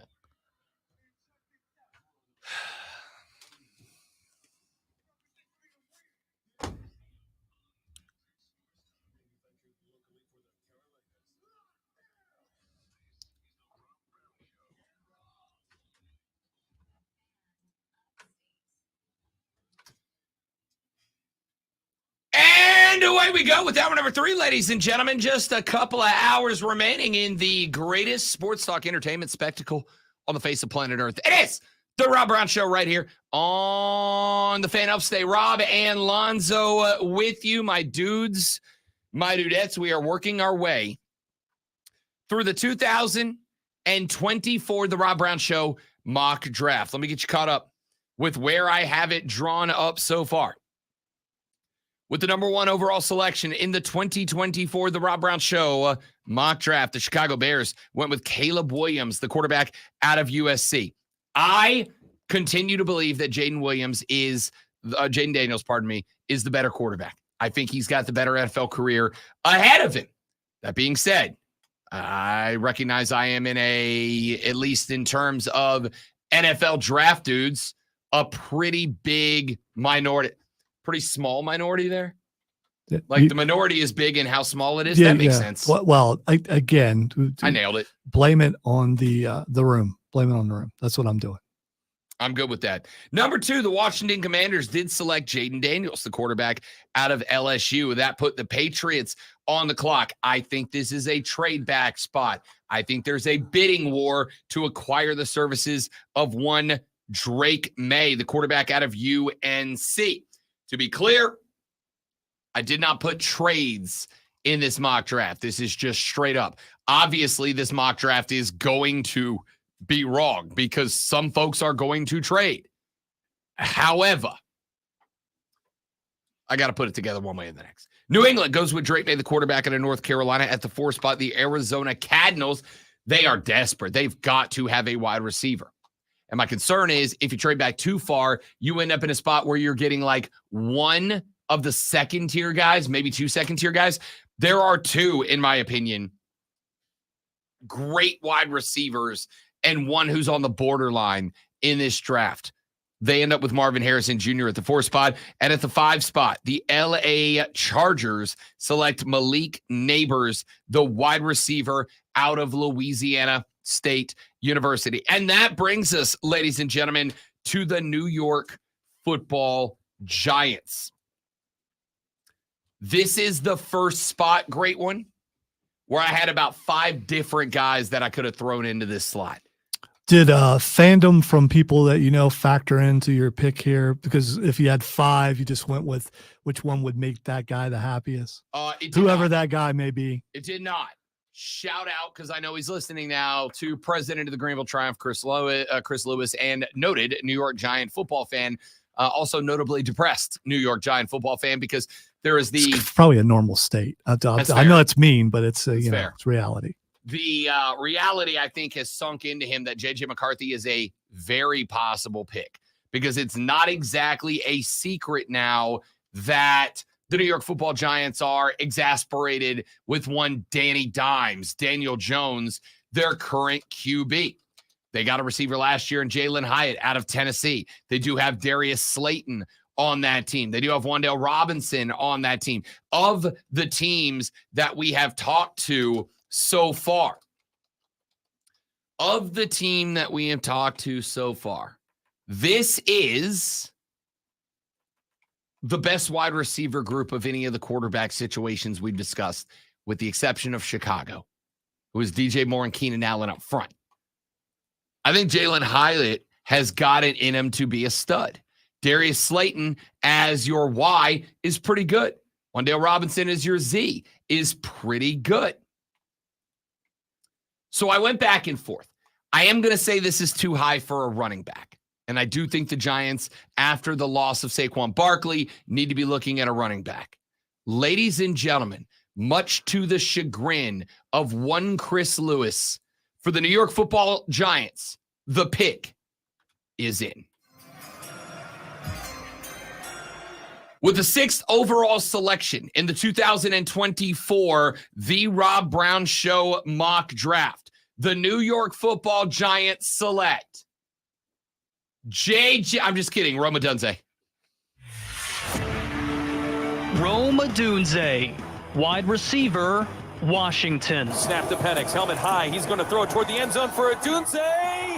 And away we go with hour number 3, ladies and gentlemen. Just a couple of hours remaining in the greatest sports talk entertainment spectacle on the face of planet Earth. It is the Rob Brown Show right here on the Fan Upstate. Rob and Lonzo with you, my dudes, my dudettes. We are working our way through the 2024 The Rob Brown Show mock draft. Let me get you caught up with where I have it drawn up so far. With the number 1 overall selection in the 2024 The Rob Brown Show mock draft, the Chicago Bears went with Caleb Williams, the quarterback out of USC. I continue to believe that Jaden Daniels, is the better quarterback. I think he's got the better NFL career ahead of him. That being said, I recognize I am at least in terms of NFL draft dudes, a pretty big minority. Pretty small minority there. Like the minority is big in how small it is. That makes sense. Well, I nailed it. Blame it on the room. Blame it on the room. That's what I'm doing. I'm good with that. Number 2, the Washington Commanders did select Jaden Daniels, the quarterback out of LSU. That put the Patriots on the clock. I think this is a trade back spot. I think there's a bidding war to acquire the services of one Drake May, the quarterback out of UNC. To be clear, I did not put trades in this mock draft. This is just straight up. Obviously, this mock draft is going to be wrong because some folks are going to trade. However, I got to put it together one way or the next. New England goes with Drake May, the quarterback out of North Carolina, at the 4 spot. The Arizona Cardinals, they are desperate. They've got to have a wide receiver. And my concern is if you trade back too far, you end up in a spot where you're getting like one of the second-tier guys, maybe 2 second-tier guys. There are 2, in my opinion, great wide receivers and one who's on the borderline in this draft. They end up with Marvin Harrison Jr. at the 4 spot. And at the 5 spot, the LA Chargers select Malik Neighbors, the wide receiver out of Louisiana State University. And that brings us, ladies and gentlemen, to the New York Football Giants. This is the first spot, great one, where I had about 5 different guys that I could have thrown into this slot. Did fandom from people that you know factor into your pick here? Because if you had 5, you just went with which one would make that guy the happiest? Whoever that guy may be. It did not. Shout out, because I know he's listening now, to president of the Greenville Triumph, Chris Lewis, and noted New York Giant football fan, also notably depressed New York Giant football fan, because there is it's probably a normal state. I know it's mean, but it's it's reality. The reality, I think, has sunk into him that J.J. McCarthy is a very possible pick, because it's not exactly a secret now that the New York Football Giants are exasperated with one Daniel Jones, their current QB. They got a receiver last year in Jalen Hyatt out of Tennessee. They do have Darius Slayton on that team. They do have Wan'Dale Robinson on that team. Of the teams that we have talked to so far, this is the best wide receiver group of any of the quarterback situations we've discussed, with the exception of Chicago, who is DJ Moore and Keenan Allen up front. I think Jalen Hyatt has got it in him to be a stud. Darius Slayton as your Y is pretty good. Wan'Dale Robinson as your Z is pretty good. So I went back and forth. I am going to say this is too high for a running back. And I do think the Giants, after the loss of Saquon Barkley, need to be looking at a running back. Ladies and gentlemen, much to the chagrin of one Chris Lewis, for the New York Football Giants, the pick is in. With the 6th overall selection in the 2024 The Rob Brown Show mock draft, the New York Football Giants select I'm just kidding, Rome Odunze. Rome Odunze, wide receiver, Washington. Snap to Penix, helmet high. He's going to throw it toward the end zone for Odunze.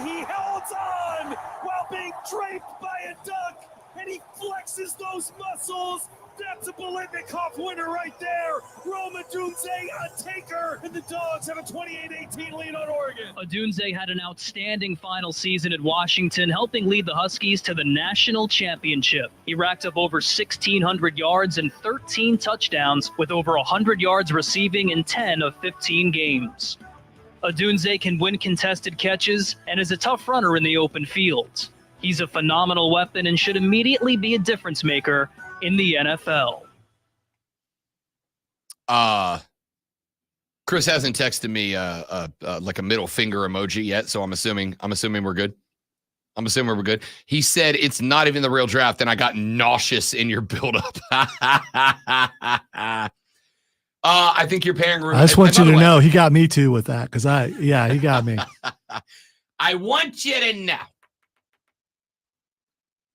He holds on while being draped by a duck, and he flexes those muscles. That's a Biletnikoff winner right there. Rome Odunze, a taker, and the Dogs have a 28-18 lead on Oregon. Odunze had an outstanding final season at Washington, helping lead the Huskies to the national championship. He racked up over 1,600 yards and 13 touchdowns, with over 100 yards receiving in 10 of 15 games. Odunze can win contested catches and is a tough runner in the open field. He's a phenomenal weapon and should immediately be a difference maker in the NFL. Chris hasn't texted me like a middle finger emoji yet, so I'm assuming we're good. He said it's not even the real draft, and I got nauseous in your buildup. I think you're pairing. I just want you to know he got me too with that because he got me. I want you to know,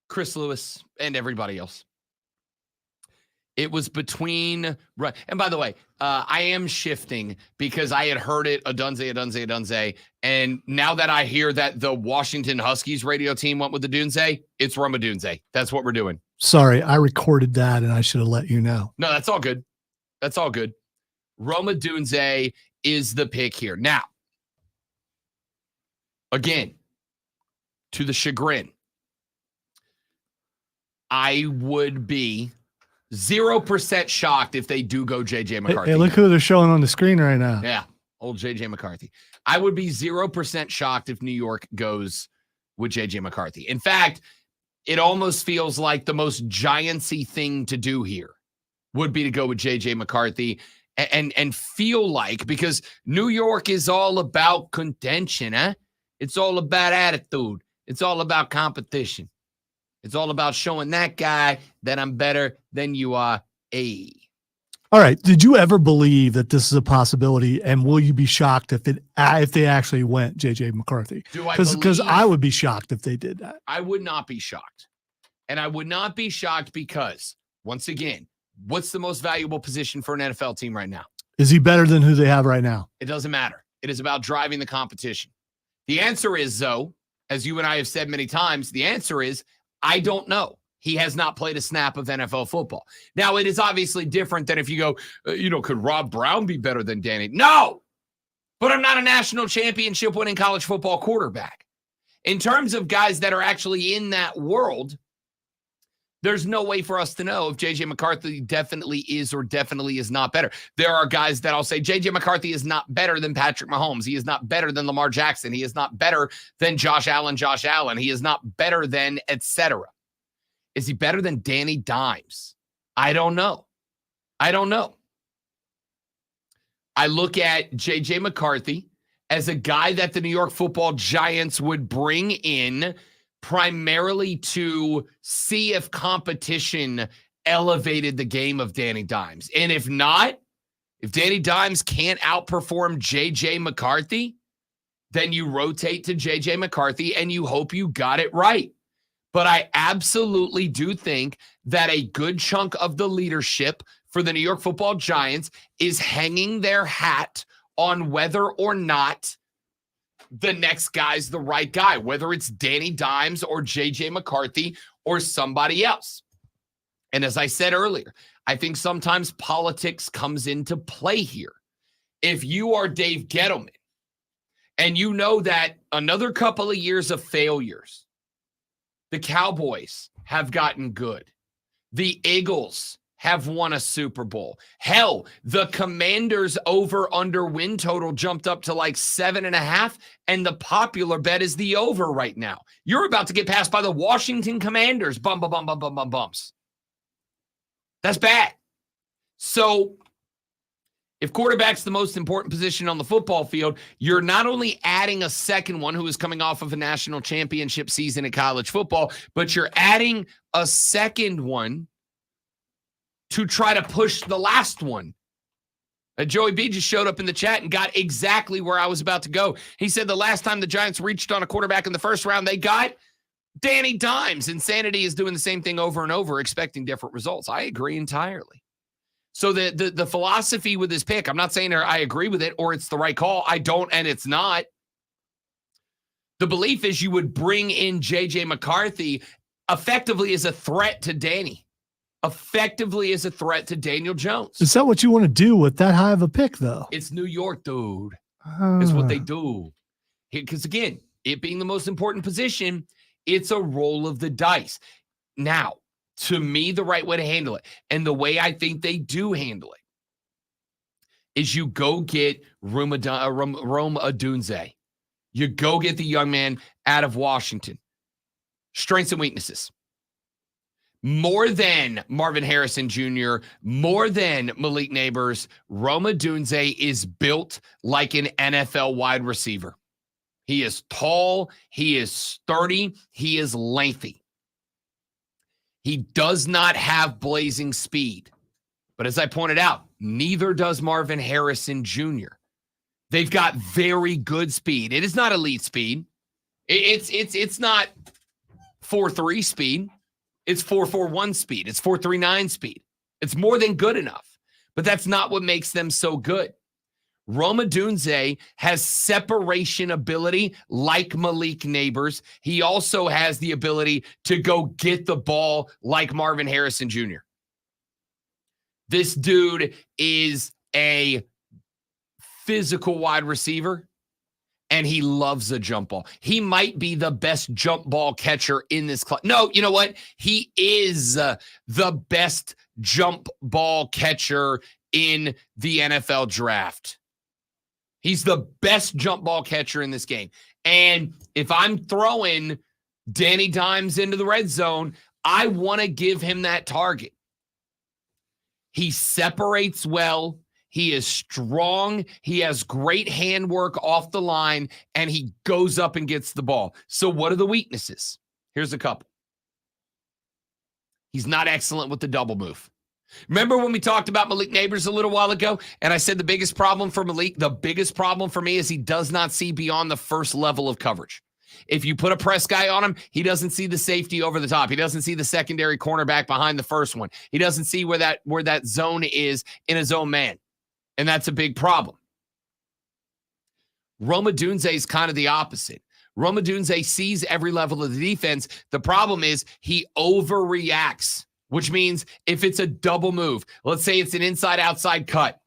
Chris Lewis and everybody else. It was between, and by the way, I am shifting because I had heard it, Odunze, and now that I hear that the Washington Huskies radio team went with Odunze, it's Rome Odunze. That's what we're doing. Sorry, I recorded that and I should have let you know. No, that's all good. Rome Odunze is the pick here. Now, again, to the chagrin, I would be 0% shocked if they do go J.J. McCarthy. Hey, look who they're showing on the screen right now. Yeah, old J.J. McCarthy. I would be 0% shocked if New York goes with J.J. McCarthy. In fact, it almost feels like the most Giants-y thing to do here would be to go with J.J. McCarthy and feel like, because New York is all about contention, huh? It's all about attitude. It's all about competition. It's all about showing that guy that I'm better than you are. All right. Did you ever believe that this is a possibility? And will you be shocked if they actually went J.J. McCarthy? Because I would be shocked if they did that. I would not be shocked. And I would not be shocked because, once again, what's the most valuable position for an NFL team right now? Is he better than who they have right now? It doesn't matter. It is about driving the competition. The answer is, though, as you and I have said many times, the answer is, I don't know. He has not played a snap of NFL football. Now, it is obviously different than if you go, could Rob Brown be better than Danny? No, but I'm not a national championship winning college football quarterback. In terms of guys that are actually in that world, there's no way for us to know if J.J. McCarthy definitely is or definitely is not better. There are guys that I'll say J.J. McCarthy is not better than Patrick Mahomes. He is not better than Lamar Jackson. He is not better than Josh Allen. He is not better than etc. Is he better than Danny Dimes? I don't know. I look at J.J. McCarthy as a guy that the New York Football Giants would bring in primarily to see if competition elevated the game of Danny Dimes. And if not, if Danny Dimes can't outperform J.J. McCarthy, then you rotate to J.J. McCarthy and you hope you got it right. But I absolutely do think that a good chunk of the leadership for the New York Football Giants is hanging their hat on whether or not the next guy's the right guy, whether it's Danny Dimes or J.J. McCarthy or somebody else. And as I said earlier, I think sometimes politics comes into play here. If you are Dave Gettleman And you know that another couple of years of failures, the Cowboys have gotten good. The Eagles have won a Super Bowl. Hell, the Commanders over-under win total jumped up to like 7.5, and the popular bet is the over right now. You're about to get passed by the Washington Commanders. Bumps. That's bad. So if quarterback's the most important position on the football field, you're not only adding a second one who is coming off of a national championship season in college football, but you're adding a second one to try to push the last one. Joey B just showed up in the chat and got exactly where I was about to go. He said the last time the Giants reached on a quarterback in the first round, they got Danny Dimes. Insanity is doing the same thing over and over, expecting different results. I agree entirely. So the philosophy with this pick, I'm not saying I agree with it or it's the right call. I don't, and it's not. The belief is you would bring in J.J. McCarthy effectively as a threat to Danny, effectively as a threat to Daniel Jones. Is that what you want to do with that high of a pick, though? It's New York, dude. It's what they do. Because, again, it being the most important position, it's a roll of the dice. Now, to me, the right way to handle it, and the way I think they do handle it, is you go get Rome Odunze. You go get the young man out of Washington. Strengths and weaknesses. More than Marvin Harrison Jr., more than Malik Neighbors, Rome Odunze is built like an NFL wide receiver. He is tall, he is sturdy, he is lengthy. He does not have blazing speed. But as I pointed out, neither does Marvin Harrison Jr. They've got very good speed. It is not elite speed. It's not 4.3 speed. It's 4.41 speed. It's 4.39 speed. It's more than good enough. But that's not what makes them so good. Rome Odunze has separation ability like Malik Neighbors. He also has the ability to go get the ball like Marvin Harrison Jr. This dude is a physical wide receiver, and he loves a jump ball. He might be the best jump ball catcher in this class. No, you know what? He is the best jump ball catcher in the NFL draft. He's the best jump ball catcher in this game. And if I'm throwing Danny Dimes into the red zone, I want to give him that target. He separates well. He is strong. He has great handwork off the line, and he goes up and gets the ball. So what are the weaknesses? Here's a couple. He's not excellent with the double move. Remember when we talked about Malik Neighbors a little while ago, and I said the biggest problem for Malik, the biggest problem for me is he does not see beyond the first level of coverage. If you put a press guy on him, he doesn't see the safety over the top. He doesn't see the secondary cornerback behind the first one. He doesn't see where that zone is in a zone man. And that's a big problem. Rome Odunze is kind of the opposite. Rome Odunze sees every level of the defense. The problem is he overreacts, which means if it's a double move, let's say it's an inside-outside cut,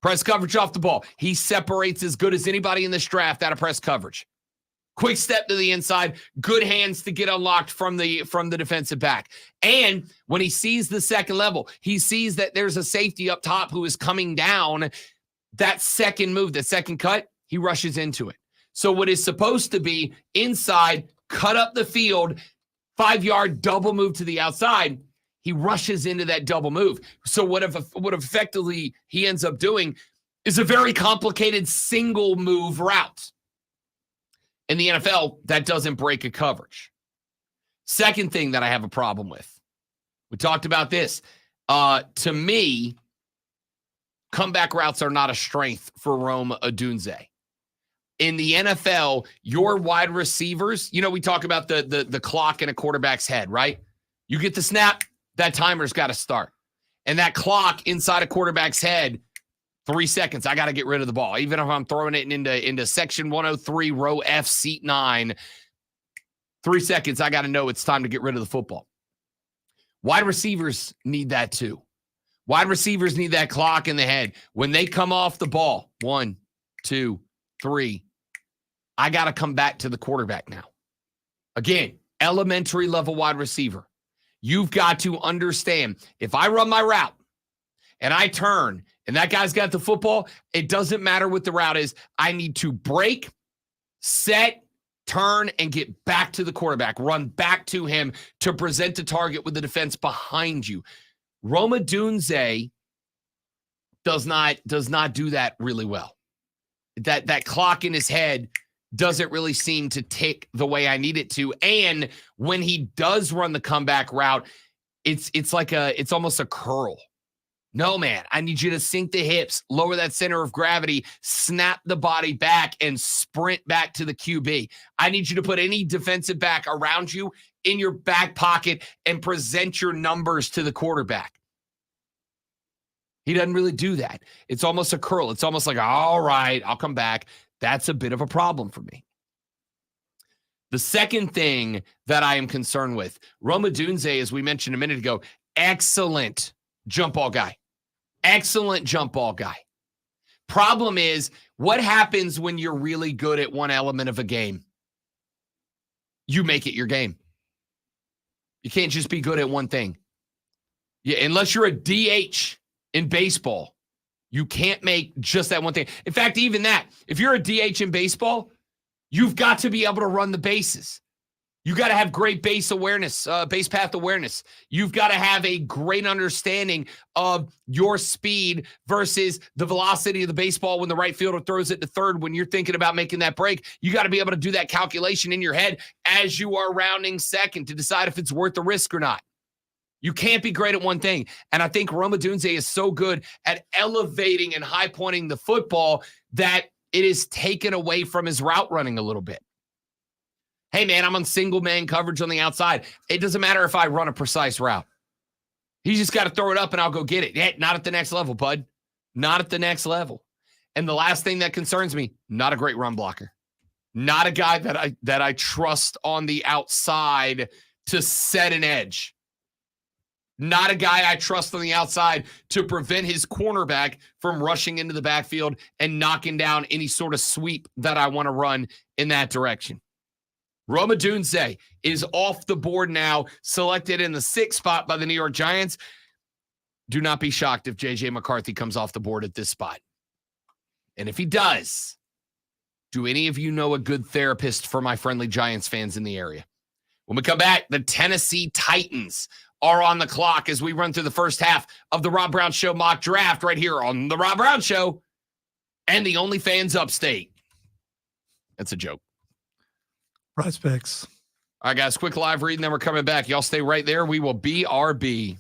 press coverage off the ball, he separates as good as anybody in this draft out of press coverage. Quick step to the inside, good hands to get unlocked from the defensive back. And when he sees the second level, he sees that there's a safety up top who is coming down. That second move, that second cut, he rushes into it. So what is supposed to be inside, cut up the field, 5-yard double move to the outside, he rushes into that double move. So what effectively he ends up doing is a very complicated single move route. In the NFL, that doesn't break a coverage. Second thing that I have a problem with, we talked about this. To me, comeback routes are not a strength for Rome Odunze. In the NFL, your wide receivers, we talk about the clock in a quarterback's head, right? You get the snap, that timer's got to start. And that clock inside a quarterback's head, 3 seconds, I got to get rid of the ball. Even if I'm throwing it into section 103, row F, seat 9, 3 seconds, I got to know it's time to get rid of the football. Wide receivers need that too. Wide receivers need that clock in the head. When they come off the ball, 1, 2, 3, I got to come back to the quarterback now. Again, elementary level wide receiver. You've got to understand, if I run my route and I turn and that guy's got the football, it doesn't matter what the route is. I need to break, set, turn, and get back to the quarterback, run back to him to present the target with the defense behind you. Rome Odunze does not do that really well. That clock in his head doesn't really seem to tick the way I need it to. And when he does run the comeback route, it's almost a curl. No, man, I need you to sink the hips, lower that center of gravity, snap the body back, and sprint back to the QB. I need you to put any defensive back around you in your back pocket and present your numbers to the quarterback. He doesn't really do that. It's almost a curl. It's almost like, all right, I'll come back. That's a bit of a problem for me. The second thing that I am concerned with, Rome Odunze, as we mentioned a minute ago, excellent jump ball guy. Excellent jump ball guy. Problem is, what happens when you're really good at one element of a game? You make it your game. You can't just be good at one thing. Yeah, unless you're a DH in baseball, you can't make just that one thing. In fact, even that, if you're a DH in baseball, you've got to be able to run the bases. You got to have great base awareness, base path awareness. You've got to have a great understanding of your speed versus the velocity of the baseball when the right fielder throws it to third. When you're thinking about making that break, you got to be able to do that calculation in your head as you are rounding second to decide if it's worth the risk or not. You can't be great at one thing. And I think Rome Odunze is so good at elevating and high pointing the football that it is taken away from his route running a little bit. Hey, man, I'm on single man coverage on the outside. It doesn't matter if I run a precise route. He's just got to throw it up and I'll go get it. Yeah, not at the next level, bud. Not at the next level. And the last thing that concerns me, not a great run blocker. Not a guy that I trust on the outside to set an edge. Not a guy I trust on the outside to prevent his cornerback from rushing into the backfield and knocking down any sort of sweep that I want to run in that direction. Rome Odunze is off the board now, selected in the 6th spot by the New York Giants. Do not be shocked if J.J. McCarthy comes off the board at this spot. And if he does, do any of you know a good therapist for my friendly Giants fans in the area? When we come back, the Tennessee Titans are on the clock as we run through the first half of the Rob Brown Show mock draft right here on the Rob Brown Show and the OnlyFans Upstate. That's a joke. Prospects. All right, guys, quick live read, and then we're coming back. Y'all stay right there. We will BRB.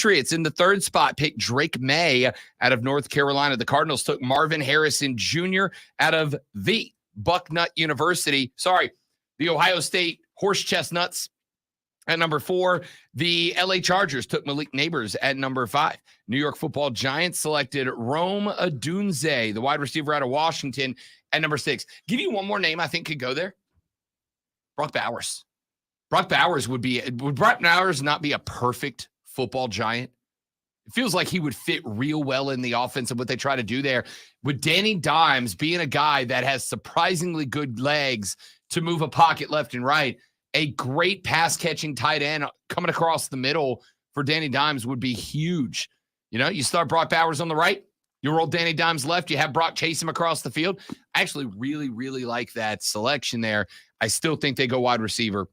Patriots in the third spot picked Drake May out of North Carolina. The Cardinals took Marvin Harrison Jr. out of the Bucknut University. The Ohio State Horse Chestnuts at number 4. The LA Chargers took Malik Neighbors at number 5. New York Football Giants selected Rome Odunze, the wide receiver out of Washington, at number 6. Give you one more name I think could go there. Brock Bowers. Brock Bowers would Brock Bowers not be a perfect football giant? It feels like he would fit real well in the offense and what they try to do there. With Danny Dimes being a guy that has surprisingly good legs to move a pocket left and right, a great pass-catching tight end coming across the middle for Danny Dimes would be huge. You know, you start Brock Bowers on the right, you roll Danny Dimes left, you have Brock chase him across the field. I actually really, really like that selection there. I still think they go wide receiver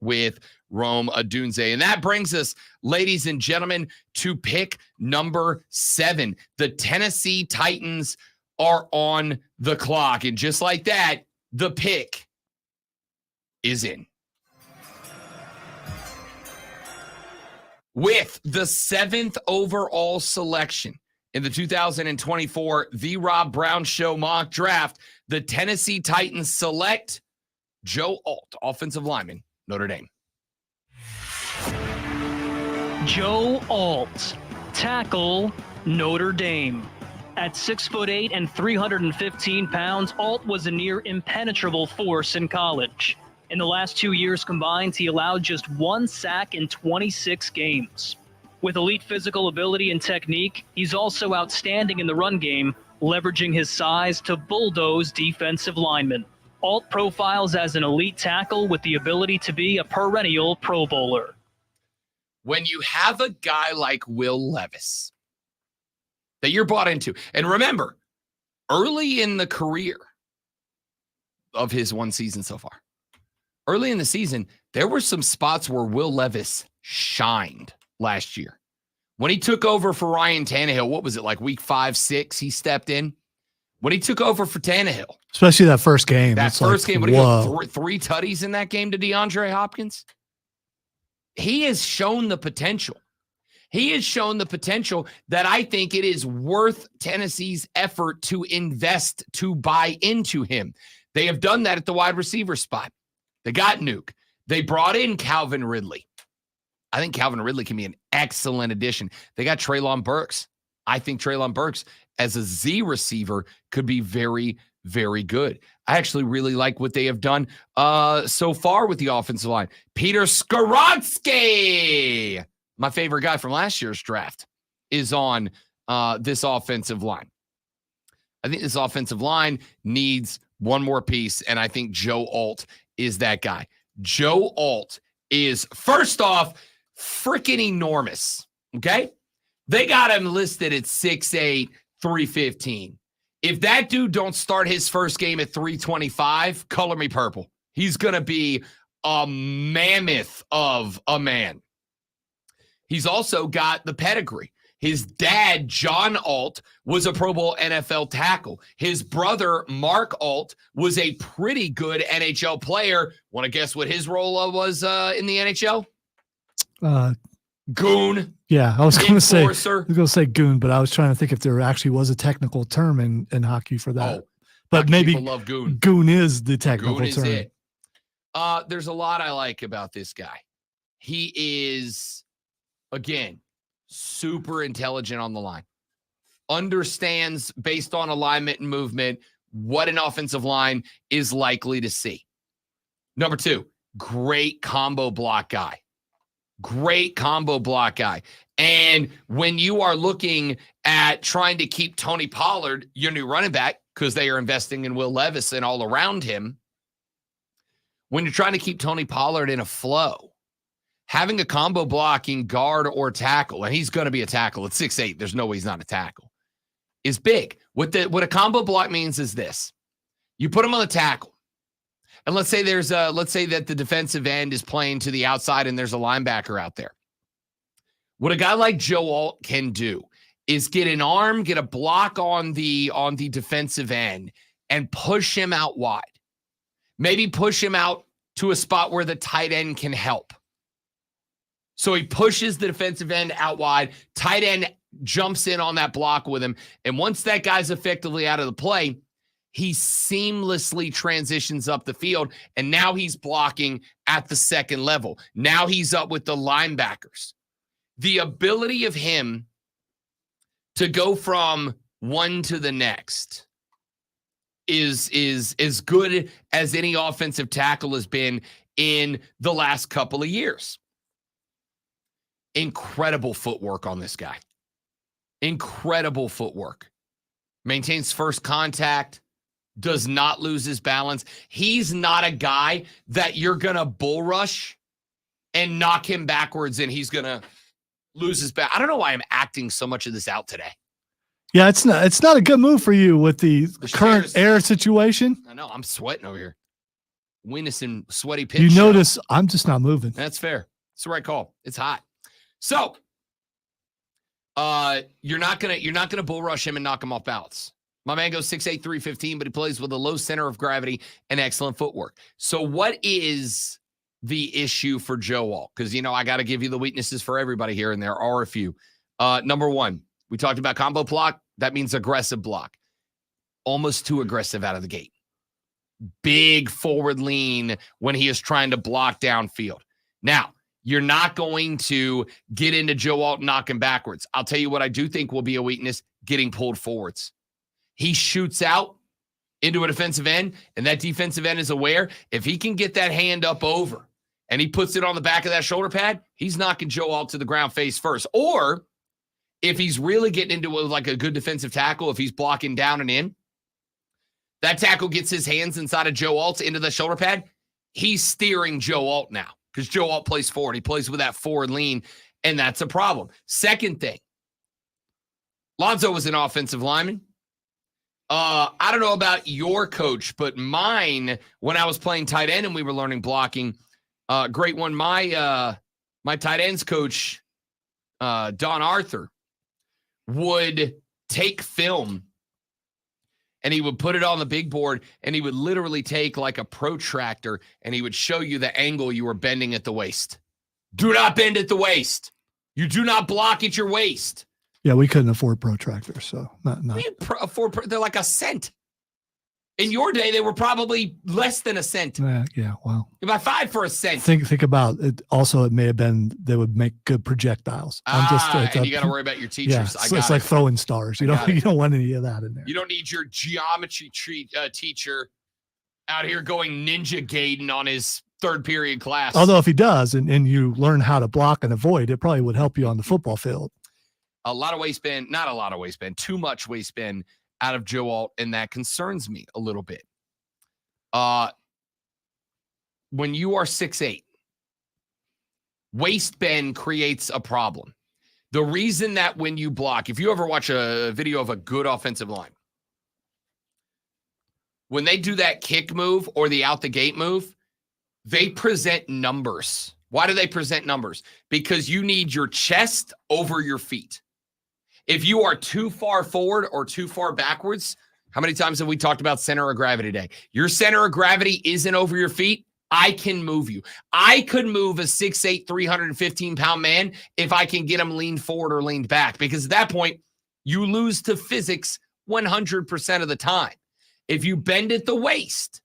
with Rome Odunze. And that brings us, ladies and gentlemen, to pick number 7. The Tennessee Titans are on the clock. And just like that, the pick is in. With the 7th overall selection in the 2024 The Rob Brown Show mock draft, the Tennessee Titans select Joe Alt, offensive lineman, Notre Dame. Joe Alt, tackle, Notre Dame. At 6'8" and 315 pounds, Alt was a near impenetrable force in college. In the last 2 years combined, he allowed just 1 sack in 26 games. With elite physical ability and technique, he's also outstanding in the run game, leveraging his size to bulldoze defensive linemen. Alt profiles as an elite tackle with the ability to be a perennial Pro Bowler. When you have a guy like Will Levis that you're bought into, and remember, early in the career of his one season so far, early in the season, there were some spots where Will Levis shined last year. When he took over for Ryan Tannehill, what was it, like week 5, 6, he stepped in? When he took over for Tannehill. Especially that first game. That first game, what he whoa. got 3 tutties in that game to DeAndre Hopkins? He has shown the potential. He has shown the potential that I think it is worth Tennessee's effort to invest to buy into him. They have done that at the wide receiver spot. They got Nuke. They brought in Calvin Ridley. I think Calvin Ridley can be an excellent addition. They got Treylon Burks. I think Treylon Burks as a Z receiver could be very, very good. I actually really like what they have done so far with the offensive line. Peter Skoronski, my favorite guy from last year's draft, is on this offensive line. I think this offensive line needs one more piece, and I think Joe Alt is that guy. Joe Alt is, first off, freaking enormous, okay? They got him listed at 6'8", 315. If that dude don't start his first game at 325, color me purple. He's going to be a mammoth of a man. He's also got the pedigree. His dad, John Alt, was a Pro Bowl NFL tackle. His brother, Mark Alt, was a pretty good NHL player. Want to guess what his role was in the NHL? Goon. Yeah, I was going to say goon, but I was trying to think if there actually was a technical term in hockey for that. Oh, but maybe people love goon. Goon is the technical Goon is term. it. There's a lot I like about this guy. He is, again, super intelligent on the line. Understands, based on alignment and movement, what an offensive line is likely to see. Number 2, great combo block guy. Great combo block guy. And when you are looking at trying to keep Tony Pollard, your new running back, because they are investing in Will Levis and all around him, when you're trying to keep Tony Pollard in a flow, having a combo blocking guard or tackle, and he's going to be a tackle at 6'8", there's no way he's not a tackle, is big. What a combo block means is this. You put him on the tackle. And let's say that the defensive end is playing to the outside and there's a linebacker out there. What a guy like Joe Alt can do is get an arm, get a block on the defensive end and push him out wide. Maybe push him out to a spot where the tight end can help. So he pushes the defensive end out wide. Tight end jumps in on that block with him. And once that guy's effectively out of the play, he seamlessly transitions up the field, and now he's blocking at the second level. Now he's up with the linebackers. The ability of him to go from one to the next is as good as any offensive tackle has been in the last couple of years. Incredible footwork on this guy. Incredible footwork. Maintains first contact. Does not lose his balance. He's not a guy that you're going to bull rush and knock him backwards and he's going to lose his back. I don't know why I'm acting so much of this out today. Yeah, it's not a good move for you with the current shares- air situation. I know. I'm sweating over here. Witness and sweaty pitch. You show. notice I'm just not moving. That's fair. It's the right call. It's hot. So you're not gonna bull rush him and knock him off balance. My man goes 6'8", 315, but he plays with a low center of gravity and excellent footwork. So what is the issue for Joe Alt? Because, I got to give you the weaknesses for everybody here, and there are a few. Number one, we talked about combo block. That means aggressive block. Almost too aggressive out of the gate. Big forward lean when he is trying to block downfield. Now, you're not going to get into Joe Alt and knock him backwards. I'll tell you what I do think will be a weakness, getting pulled forwards. He shoots out into a defensive end, and that defensive end is aware. If he can get that hand up over and he puts it on the back of that shoulder pad, he's knocking Joe Alt to the ground face first. Or if he's really getting into like a good defensive tackle, if he's blocking down and in, that tackle gets his hands inside of Joe Alt into the shoulder pad. He's steering Joe Alt now because Joe Alt plays forward. He plays with that forward lean, and that's a problem. Second thing, Lonzo was an offensive lineman. I don't know about your coach, but mine, when I was playing tight end and we were learning blocking, great one. My tight ends coach, Don Arthur, would take film and he would put it on the big board and he would literally take like a protractor and he would show you the angle you were bending at the waist. Do not bend at the waist. You do not block at your waist. Yeah, we couldn't afford protractors, so not. They're like a cent. In your day, they were probably less than a cent. Yeah, wow. About 5 for a cent. Think about it. Also, it may have been they would make good projectiles. And you got to worry about your teachers. Yeah, it's like throwing stars. You don't want any of that in there. You don't need your geometry teacher out here going ninja gaiden on his third period class. Although if he does, and you learn how to block and avoid, it probably would help you on the football field. A lot of waistband, not a lot of waistband, too much waistband out of Joe Alt, and that concerns me a little bit. When you are 6'8", waistband creates a problem. The reason that when you block, if you ever watch a video of a good offensive line, when they do that kick move or the out the gate move, they present numbers. Why do they present numbers? Because you need your chest over your feet. If you are too far forward or too far backwards, how many times have we talked about center of gravity today? Your center of gravity isn't over your feet. I can move you. I could move a 6'8", 315-pound man if I can get him leaned forward or leaned back, because at that point, you lose to physics 100% of the time. If you bend at the waist,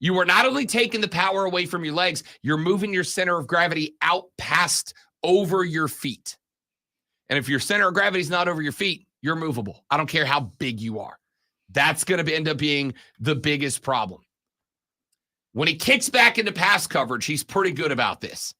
you are not only taking the power away from your legs, you're moving your center of gravity out past over your feet. And if your center of gravity is not over your feet, you're movable. I don't care how big you are. That's going to end up being the biggest problem. When he kicks back into pass coverage, he's pretty good about this.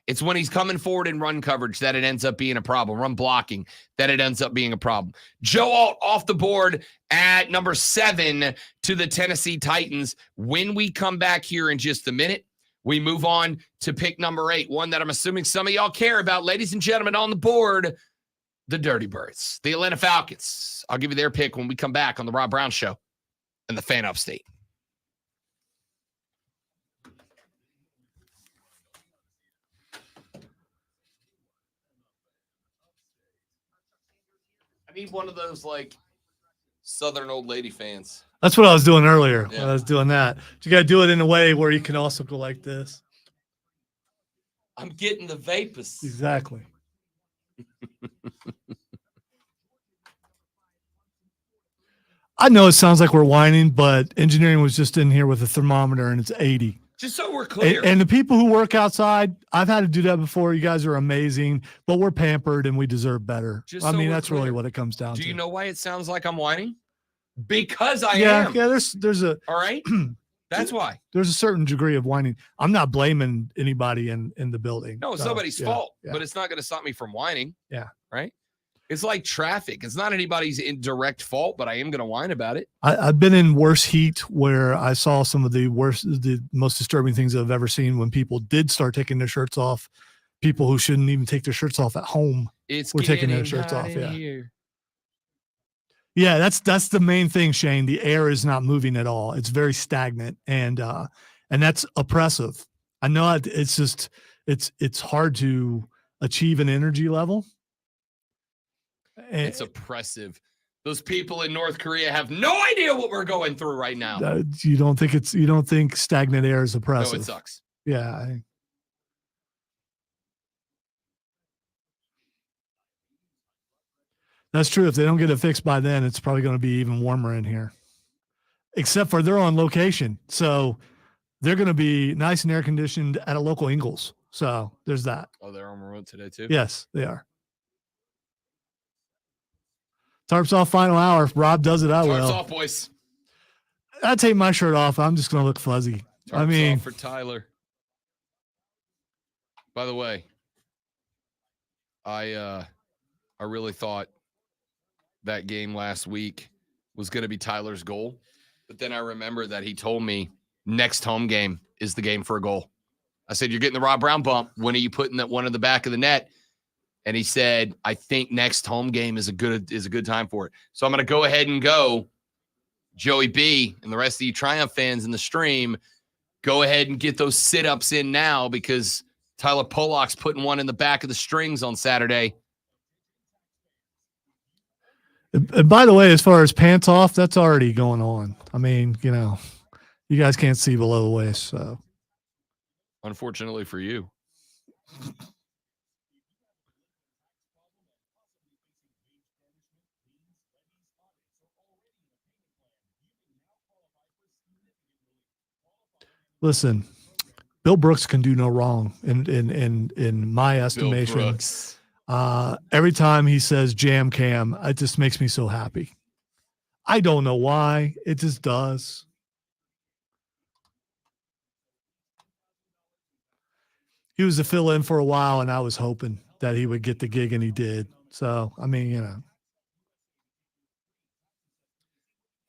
It's when he's coming forward in run coverage that it ends up being a problem. Run blocking, that it ends up being a problem. Joe Alt off the board at number 7 to the Tennessee Titans. When we come back here in just a minute, we move on to pick number 8, one that I'm assuming some of y'all care about. Ladies and gentlemen, on the board, the Dirty Birds, the Atlanta Falcons. I'll give you their pick when we come back on the Rob Brown Show and the Fan Upstate. I need one of those like Southern old lady fans. That's what I was doing earlier. Yeah. When I was doing that. You got to do it in a way where you can also go like this. I'm getting the vapors. Exactly. I know it sounds like we're whining, but engineering was just in here with a thermometer and it's 80. Just so we're clear. And the people who work outside, I've had to do that before. You guys are amazing, but we're pampered and we deserve better. Just I so mean, we're that's clear. really what it comes down to. Do you know why it sounds like I'm whining? Because I yeah, am. yeah. There's a All right. That's why. there's a certain degree of whining. I'm not blaming anybody in the building. No, it's So, nobody's yeah, fault, yeah. but it's not going to stop me from whining. Yeah. Right. It's like traffic. It's not anybody's indirect fault, but I am going to whine about it. I've been in worse heat where I saw some of the most disturbing things I've ever seen when people did start taking their shirts off. People who shouldn't even take their shirts off at home were taking their shirts off. Yeah. Here. Yeah, that's the main thing, Shane. The air is not moving at all. It's very stagnant, and that's oppressive. I know it's just it's hard to achieve an energy level. It's oppressive. Those people in North Korea have no idea what we're going through right now. You don't think stagnant air is oppressive? No, it sucks. Yeah. That's true. If they don't get it fixed by then, it's probably going to be even warmer in here. Except for they're on location. So they're going to be nice and air conditioned at a local Ingles. So there's that. Oh, they're on remote today too? Yes, they are. Tarps off final hour. If Rob does it, I will. Tarps off, boys. I take my shirt off. I'm just going to look fuzzy. Tarps off for Tyler. By the way, I really thought that game last week was going to be Tyler's goal. But then I remember that he told me next home game is the game for a goal. I said, you're getting the Rob Brown bump. When are you putting that one in the back of the net? And he said, I think next home game is a good time for it. So I'm going to go ahead and go, Joey B and the rest of you Triumph fans in the stream, go ahead and get those sit-ups in now because Tyler Pollock's putting one in the back of the strings on Saturday. And by the way, as far as pants off, that's already going on. I mean, you guys can't see below the waist. So, unfortunately for you. Listen, Bill Brooks can do no wrong in my estimation. Bill Brooks. Every time he says jam cam, it just makes me so happy. I don't know why. It just does. He was a fill-in for a while, and I was hoping that he would get the gig, and he did. So, I mean,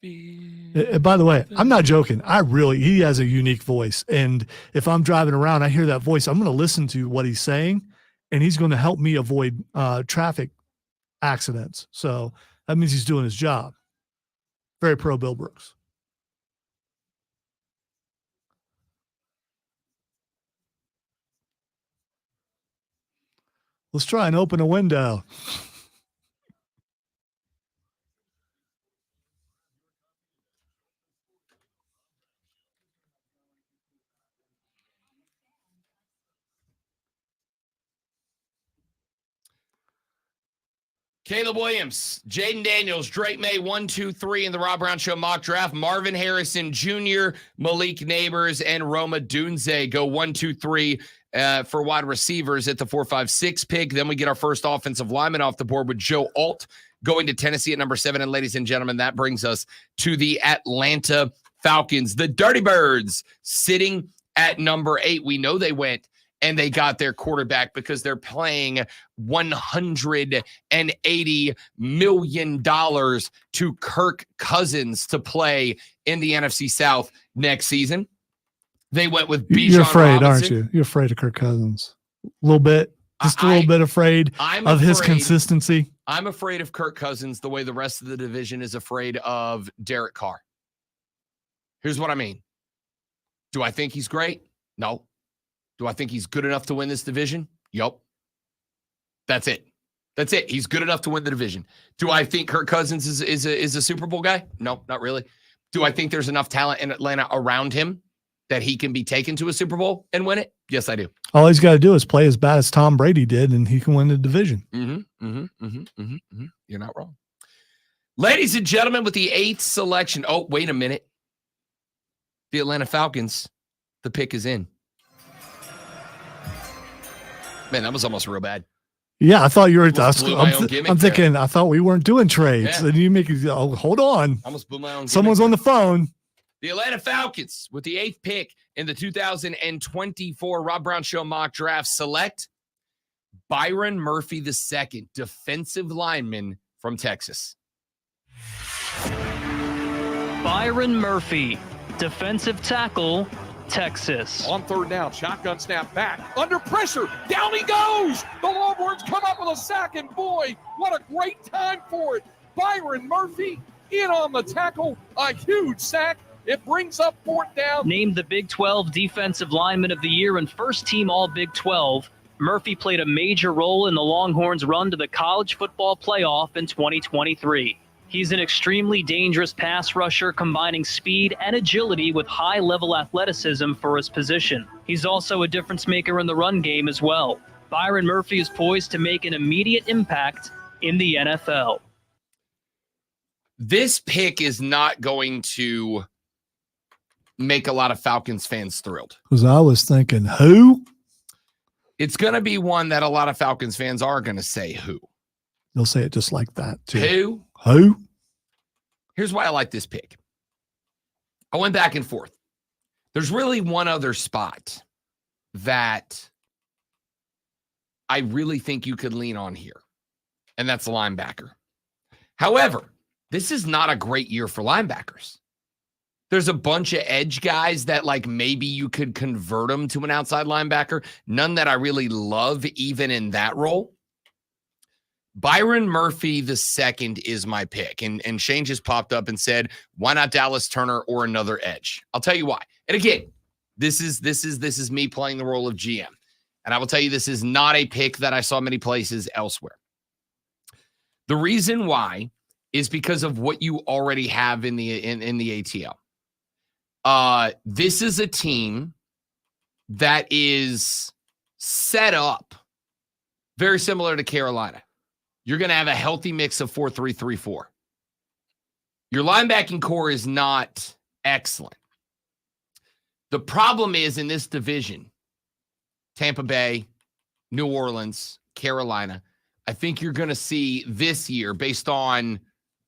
By the way, I'm not joking. He has a unique voice. And if I'm driving around, I hear that voice, I'm going to listen to what he's saying, and he's going to help me avoid traffic accidents. So that means he's doing his job. Very pro Bill Brooks. Let's try and open a window. Caleb Williams, Jaden Daniels, Drake May, 1, 2, 3 in the Rob Brown Show mock draft. Marvin Harrison Jr., Malik Neighbors, and Roma Dunze go 1, 2, 3 for wide receivers at the 4, 5, 6 pick. Then we get our first offensive lineman off the board with Joe Alt going to Tennessee at number 7. And ladies and gentlemen, that brings us to the Atlanta Falcons. The Dirty Birds sitting at number 8. We know they went and they got their quarterback because they're playing $180 million to Kirk Cousins to play in the NFC South next season. They went with Bijan You're afraid, Robinson. aren't you? You're afraid of Kirk Cousins. A little bit. Just a little bit afraid of his consistency. I'm afraid of Kirk Cousins the way the rest of the division is afraid of Derek Carr. Here's what I mean. Do I think he's great? No. Do I think he's good enough to win this division? Yup. That's it. That's it. He's good enough to win the division. Do I think Kirk Cousins is a Super Bowl guy? No, not really. Do I think there's enough talent in Atlanta around him that he can be taken to a Super Bowl and win it? Yes, I do. All he's got to do is play as bad as Tom Brady did, and he can win the division. You're not wrong. Ladies and gentlemen, with the 8th selection. Oh, wait a minute. The Atlanta Falcons, the pick is in. Man, that was almost real bad. Yeah, I thought you were. I'm thinking. I thought we weren't doing trades, and you make. Oh, hold on. Almost blew my own. Someone's on the phone. The Atlanta Falcons with the 8th pick in the 2024 Rob Brown Show mock draft select Byron Murphy II, defensive lineman from Texas. Byron Murphy, defensive tackle, Texas. On third down, shotgun snap back. Under pressure, down he goes. The Longhorns come up with a sack, and boy, what a great time for it. Byron Murphy in on the tackle, a huge sack. It brings up fourth down. Named the Big 12 Defensive Lineman of the Year and first team All Big 12, Murphy played a major role in the Longhorns' run to the college football playoff in 2023. He's an extremely dangerous pass rusher, combining speed and agility with high-level athleticism for his position. He's also a difference maker in the run game as well. Byron Murphy is poised to make an immediate impact in the NFL. This pick is not going to make a lot of Falcons fans thrilled. Because I was thinking, who? It's going to be one that a lot of Falcons fans are going to say who. They'll say it just like that, too. Who? Who? Here's why I like this pick. I went back and forth. There's really one other spot that I really think you could lean on here, and that's a linebacker. However, this is not a great year for linebackers. There's a bunch of edge guys that like maybe you could convert them to an outside linebacker. None that I really love even in that role. Byron Murphy II is my pick. And Shane just popped up and said, why not Dallas Turner or another edge? I'll tell you why. And again, this is me playing the role of GM. And I will tell you, this is not a pick that I saw many places elsewhere. The reason why is because of what you already have in the ATL. This is a team that is set up very similar to Carolina. You're going to have a healthy mix of 4-3-3-4. Your linebacking core is not excellent. The problem is in this division, Tampa Bay, New Orleans, Carolina, I think you're going to see this year, based on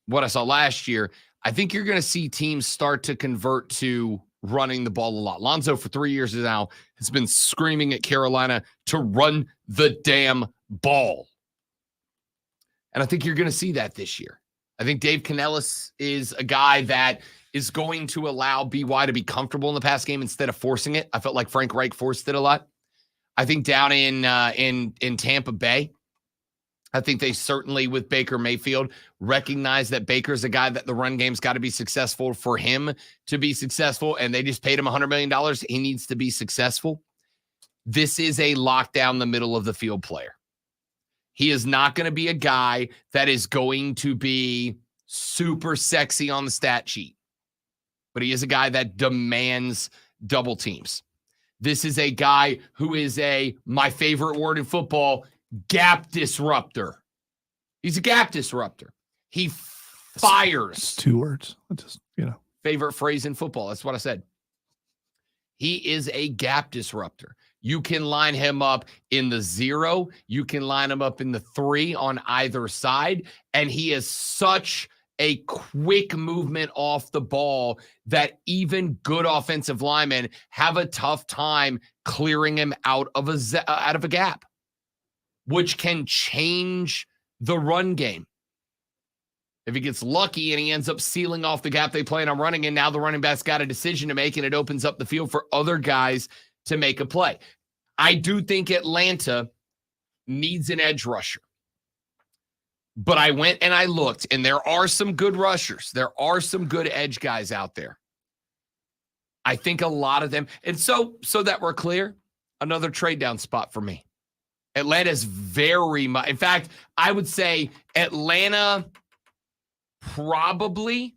what I saw last year, I think you're going to see teams start to convert to running the ball a lot. Lonzo, for 3 years now, has been screaming at Carolina to run the damn ball. And I think you're going to see that this year. I think Dave Canellis is a guy that is going to allow BY to be comfortable in the pass game instead of forcing it. I felt like Frank Reich forced it a lot. I think down in Tampa Bay, I think they certainly, with Baker Mayfield, recognize that Baker's a guy that the run game's got to be successful for him to be successful, and they just paid him $100 million. He needs to be successful. This is a lockdown the middle of the field player. He is not going to be a guy that is going to be super sexy on the stat sheet, but he is a guy that demands double teams. This is a guy who is my favorite word in football, gap disruptor. He's a gap disruptor. He fires. It's 2 words. Just, Favorite phrase in football. That's what I said. He is a gap disruptor. You can line him up in the 0. You can line him up in the 3 on either side. And he is such a quick movement off the ball that even good offensive linemen have a tough time clearing him out of a gap, which can change the run game. If he gets lucky and he ends up sealing off the gap they plan on running, and now the running back's got a decision to make, and it opens up the field for other guys to make a play. I do think Atlanta needs an edge rusher. But I went and I looked, and there are some good rushers. There are some good edge guys out there. I think a lot of them. And so that we're clear, another trade down spot for me. Atlanta's very much. In fact, I would say Atlanta probably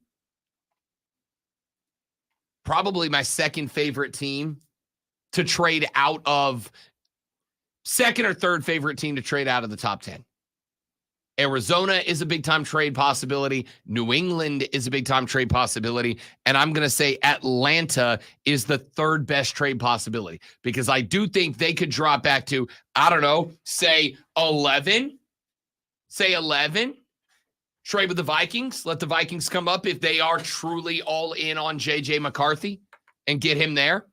my second favorite team to trade out of, second or third favorite team to trade out of the top 10. Arizona is a big-time trade possibility. New England is a big-time trade possibility. And I'm going to say Atlanta is the third best trade possibility, because I do think they could drop back to, I don't know, say 11. Trade with the Vikings. Let the Vikings come up if they are truly all in on J.J. McCarthy and get him there.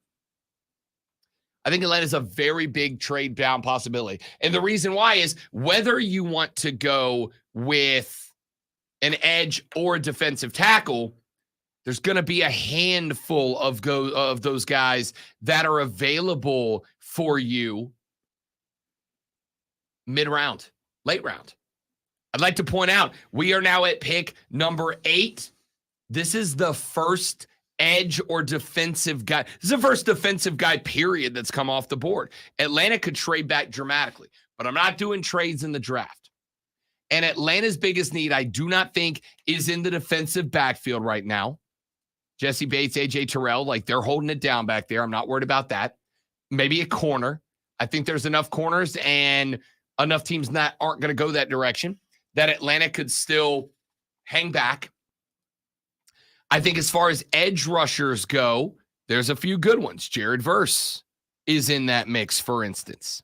I think Atlanta's a very big trade down possibility. And the reason why is whether you want to go with an edge or a defensive tackle, there's going to be a handful of those guys that are available for you mid-round, late round. I'd like to point out, we are now at pick number 8. This is the first edge or defensive guy. This is the first defensive guy, period, that's come off the board. Atlanta could trade back dramatically, but I'm not doing trades in the draft. And Atlanta's biggest need, I do not think, is in the defensive backfield right now. Jesse Bates, AJ Terrell, like they're holding it down back there. I'm not worried about that. Maybe a corner. I think there's enough corners and enough teams that aren't going to go that direction that Atlanta could still hang back. I think as far as edge rushers go, there's a few good ones. Jared Verse is in that mix, for instance.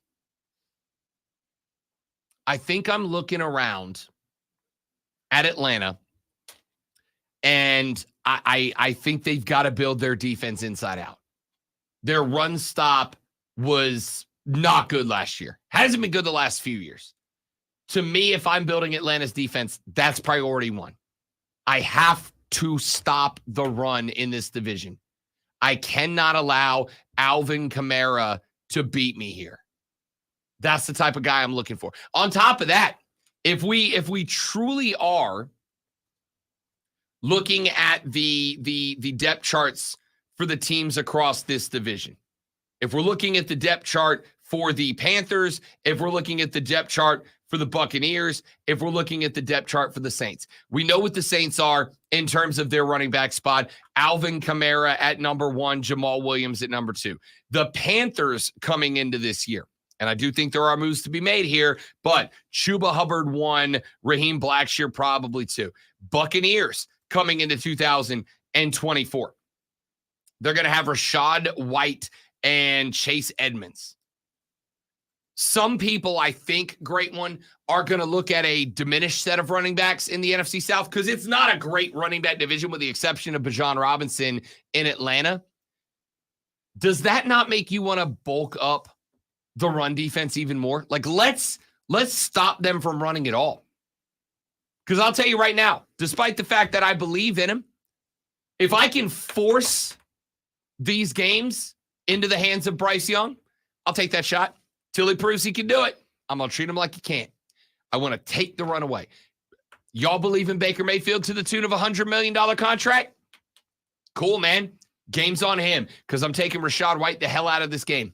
I think I'm looking around at Atlanta, and I think they've got to build their defense inside out. Their run stop was not good last year. Hasn't been good the last few years. To me, if I'm building Atlanta's defense, that's priority 1. I have to stop the run in this division. I cannot allow Alvin Kamara to beat me here. That's the type of guy I'm looking for. On top of that, if we truly are looking at the depth charts for the teams across this division, if we're looking at the depth chart for the Panthers, if we're looking at the depth chart for the Buccaneers, if we're looking at the depth chart for the Saints, we know what the Saints are in terms of their running back spot. Alvin Kamara at number 1, Jamal Williams at number 2. The Panthers coming into this year, and I do think there are moves to be made here, but Chuba Hubbard 1, Raheem Blackshear probably 2. Buccaneers coming into 2024. They're going to have Rachaad White and Chase Edmonds. Some people, I think, great one, are going to look at a diminished set of running backs in the NFC South because it's not a great running back division with the exception of Bijan Robinson in Atlanta. Does that not make you want to bulk up the run defense even more? Like, let's stop them from running it all. Because I'll tell you right now, despite the fact that I believe in him, if I can force these games into the hands of Bryce Young, I'll take that shot. Till he proves he can do it, I'm going to treat him like he can't. I want to take the run away. Y'all believe in Baker Mayfield to the tune of $100 million contract? Cool, man. Game's on him because I'm taking Rachaad White the hell out of this game.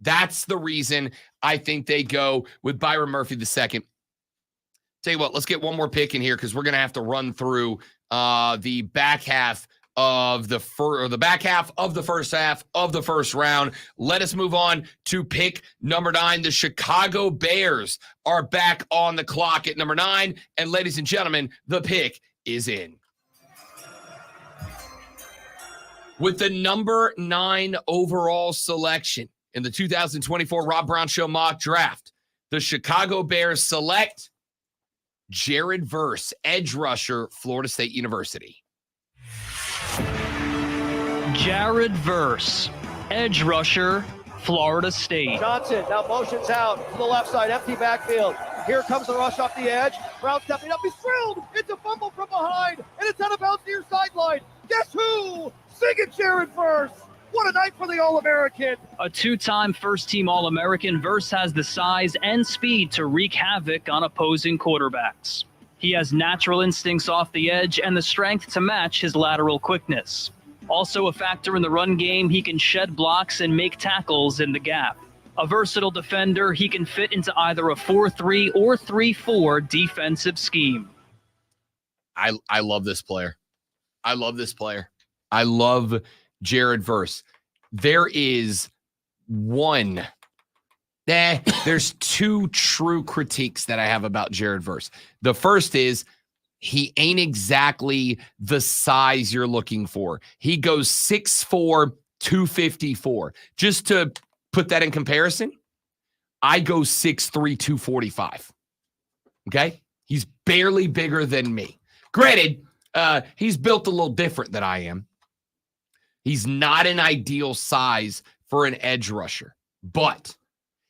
That's the reason I think they go with Byron Murphy II. Tell you what, let's get one more pick in here because we're going to have to run through the back half of the first half of the first round. Let us move on to pick number 9. The Chicago Bears are back on the clock at number 9. And ladies and gentlemen, the pick is in. With the number 9 overall selection in the 2024 Rob Brown Show mock draft, the Chicago Bears select Jared Verse, edge rusher, Florida State University. Jared Verse, edge rusher, Florida State. Johnson now motions out to the left side, empty backfield. Here comes the rush off the edge. Brown stepping up, he's thrilled. It's a fumble from behind, and it's out of bounds near sideline. Guess who? Sing it, Jared Verse. What a night for the All-American. A 2-time first-team All-American, Verse has the size and speed to wreak havoc on opposing quarterbacks. He has natural instincts off the edge and the strength to match his lateral quickness. Also a factor in the run game, he can shed blocks and make tackles in the gap. A versatile defender, he can fit into either a 4-3 or 3-4 defensive scheme. I love this player. I love Jared Verse. There's 2 true critiques that I have about Jared Verse. The first is he ain't exactly the size you're looking for. He goes 6'4", 254. Just to put that in comparison, I go 6'3", 245. Okay? He's barely bigger than me. Granted, he's built a little different than I am. He's not an ideal size for an edge rusher, but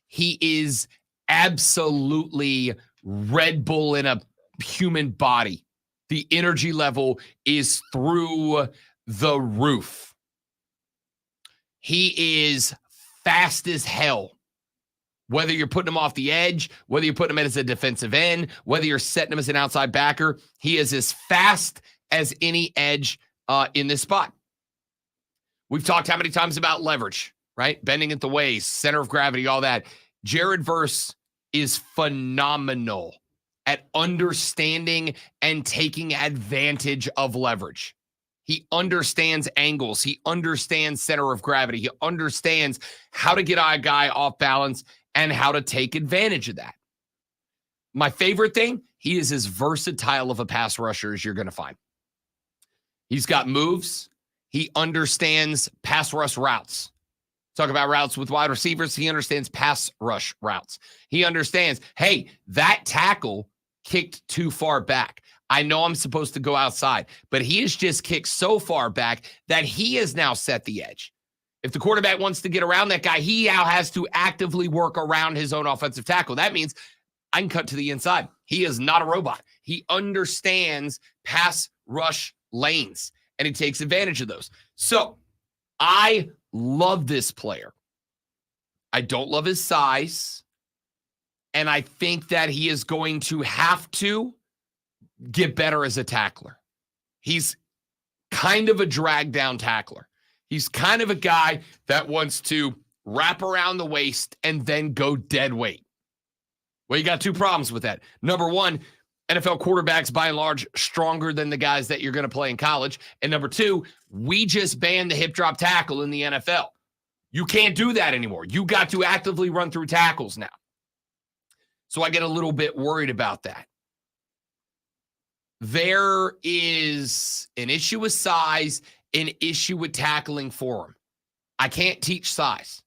he is absolutely Red Bull in a human body. The energy level is through the roof. He is fast as hell. Whether you're putting him off the edge, whether you're putting him as a defensive end, whether you're setting him as an outside backer, he is as fast as any edge in this spot. We've talked how many times about leverage, right? Bending at the waist, center of gravity, all that. Jared Verse is phenomenal at understanding and taking advantage of leverage. He understands angles. He understands center of gravity. He understands how to get a guy off balance and how to take advantage of that. My favorite thing, he is as versatile of a pass rusher as you're going to find. He's got moves. He understands pass rush routes. Talk about routes with wide receivers. He understands pass rush routes. He understands, hey, that tackle kicked too far back. I know I'm supposed to go outside, but he has just kicked so far back that he has now set the edge. If the quarterback wants to get around that guy, he now has to actively work around his own offensive tackle. That means I can cut to the inside. He is not a robot. He understands pass rush lanes, and he takes advantage of those. So I love this player. I don't love his size, and I think that he is going to have to get better as a tackler. He's kind of a drag down tackler. He's kind of a guy that wants to wrap around the waist and then go dead weight. Well, you got two problems with that. Number one, NFL quarterbacks, by and large, stronger than the guys that you're going to play in college. And number two, we just banned the hip drop tackle in the NFL. You can't do that anymore. You got to actively run through tackles now. So I get a little bit worried about that. There is an issue with size, an issue with tackling for him. I can't teach size.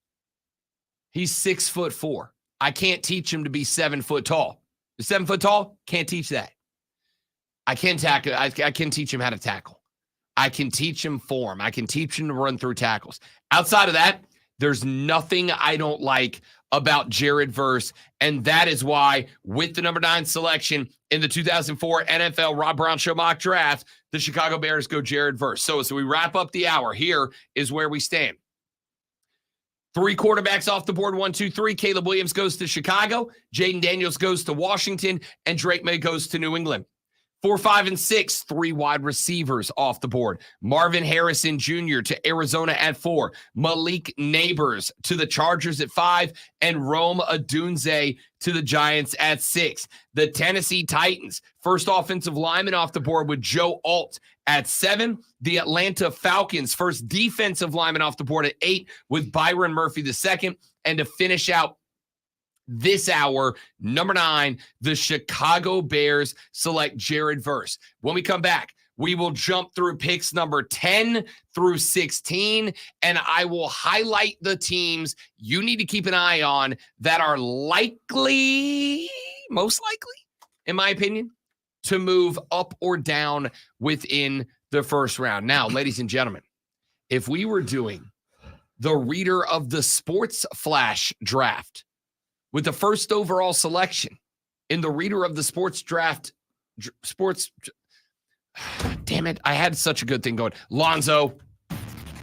He's 6'4". I can't teach him to be 7 foot tall. The 7 foot tall, can't teach that. I can tackle. I can teach him how to tackle. I can teach him form. I can teach him to run through tackles. Outside of that, there's nothing I don't like about Jared Verse, and that is why, with the number 9 selection in the 2004 NFL Rob Brown Show mock draft, the Chicago Bears go Jared Verse. So we wrap up the hour. Here is where we stand. 3 quarterbacks off the board, 1, 2, 3. Caleb Williams goes to Chicago. Jaden Daniels goes to Washington. And Drake May goes to New England. 4, 5, and 6, 3 wide receivers off the board. Marvin Harrison Jr. to Arizona at 4. Malik Neighbors to the Chargers at 5. And Rome Odunze to the Giants at 6. The Tennessee Titans, first offensive lineman off the board with Joe Alt at 7. The Atlanta Falcons, first defensive lineman off the board at 8 with Byron Murphy II. And to finish out this hour, number 9, the Chicago Bears select Jared Verse. When we come back, we will jump through picks number 10 through 16, and I will highlight the teams you need to keep an eye on that are likely, most likely, in my opinion, to move up or down within the first round. Now, ladies and gentlemen, if we were doing the Reader of the Sports Flash draft, with the first overall selection in the Reader of the Sports draft, damn it, I had such a good thing going. Lonzo.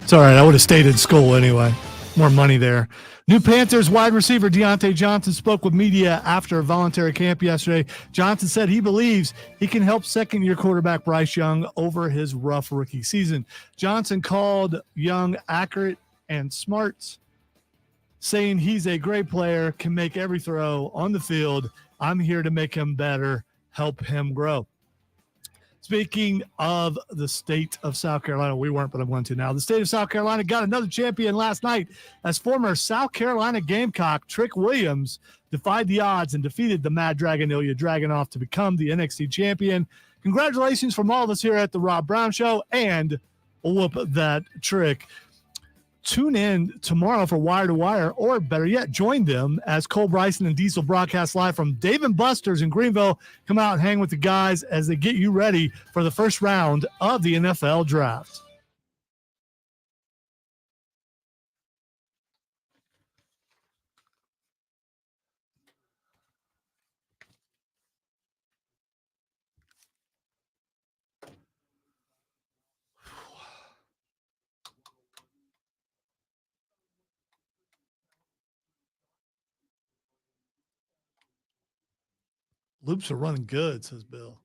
It's all right. I would have stayed in school anyway. More money there. New Panthers wide receiver Deontay Johnson spoke with media after a voluntary camp yesterday. Johnson said he believes he can help second-year quarterback Bryce Young over his rough rookie season. Johnson called Young accurate and smart, saying he's a great player, can make every throw on the field. I'm here to make him better, help him grow. Speaking of the state of South Carolina, we weren't, but I'm going to now. The state of South Carolina got another champion last night as former South Carolina Gamecock Trick Williams defied the odds and defeated the Mad Dragon Ilya Dragunov to become the NXT champion. Congratulations from all of us here at the Rob Brown Show, and whoop that Trick. Tune in tomorrow for Wire to Wire, or better yet, join them as Cole Bryson and Diesel broadcast live from Dave & Buster's in Greenville. Come out and hang with the guys as they get you ready for the first round of the NFL Draft. Loops are running good, says Bill.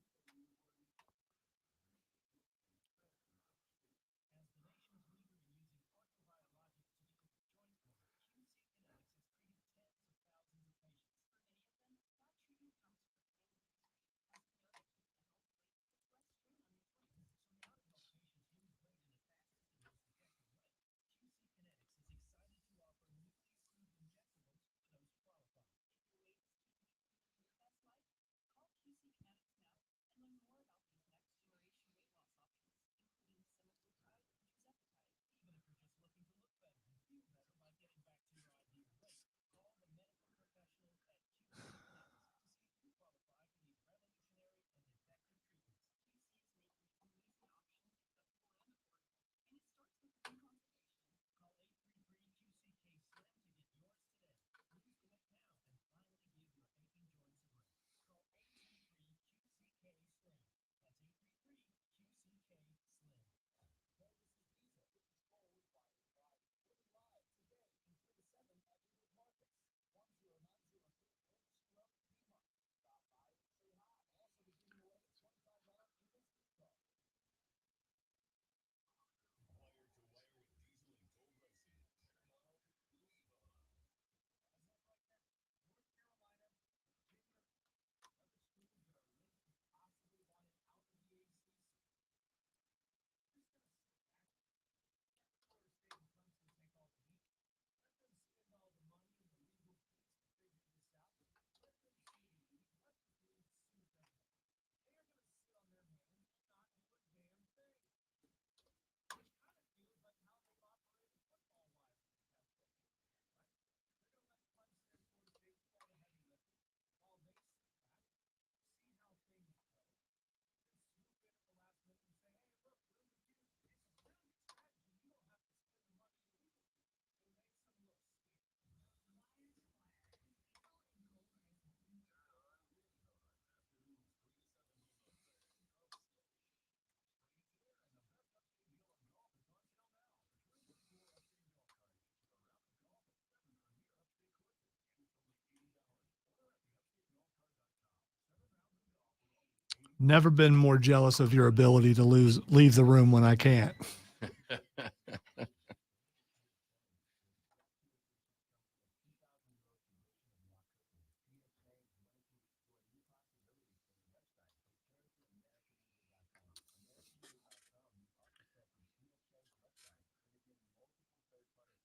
Never been more jealous of your ability to leave the room when I can't.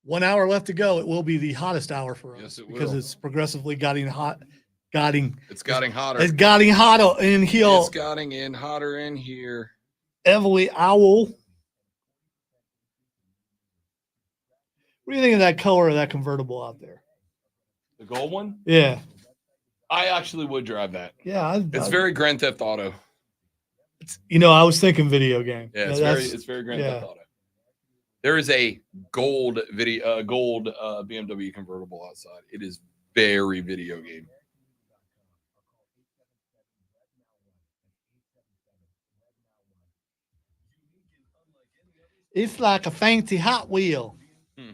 One hour left to go. It will be the hottest hour for us. Yes, it because will. it's progressively getting hot. It's getting hotter. It's getting hotter in here. It's getting in hotter in here. Everly Owl. What do you think of that color of that convertible out there? The gold one? Yeah. I actually would drive that. Yeah. It's very Grand Theft Auto. I was thinking video game. Yeah, it's very Grand Theft Auto. There is a gold BMW convertible outside. It is very video game. It's like a fancy Hot Wheel. Were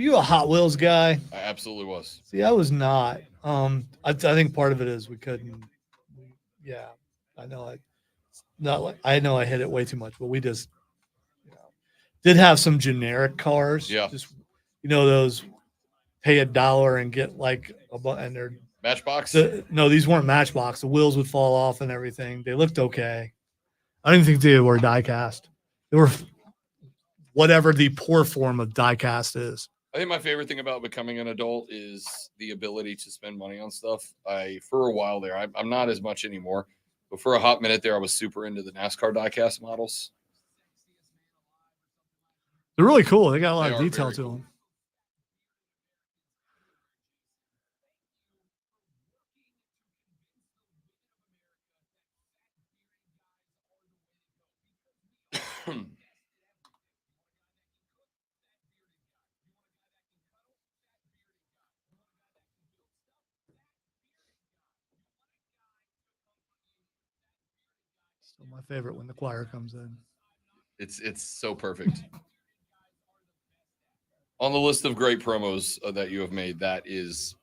you a Hot Wheels guy? I absolutely was. See, I was not. I think part of it is we couldn't. Yeah, I know. I know I hit it way too much, but we just did have some generic cars. Yeah. Just those pay $1 and get like and they're Matchbox? No, these weren't Matchbox. The wheels would fall off and everything. They looked okay. I don't even think they were die cast. They were whatever the poor form of die cast is. I think my favorite thing about becoming an adult is the ability to spend money on stuff. For a while there, I'm not as much anymore, but for a hot minute there, I was super into the NASCAR diecast models. They're really cool. They got a lot of detail to them. Still my favorite when the choir comes in. It's so perfect. On the list of great promos that you have made, that is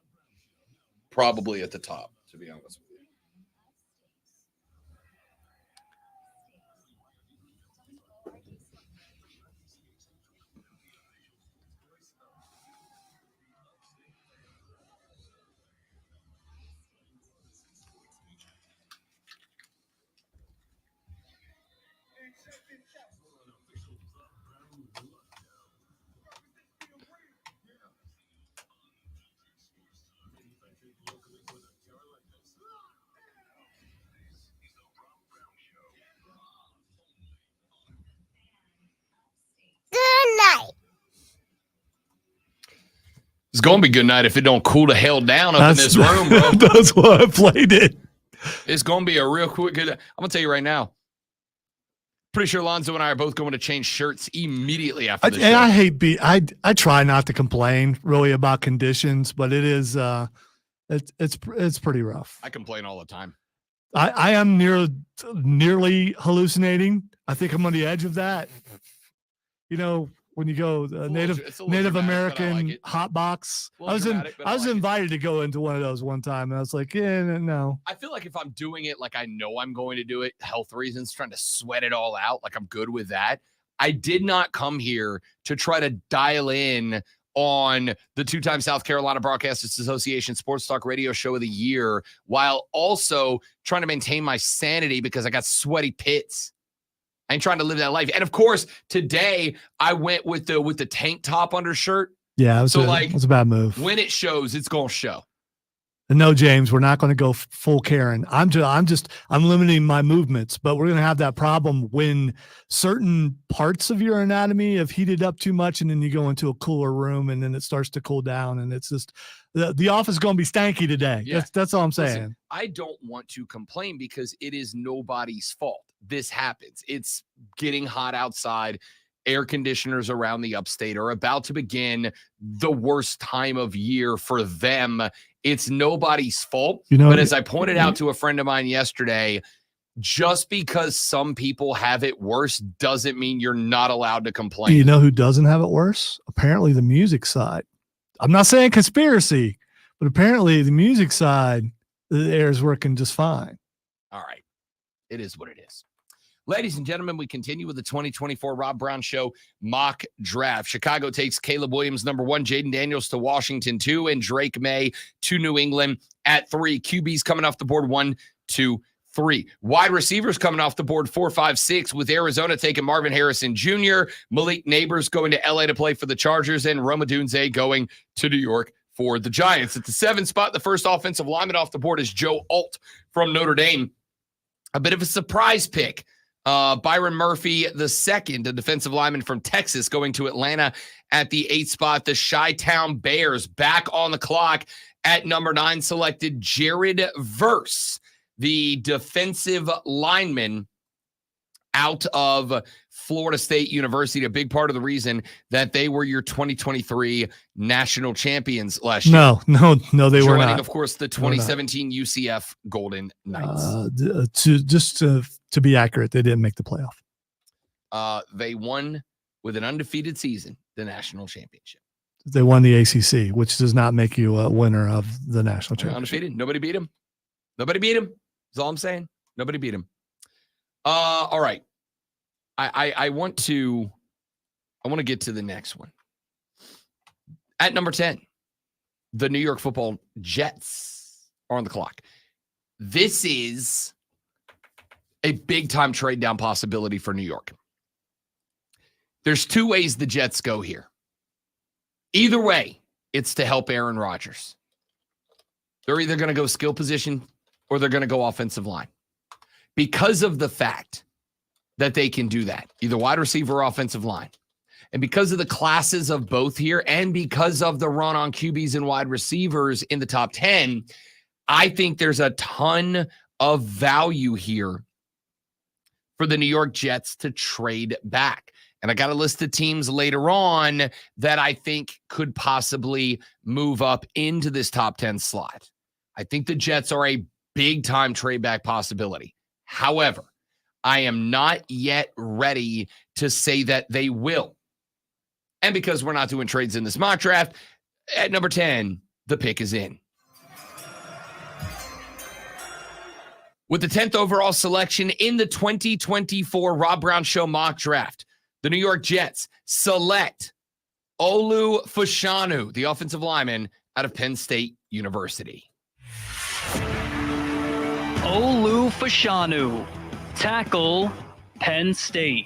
probably at the top, to be honest with you. It's going to be good night if it don't cool the hell down up in this room, bro. That's why I played it. It's going to be a real quick good. I'm going to tell you right now. Pretty sure Lonzo and I are both going to change shirts immediately after the show. And I hate I try not to complain really about conditions, but it is it's pretty rough. I complain all the time. I am nearly hallucinating. I think I'm on the edge of that. You know, when you go Native American hot box, I was invited to go into one of those one time, and I was like, yeah, no. I feel like if I'm doing it like I know I'm going to do it, health reasons, trying to sweat it all out, like I'm good with that. I did not come here to try to dial in on the two-time South Carolina Broadcasters Association Sports Talk Radio Show of the Year, while also trying to maintain my sanity because I got sweaty pits. I ain't trying to live that life. And of course, today I went with the tank top undershirt. Yeah, it was a bad move. When it shows, it's gonna show. And no, James, we're not going to go full Karen. I'm limiting my movements, but we're going to have that problem when certain parts of your anatomy have heated up too much, and then you go into a cooler room, and then it starts to cool down, and it's just the office is going to be stanky today. Yeah. That's all I'm saying. Listen, I don't want to complain because it is nobody's fault. This happens. It's getting hot outside. Air conditioners around the upstate are about to begin the worst time of year for them. It's nobody's fault. But as I pointed out to a friend of mine yesterday, just because some people have it worse doesn't mean you're not allowed to complain. You know who doesn't have it worse? Apparently the music side. I'm not saying conspiracy, but apparently the music side, the air is working just fine. All right. It is what it is. Ladies and gentlemen, we continue with the 2024 Rob Brown Show mock draft. Chicago takes Caleb Williams, number 1, Jaden Daniels to Washington, 2, and Drake May to New England at 3. QBs coming off the board 1, 2, 3. Wide receivers coming off the board 4, 5, 6, with Arizona taking Marvin Harrison Jr., Malik Neighbors going to LA to play for the Chargers, and Rome Odunze going to New York for the Giants. At the 7 spot, the first offensive lineman off the board is Joe Alt from Notre Dame. A bit of a surprise pick. Byron Murphy II, the defensive lineman from Texas, going to Atlanta at the 8th spot. The Chi-Town Bears back on the clock at number 9, selected Jared Verse, the defensive lineman out of Florida State University. A big part of the reason that they were your 2023 national champions last year. No, they were not. Of course, the 2017 UCF Golden Knights. To be accurate, they didn't make the playoff. They won with an undefeated season, the national championship. They won the ACC, which does not make you a winner of the national championship. Undefeated. Nobody beat him. That's all I'm saying. Nobody beat him. All right. I want to get to the next one. At number 10, the New York Football Jets are on the clock. This is a big-time trade-down possibility for New York. There's 2 ways the Jets go here. Either way, it's to help Aaron Rodgers. They're either going to go skill position or they're going to go offensive line. Because of the fact that they can do that, either wide receiver or offensive line. And because of the classes of both here, and because of the run on QBs and wide receivers in the top 10, I think there's a ton of value here for the New York Jets to trade back. And I got a list of teams later on that I think could possibly move up into this top 10 slot. I think the Jets are a big-time trade back possibility. However, I am not yet ready to say that they will. And because we're not doing trades in this mock draft, at number 10, the pick is in. With the 10th overall selection in the 2024 Rob Brown Show mock draft, the New York Jets select Olu Fashanu, the offensive lineman out of Penn State University. Olu Fashanu, tackle, Penn State.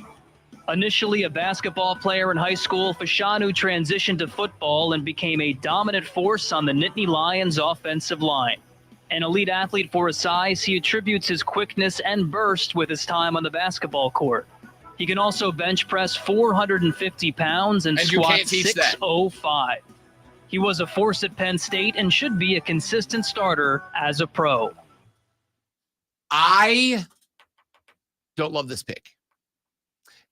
Initially a basketball player in high school, Fashanu transitioned to football and became a dominant force on the Nittany Lions offensive line. An elite athlete for his size, he attributes his quickness and burst with his time on the basketball court. He can also bench press 450 pounds and squat 605. He was a force at Penn State and should be a consistent starter as a pro. I don't love this pick.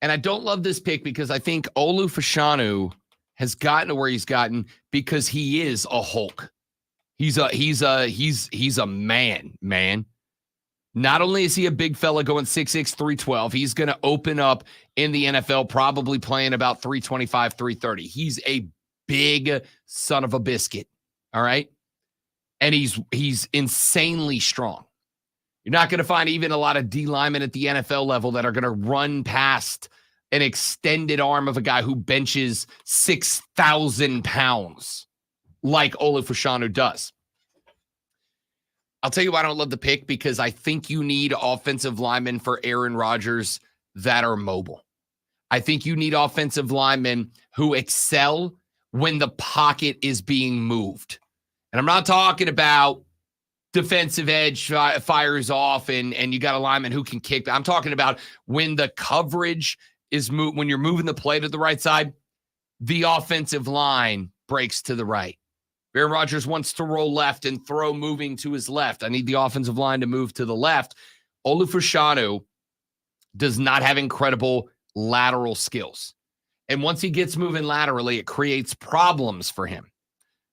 And I don't love this pick because I think Olu Fashanu has gotten to where he's gotten because he is a Hulk. He's a man. Not only is he a big fella going 6'6", 312, he's going to open up in the NFL probably playing about 325, 330. He's a big son of a biscuit, all right? And he's insanely strong. You're not going to find even a lot of D linemen at the NFL level that are going to run past an extended arm of a guy who benches 6,000 pounds like Olu Fashanu does. I'll tell you why I don't love the pick, because I think you need offensive linemen for Aaron Rodgers that are mobile. I think you need offensive linemen who excel when the pocket is being moved. And I'm not talking about defensive edge fires off and you got a lineman who can kick. I'm talking about when the coverage is moved, when you're moving the play to the right side, the offensive line breaks to the right. Aaron Rodgers wants to roll left and throw moving to his left. I need the offensive line to move to the left. Olu Fashanu does not have incredible lateral skills. And once he gets moving laterally, it creates problems for him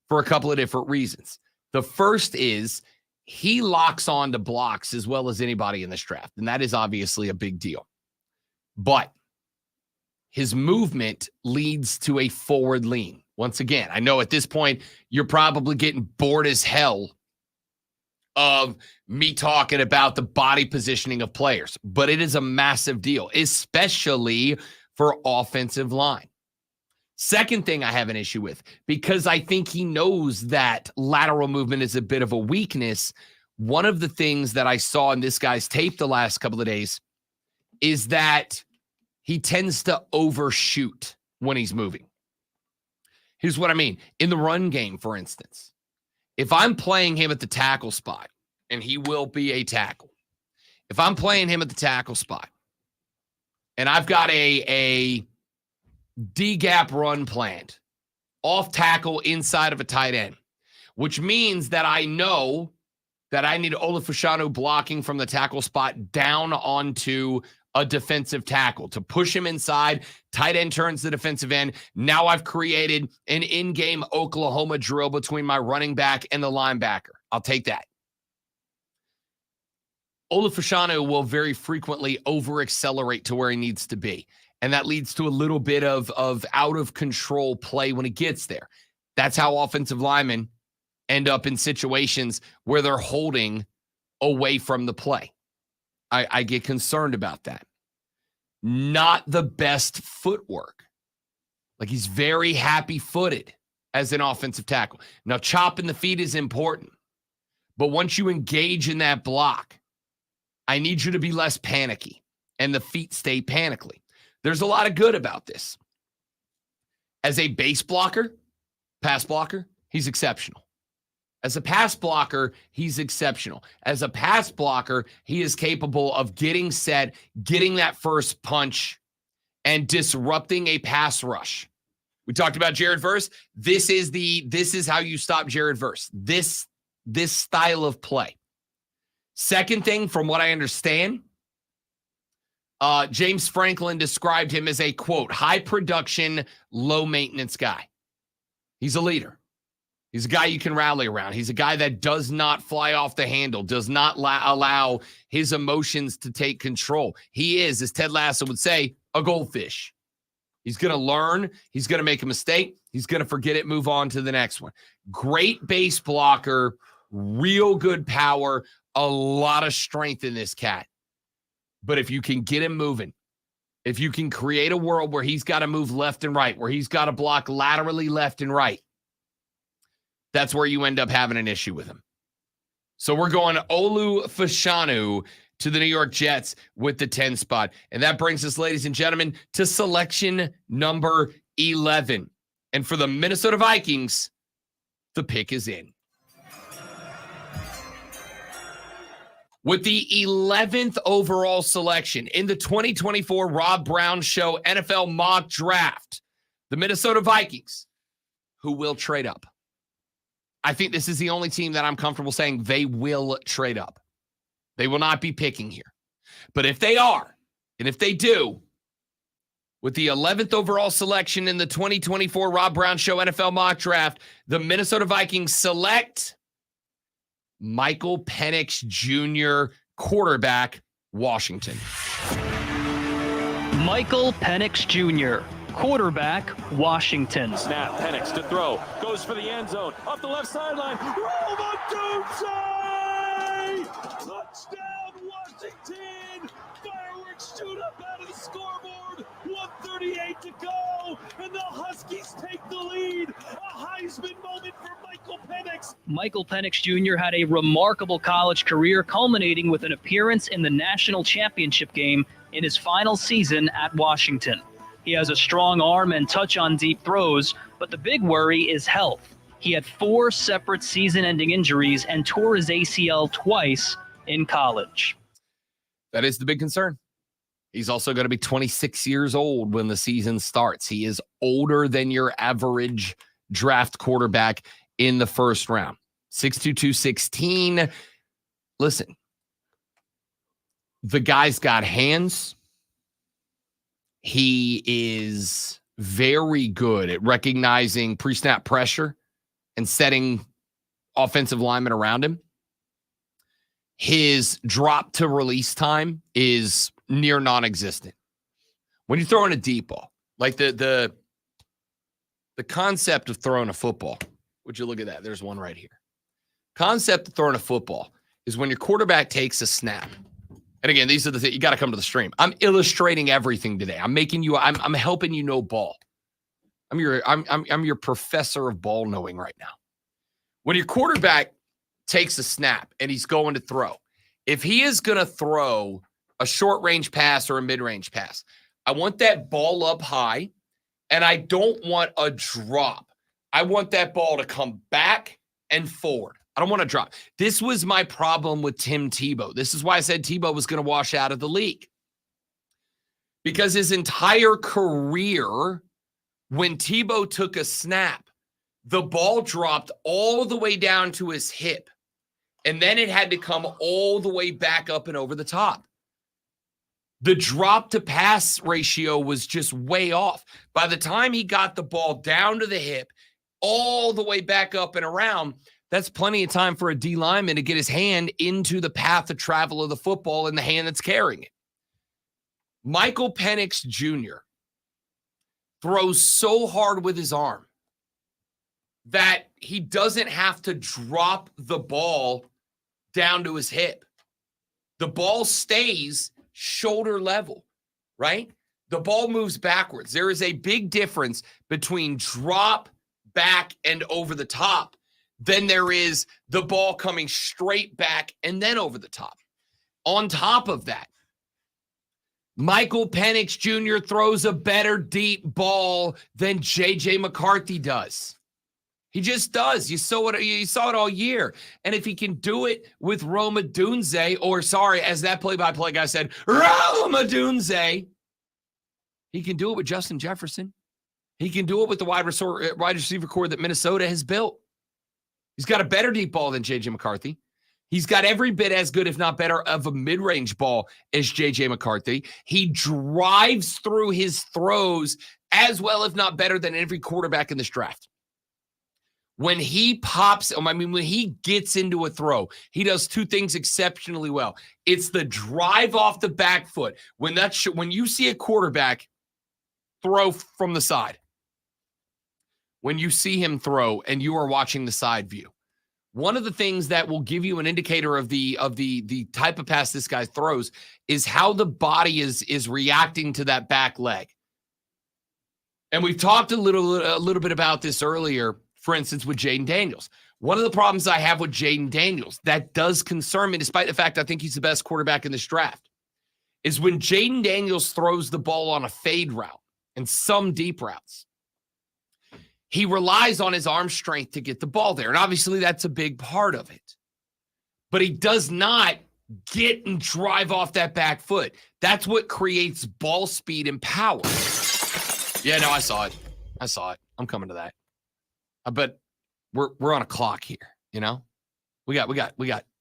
for a couple of different reasons. The first is he locks on to blocks as well as anybody in this draft, and that is obviously a big deal. But his movement leads to a forward lean. Once again, I know at this point you're probably getting bored as hell of me talking about the body positioning of players, but it is a massive deal, especially for offensive line. Second thing I have an issue with, because I think he knows that lateral movement is a bit of a weakness. One of the things that I saw in this guy's tape the last couple of days is that he tends to overshoot when he's moving. Here's what I mean. In the run game, for instance, if I'm playing him at the tackle spot, and he will be a tackle, if I'm playing him at the tackle spot, and I've got a D-gap run planned, off tackle inside of a tight end, which means that I know that I need Olu Fashanu blocking from the tackle spot down onto a defensive tackle to push him inside. Tight end turns the defensive end. Now I've created an in-game Oklahoma drill between my running back and the linebacker. I'll take that. Olu Fashanu will very frequently over-accelerate to where he needs to be. And that leads to a little bit of out-of-control play when he gets there. That's how offensive linemen end up in situations where they're holding away from the play. I get concerned about that. Not the best footwork. Like, he's very happy-footed as an offensive tackle. Now, chopping the feet is important. But once you engage in that block, I need you to be less panicky and the feet stay panically. There's a lot of good about this. As a base blocker, pass blocker, he's exceptional. As a pass blocker, he's exceptional. As a pass blocker, he is capable of getting set, getting that first punch, and disrupting a pass rush. We talked about Jared Verse. This is how you stop Jared Verse. This style of play. Second thing, from what I understand, James Franklin described him as a, quote, high production, low maintenance guy. He's a leader. He's a guy you can rally around. He's a guy that does not fly off the handle, does not allow his emotions to take control. He is, as Ted Lasso would say, a goldfish. He's going to learn. He's going to make a mistake. He's going to forget it, move on to the next one. Great base blocker, real good power, a lot of strength in this cat. But if you can get him moving, if you can create a world where he's got to move left and right, where he's got to block laterally left and right, that's where you end up having an issue with him. So we're going Olu Fashanu to the New York Jets with the 10 spot. And that brings us, ladies and gentlemen, to selection number 11. And for the Minnesota Vikings, the pick is in. With the 11th overall selection in the 2024 Rob Brown Show NFL mock draft, the Minnesota Vikings, who will trade up. I think this is the only team that I'm comfortable saying they will trade up. They will not be picking here. But if they are, and if they do, with the 11th overall selection in the 2024 Rob Brown Show NFL mock draft, the Minnesota Vikings select Michael Penix Jr., quarterback, Washington. Michael Penix Jr., quarterback, Washington. Snap, Penix to throw. Goes for the end zone. Off the left sideline. Roma Doomsday! Touchdown, Washington! Fireworks shoot up out of the scoreboard. 1:38 to go, and the Huskies take the lead. A Heisman moment for Michael Penix. Michael Penix Jr. had a remarkable college career, culminating with an appearance in the national championship game in his final season at Washington. He has a strong arm and touch on deep throws, but the big worry is health. He had 4 separate season-ending injuries and tore his ACL twice in college. That is the big concern. He's also going to be 26 years old when the season starts. He is older than your average draft quarterback in the first round. 6'2", 216. Listen, the guy's got hands. He is very good at recognizing pre-snap pressure and setting offensive linemen around him. His drop to release time is near non-existent. When you're throwing a deep ball, like the concept of throwing a football, would you look at that? There's one right here. Concept of throwing a football is when your quarterback takes a snap. And again, these are the things, you got to come to the stream. I'm illustrating everything today. I'm making you, I'm helping you know ball. I'm your professor of ball knowing right now. When your quarterback takes a snap and he's going to throw, if he is going to throw a short range pass or a mid range pass, I want that ball up high, and I don't want a drop. I want that ball to come back and forward. I don't want to drop. This was my problem with Tim Tebow. This is why I said Tebow was going to wash out of the league. Because his entire career, when Tebow took a snap, the ball dropped all the way down to his hip. And then it had to come all the way back up and over the top. The drop to pass ratio was just way off. By the time he got the ball down to the hip, all the way back up and around, that's plenty of time for a D lineman to get his hand into the path of travel of the football in the hand that's carrying it. Michael Penix Jr. throws so hard with his arm that he doesn't have to drop the ball down to his hip. The ball stays shoulder level, right? The ball moves backwards. There is a big difference between drop, back, and over the top than there is the ball coming straight back and then over the top. On top of that, Michael Penix Jr. throws a better deep ball than J.J. McCarthy does. He just does. You saw it all year. And if he can do it with Roma Dunze, or sorry, as that play-by-play guy said, Roma Dunze, he can do it with Justin Jefferson. He can do it with the wide receiver core that Minnesota has built. He's got a better deep ball than J.J. McCarthy. He's got every bit as good, if not better, of a mid-range ball as J.J. McCarthy. He drives through his throws as well, if not better, than every quarterback in this draft. When he when he gets into a throw, he does two things exceptionally well. It's the drive off the back foot. When you see a quarterback throw from the side, when you see him throw and you are watching the side view, one of the things that will give you an indicator of the type of pass this guy throws is how the body is reacting to that back leg. And we've talked a little bit about this earlier, for instance, with Jayden Daniels. One of the problems I have with Jayden Daniels that does concern me, despite the fact I think he's the best quarterback in this draft, is when Jayden Daniels throws the ball on a fade route and some deep routes. He relies on his arm strength to get the ball there. And obviously that's a big part of it. But he does not get and drive off that back foot. That's what creates ball speed and power. Yeah, no, I saw it. I'm coming to that. But we're on a clock here, you know? We got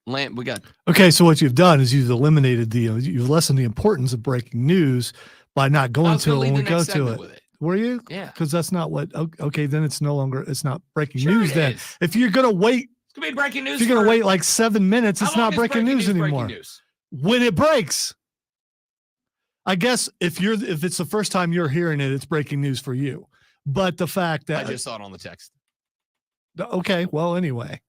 land. Okay, so what you've done is you've eliminated you've lessened the importance of breaking news by not going to it when we go to it. Were you? Yeah. Because that's not what. Okay, then it's not breaking Sure news. it Then is. If you're gonna wait, It's gonna be breaking news. if you're gonna wait like 7 minutes, it's How long not is breaking news anymore. breaking news? When it breaks, I guess if it's the first time you're hearing it, it's breaking news for you. But the fact I that just saw it on the text. okay, well, anyway.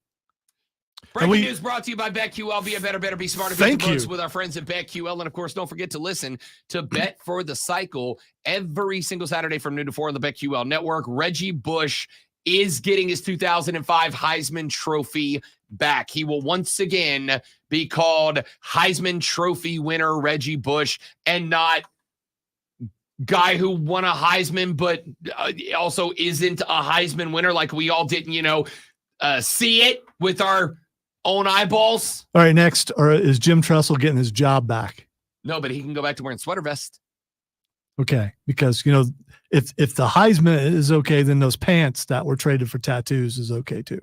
Breaking news brought to you by BetQL. Be a better, be smarter. Thank you. With our friends at BetQL. And, of course, don't forget to listen to Bet for the Cycle every single Saturday from noon to 4 on the BetQL network. Reggie Bush is getting his 2005 Heisman Trophy back. He will once again be called Heisman Trophy winner Reggie Bush, and not guy who won a Heisman but also isn't a Heisman winner, like we all didn't, see it with our own eyeballs. All right, next, or is Jim Tressel getting his job back? No, but he can go back to wearing sweater vest. Okay, because if the Heisman is okay, then those pants that were traded for tattoos is okay too.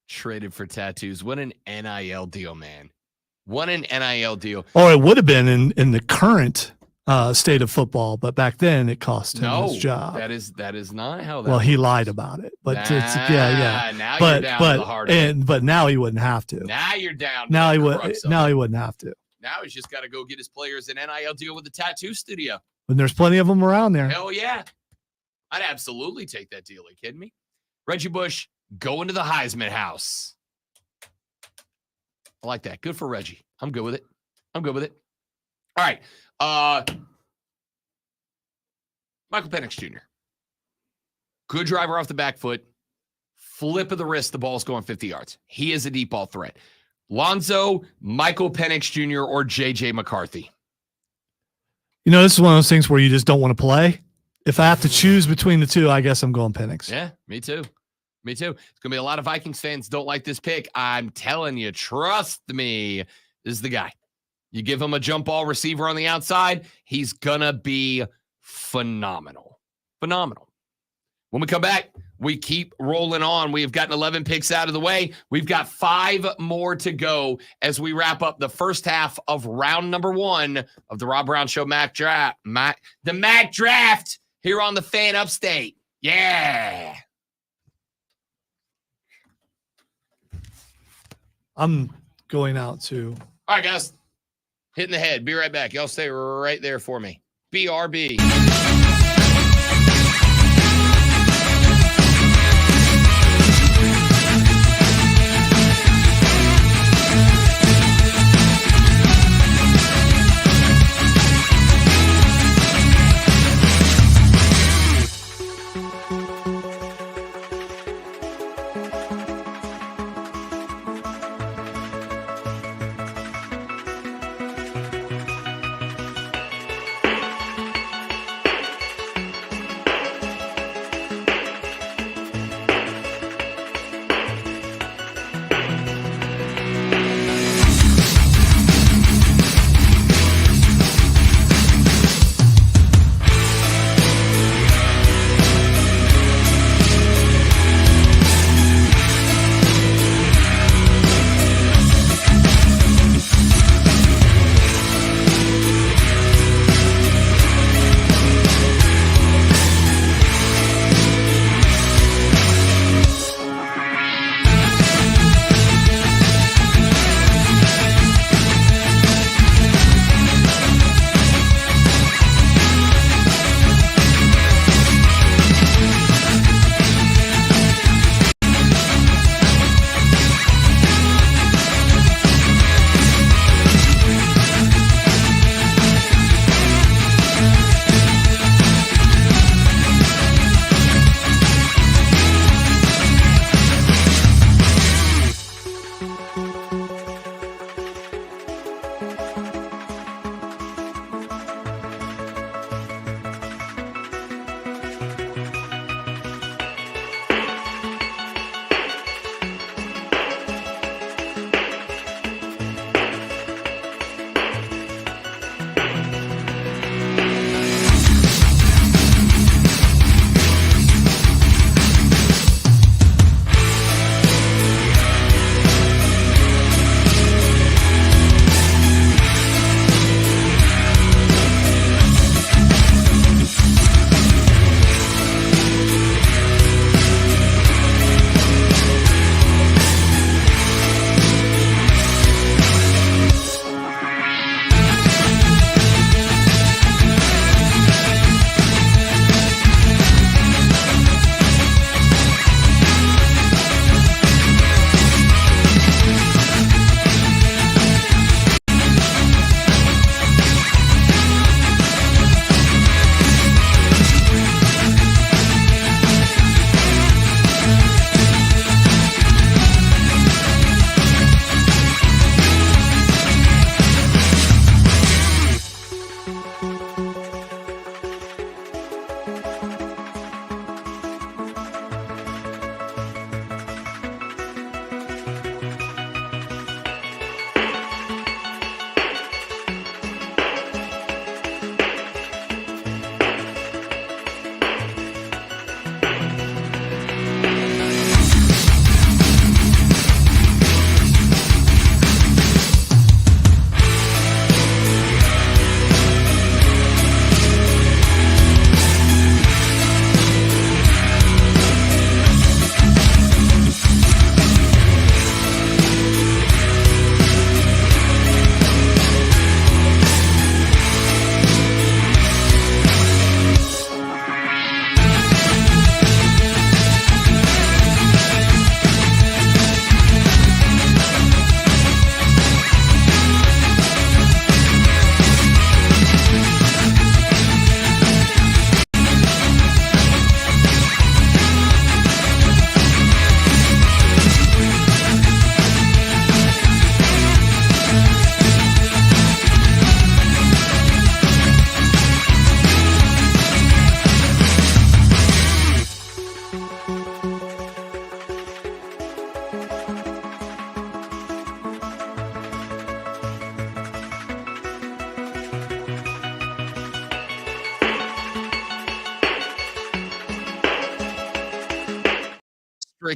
Traded for tattoos. What an NIL deal, man. What an NIL deal. Or it would have been in the current state of football, but back then it cost him his job. That is not how that Well, he works. lied about it, but it's Now but you're down to the heart of it. but now he wouldn't have to. Now you're down. Now to he the would. crux of Now it. he wouldn't have to. Now he's just got to go get his players an NIL deal with the tattoo studio. And there's plenty of them around there. Hell yeah. I'd absolutely take that deal. Are you kidding me? Reggie Bush going to the Heisman house. I like that. Good for Reggie. I'm good with it. All right. Michael Penix Jr. Good driver off the back foot. Flip of the wrist. The ball's going 50 yards. He is a deep ball threat. Lonzo, Michael Penix Jr., or J.J. McCarthy. This is one of those things where you just don't want to play. If I have to choose between the two, I guess I'm going Penix. Yeah, me too. It's going to be a lot of Vikings fans don't like this pick. I'm telling you, trust me, this is the guy. You give him a jump ball receiver on the outside, he's going to be phenomenal. When we come back, we keep rolling on. We've gotten 11 picks out of the way. We've got 5 more to go as we wrap up the first half of round number 1 of the Rob Brown Show Mac Draft here on the Fan Upstate. Yeah. I'm going out too. All right, guys. Hitting the head. Be right back. Y'all stay right there for me. BRB.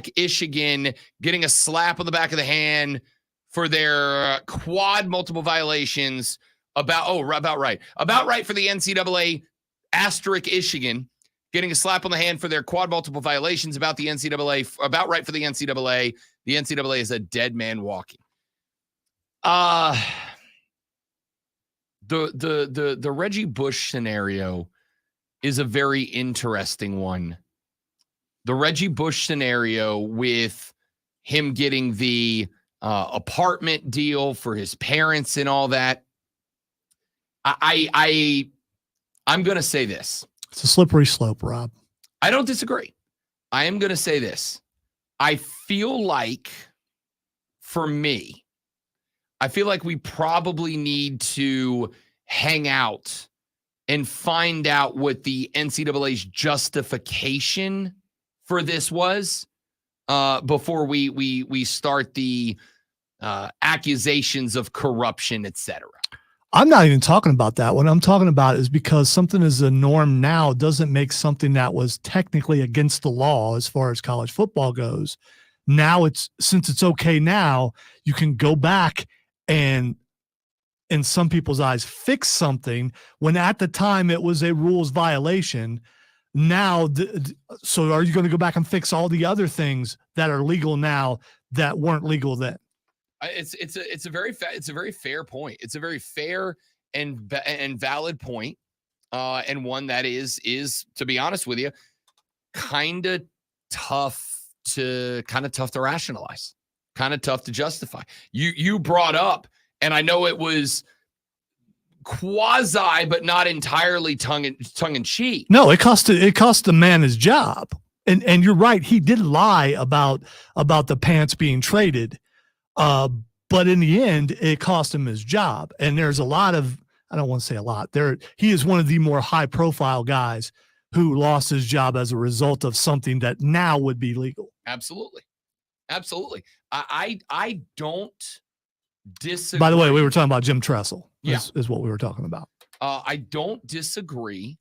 asterisk Michigan getting a slap on the back of the hand for their quad multiple violations about right for the NCAA asterisk Michigan getting a slap on the hand for their quad multiple violations about the NCAA, about right for the NCAA. The NCAA is a dead man walking. The Reggie Bush scenario is a very interesting one. The Reggie Bush scenario with him getting the apartment deal for his parents and all that. I'm going to say this. It's a slippery slope, Rob. I don't disagree. I am going to say this. I feel like, for me, I feel like we probably need to hang out and find out what the NCAA's justification for this was before we start the accusations of corruption, etc. I'm not even talking about that. What I'm talking about is because something is a norm now doesn't make something that was technically against the law as far as college football goes. Now since it's okay now, you can go back and, in some people's eyes, fix something when at the time it was a rules violation. Now, so are you going to go back and fix all the other things that are legal now that weren't legal then? It's a very fair point. It's a very fair and valid point, and one that is to be honest with you, kind of tough to rationalize, kind of tough to justify. You brought up, and I know it was quasi but not entirely tongue in cheek. No, it cost the man his job, and you're right. He did lie about the pants being traded. But in the end, it cost him his job. And there's a lot of, I don't want to say a lot there. He is one of the more high profile guys who lost his job as a result of something that now would be legal. Absolutely. I don't disagree. By the way, we were talking about Jim Tressel. Yeah. Is what we were talking about. I don't disagree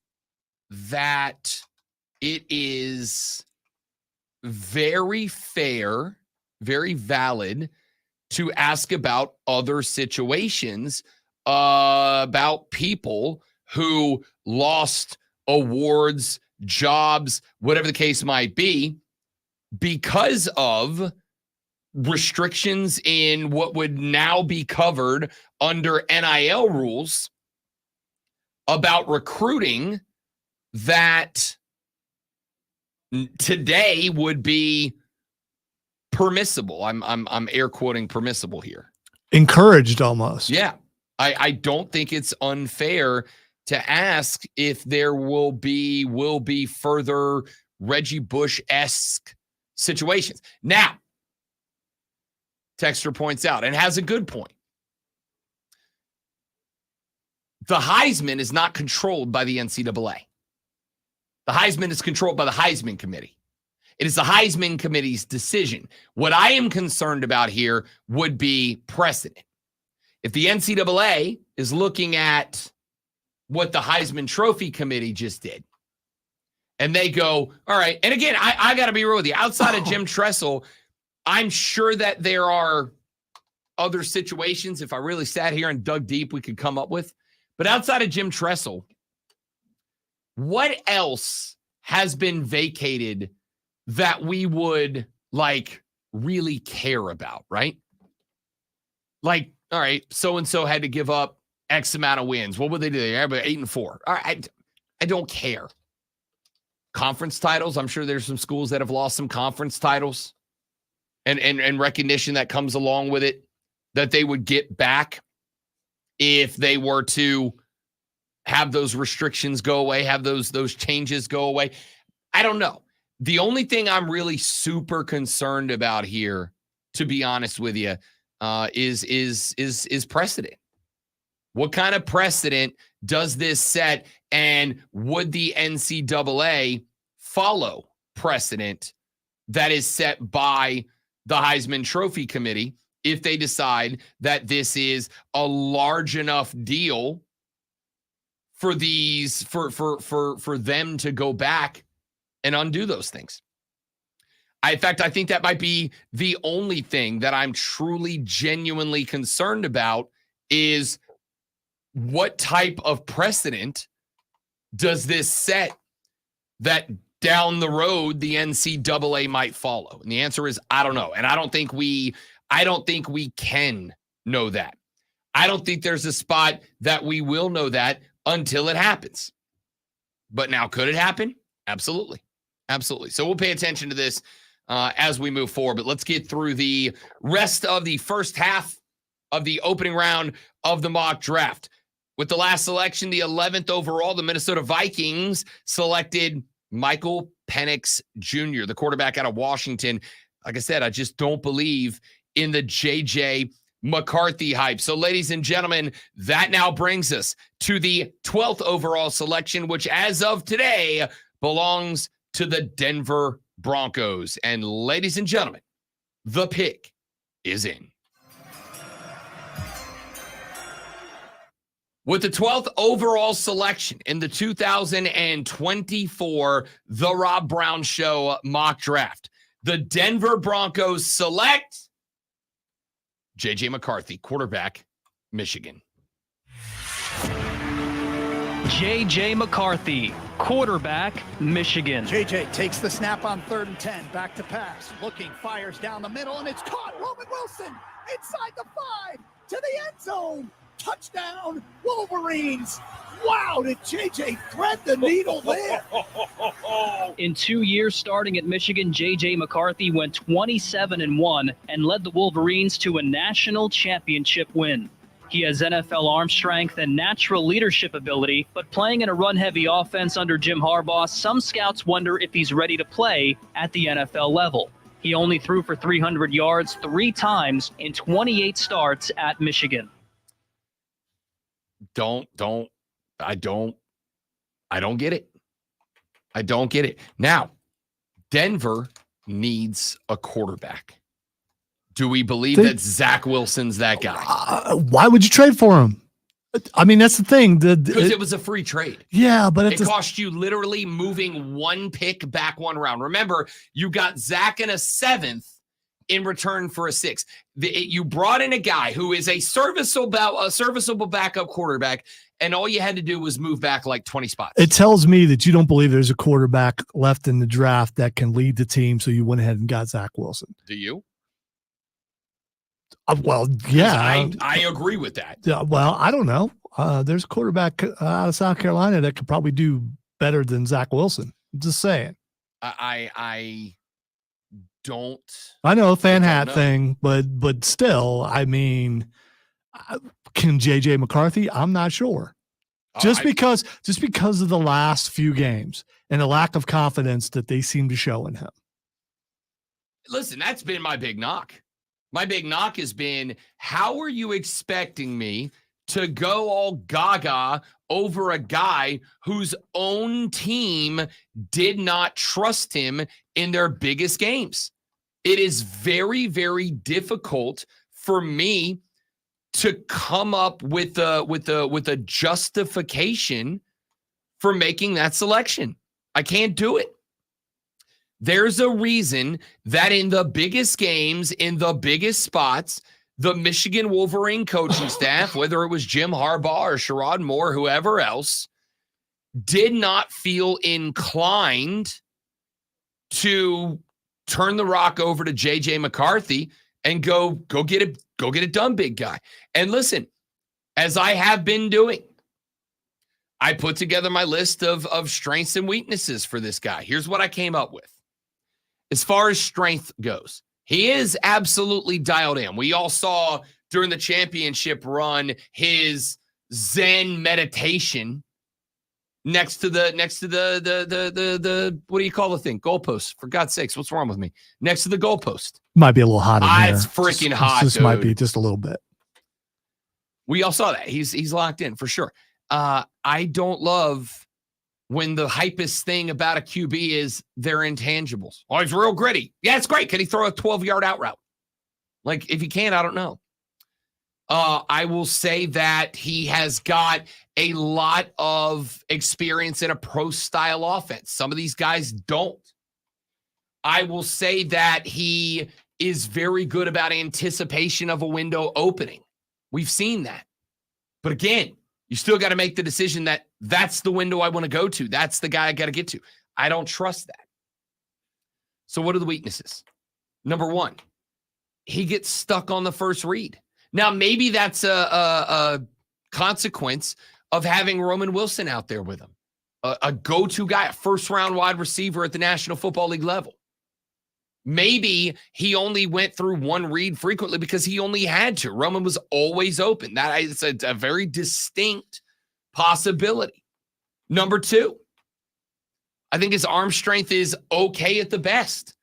that it is very fair, very valid to ask about other situations, about people who lost awards, jobs, whatever the case might be, because of restrictions in what would now be covered under NIL rules about recruiting that today would be permissible. I'm air quoting permissible here. Encouraged almost. Yeah. I don't think it's unfair to ask if there will be further Reggie Bush-esque situations. Now, Texter points out, and has a good point, the Heisman is not controlled by the NCAA. The Heisman is controlled by the Heisman Committee. It is the Heisman Committee's decision. What I am concerned about here would be precedent. If the NCAA is looking at what the Heisman Trophy Committee just did, and they go, all right, and again, I got to be real with you. Outside of Jim Tressel, I'm sure that there are other situations, if I really sat here and dug deep, we could come up with. But outside of Jim Tressel, what else has been vacated that we would really care about, right? Like, all right, so-and-so had to give up X amount of wins. What would they do? They have 8-4. All right, I don't care. Conference titles, I'm sure there's some schools that have lost some conference titles and recognition that comes along with it that they would get back if they were to have those restrictions go away, have those changes go away. I don't know. The only thing I'm really super concerned about here, to be honest with you, is precedent. What kind of precedent does this set, and would the NCAA follow precedent that is set by the Heisman Trophy Committee if they decide that this is a large enough deal for them to go back and undo those things? In fact, I think that might be the only thing that I'm truly, genuinely concerned about is what type of precedent does this set that down the road the NCAA might follow? And the answer is, I don't know. And I don't think we can know that. I don't think there's a spot that we will know that until it happens. But now, could it happen? Absolutely. Absolutely. So we'll pay attention to this as we move forward. But let's get through the rest of the first half of the opening round of the mock draft. With the last selection, the 11th overall, the Minnesota Vikings selected Michael Penix Jr., the quarterback out of Washington. Like I said, I just don't believe in the J.J. McCarthy hype. So, ladies and gentlemen, that now brings us to the 12th overall selection, which as of today belongs to the Denver Broncos. And ladies and gentlemen, the pick is in. With the 12th overall selection in the 2024 The Rob Brown Show mock draft, the Denver Broncos select J.J. McCarthy, quarterback, Michigan. J.J. McCarthy, quarterback, Michigan. JJ takes the snap on 3rd and 10. Back to pass. Looking, fires down the middle, and it's caught. Roman Wilson inside the 5 to the end zone. Touchdown, Wolverines. Wow, did JJ thread the needle there? In 2 years starting at Michigan, J.J. McCarthy went 27-1 and led the Wolverines to a national championship win. He has NFL arm strength and natural leadership ability, but playing in a run-heavy offense under Jim Harbaugh, some scouts wonder if he's ready to play at the NFL level. He only threw for 300 yards 3 times in 28 starts at Michigan. I don't get it. I don't get it. Now, Denver needs a quarterback. Do we believe that Zach Wilson's that guy? Why would you trade for him? I mean, that's the thing. Because it was a free trade. Yeah, but it cost you literally moving 1 pick back 1 round. Remember, you got Zach in a 7th in return for a 6th. You brought in a guy who is a serviceable backup quarterback, and all you had to do was move back like 20 spots. It tells me that you don't believe there's a quarterback left in the draft that can lead the team, so you went ahead and got Zach Wilson. Do you? Well, yeah. I agree with that. Well, I don't know. There's a quarterback out of South Carolina that could probably do better than Zach Wilson. I'm just saying. I don't. I know, fan hat thing, but still, I mean, can J.J. McCarthy? I'm not sure. Just because of the last few games and the lack of confidence that they seem to show in him. Listen, that's been my big knock. My big knock has been, how are you expecting me to go all gaga over a guy whose own team did not trust him in their biggest games? It is very, very difficult for me to come up with a justification for making that selection. I can't do it. There's a reason that in the biggest games, in the biggest spots, the Michigan Wolverine coaching staff, whether it was Jim Harbaugh or Sherrod Moore, whoever else, did not feel inclined to turn the rock over to J.J. McCarthy and go get it done, big guy. And listen, as I have been doing, I put together my list of strengths and weaknesses for this guy. Here's what I came up with. As far as strength goes, he is absolutely dialed in. We all saw during the championship run his Zen meditation next to the what do you call the thing? Goalpost. For God's sakes, what's wrong with me? Next to the goalpost. Might be a little hot in there. It's freaking hot. This might be just a little bit. We all saw that. He's locked in for sure. I don't love when the hypest thing about a QB is their intangibles. Oh, he's real gritty. Yeah, it's great. Can he throw a 12-yard out route? Like, if he can, I don't know. I will say that he has got a lot of experience in a pro-style offense. Some of these guys don't. I will say that he is very good about anticipation of a window opening. We've seen that. But again, you still got to make the decision that that's the window I want to go to. That's the guy I got to get to. I don't trust that. So what are the weaknesses? Number one, he gets stuck on the first read. Now, maybe that's a consequence of having Roman Wilson out there with him, a go-to guy, a first-round wide receiver at the National Football League level. Maybe he only went through one read frequently because he only had to. Roman was always open. That is a very distinct possibility. Number two, I think his arm strength is okay at the best.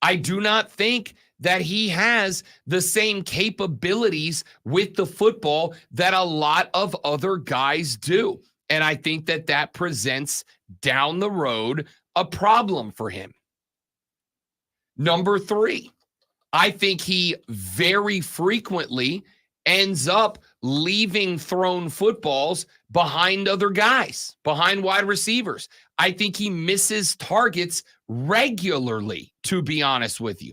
I do not think that he has the same capabilities with the football that a lot of other guys do. And I think that that presents down the road a problem for him. Number three, I think he very frequently ends up leaving thrown footballs behind other guys, behind wide receivers. I think he misses targets regularly, to be honest with you.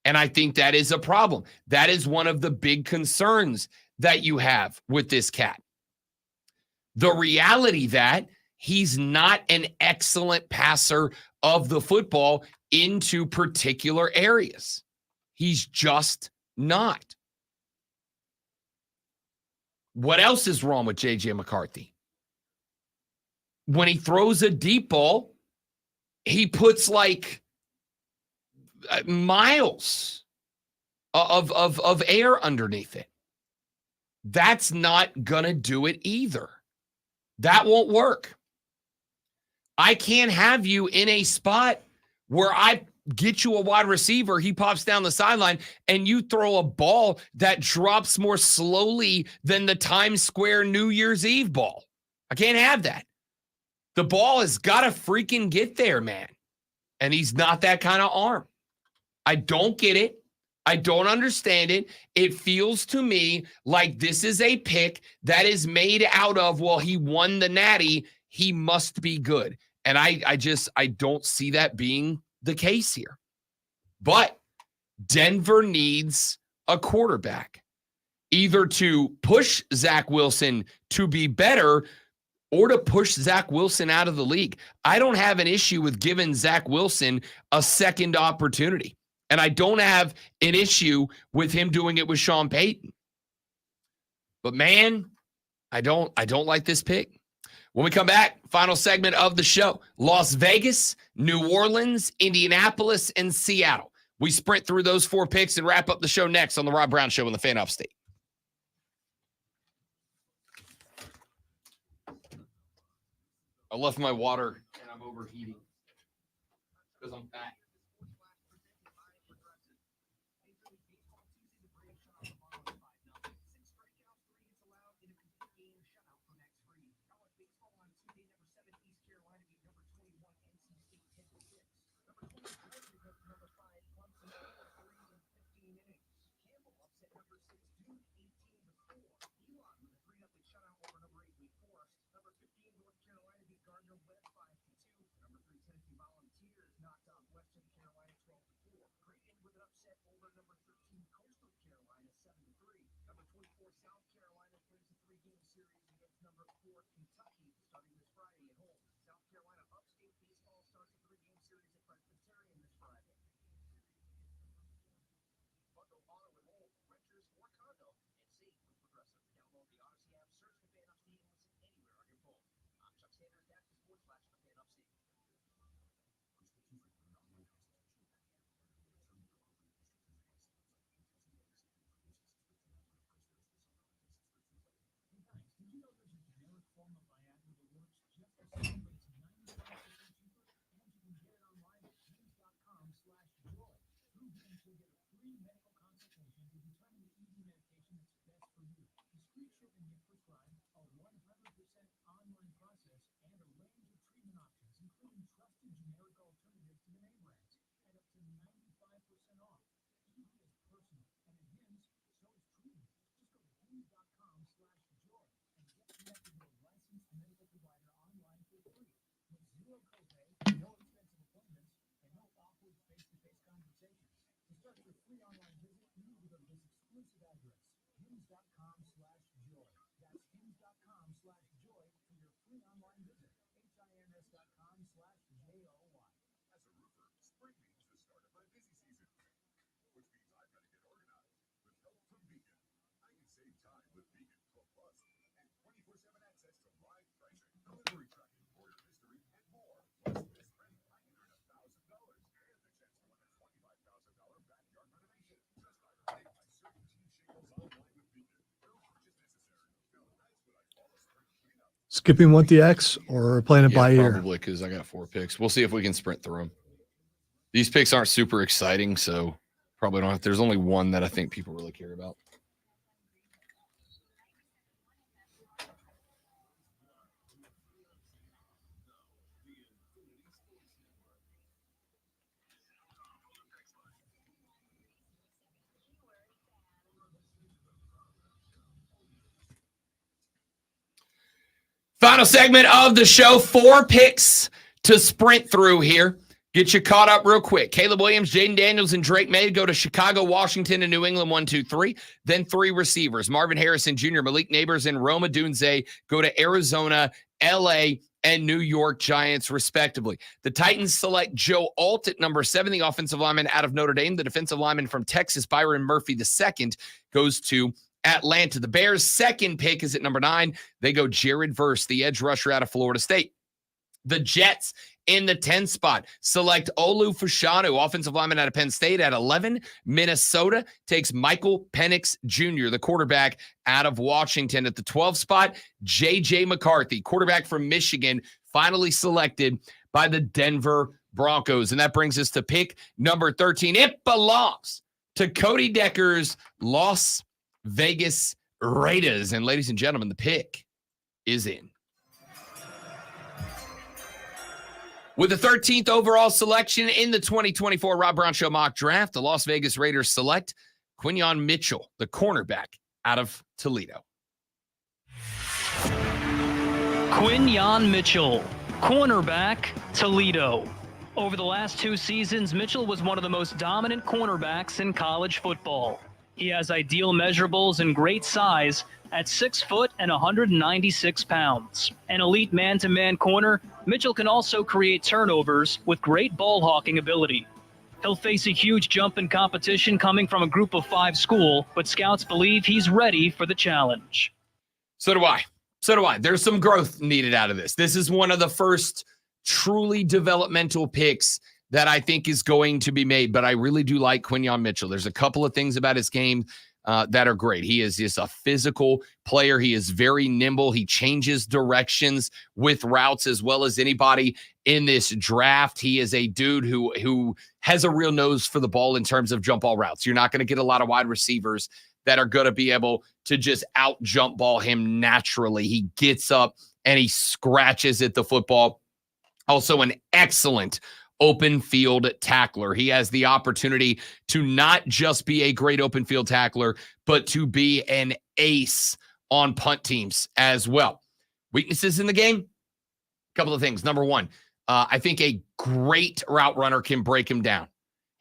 And I think that is a problem. That is one of the big concerns that you have with this cat. The reality that he's not an excellent passer of the football into particular areas. He's just not. What else is wrong with J.J. McCarthy? When he throws a deep ball, he puts like miles of air underneath it. That's not going to do it either. That won't work. I can't have you in a spot where I get you a wide receiver, he pops down the sideline, and you throw a ball that drops more slowly than the Times Square New Year's Eve ball. I can't have that. The ball has got to freaking get there, man. And he's not that kind of arm. I don't get it. I don't understand it. It feels to me like this is a pick that is made out of, well, he won the Natty, he must be good. And I don't see that being the case here. But Denver needs a quarterback, either to push Zach Wilson to be better or to push Zach Wilson out of the league. I don't have an issue with giving Zach Wilson a second opportunity. And I don't have an issue with him doing it with Sean Payton. But man, I don't like this pick. When we come back, final segment of the show, Las Vegas, New Orleans, Indianapolis, and Seattle. We sprint through those four picks and wrap up the show next on the Rob Brown Show on the Fan Upstate. I left my water and I'm overheating because I'm fat. Skipping 1DX or playing it by ear? Probably, because I got 4 picks. We'll see if we can sprint through them. These picks aren't super exciting, so probably don't have. There's only one that I think people really care about. Final segment of the show. 4 picks to sprint through here. Get you caught up real quick. Caleb Williams, Jaden Daniels, and Drake May go to Chicago, Washington, and New England, 1, 2, 3. Then 3 receivers. Marvin Harrison Jr., Malik Neighbors, and Rome Odunze go to Arizona, LA, and New York Giants, respectively. The Titans select Joe Alt at number 7, the offensive lineman out of Notre Dame. The defensive lineman from Texas, Byron Murphy II, goes to Atlanta. The Bears' second pick is at number 9. They go Jared Verse, the edge rusher out of Florida State. The Jets in the 10 spot select Olu Fashanu, offensive lineman out of Penn State, at 11. Minnesota takes Michael Penix Jr., the quarterback out of Washington. At the 12 spot, J.J. McCarthy, quarterback from Michigan, finally selected by the Denver Broncos. And that brings us to pick number 13. It belongs to Cody Decker's Las Vegas Raiders. And ladies and gentlemen, the pick is in. With the 13th overall selection in the 2024 Rob Brown Show mock draft, the Las Vegas Raiders select Quinyon Mitchell, the cornerback out of Toledo. Quinyon Mitchell, cornerback, Toledo. Over the last 2 seasons, Mitchell was one of the most dominant cornerbacks in college football. He has ideal measurables and great size at 6 foot and 196 pounds. An elite man-to-man corner, Mitchell can also create turnovers with great ball hawking ability. He'll face a huge jump in competition coming from a group of 5 school, but scouts believe he's ready for the challenge. So do I. There's some growth needed out of this. This is one of the first truly developmental picks that I think is going to be made, but I really do like Quinyon Mitchell. There's a couple of things about his game that are great. He is just a physical player. He is very nimble. He changes directions with routes as well as anybody in this draft. He is a dude who has a real nose for the ball in terms of jump ball routes. You're not going to get a lot of wide receivers that are going to be able to just out jump ball him naturally. He gets up and he scratches at the football. Also an excellent open field tackler. He has the opportunity to not just be a great open field tackler, but to be an ace on punt teams as well. Weaknesses in the game? A couple of things. Number 1, I think a great route runner can break him down.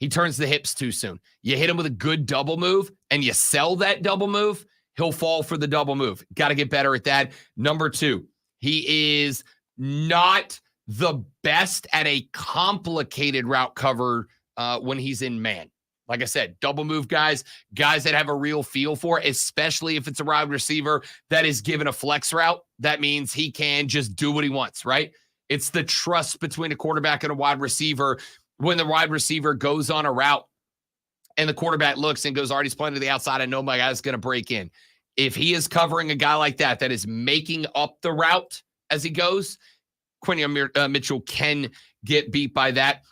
He turns the hips too soon. You hit him with a good double move and you sell that double move, he'll fall for the double move. Got to get better at that. Number 2, he is not the best at a complicated route cover when he's in man. Like I said, double move guys that have a real feel for it, especially if it's a wide receiver that is given a flex route. That means he can just do what he wants, right? It's the trust between a quarterback and a wide receiver. When the wide receiver goes on a route and the quarterback looks and goes, already playing to the outside, I know my guy's going to break in. If he is covering a guy like that is making up the route as he goes, Quinyon Mitchell can get beat by that.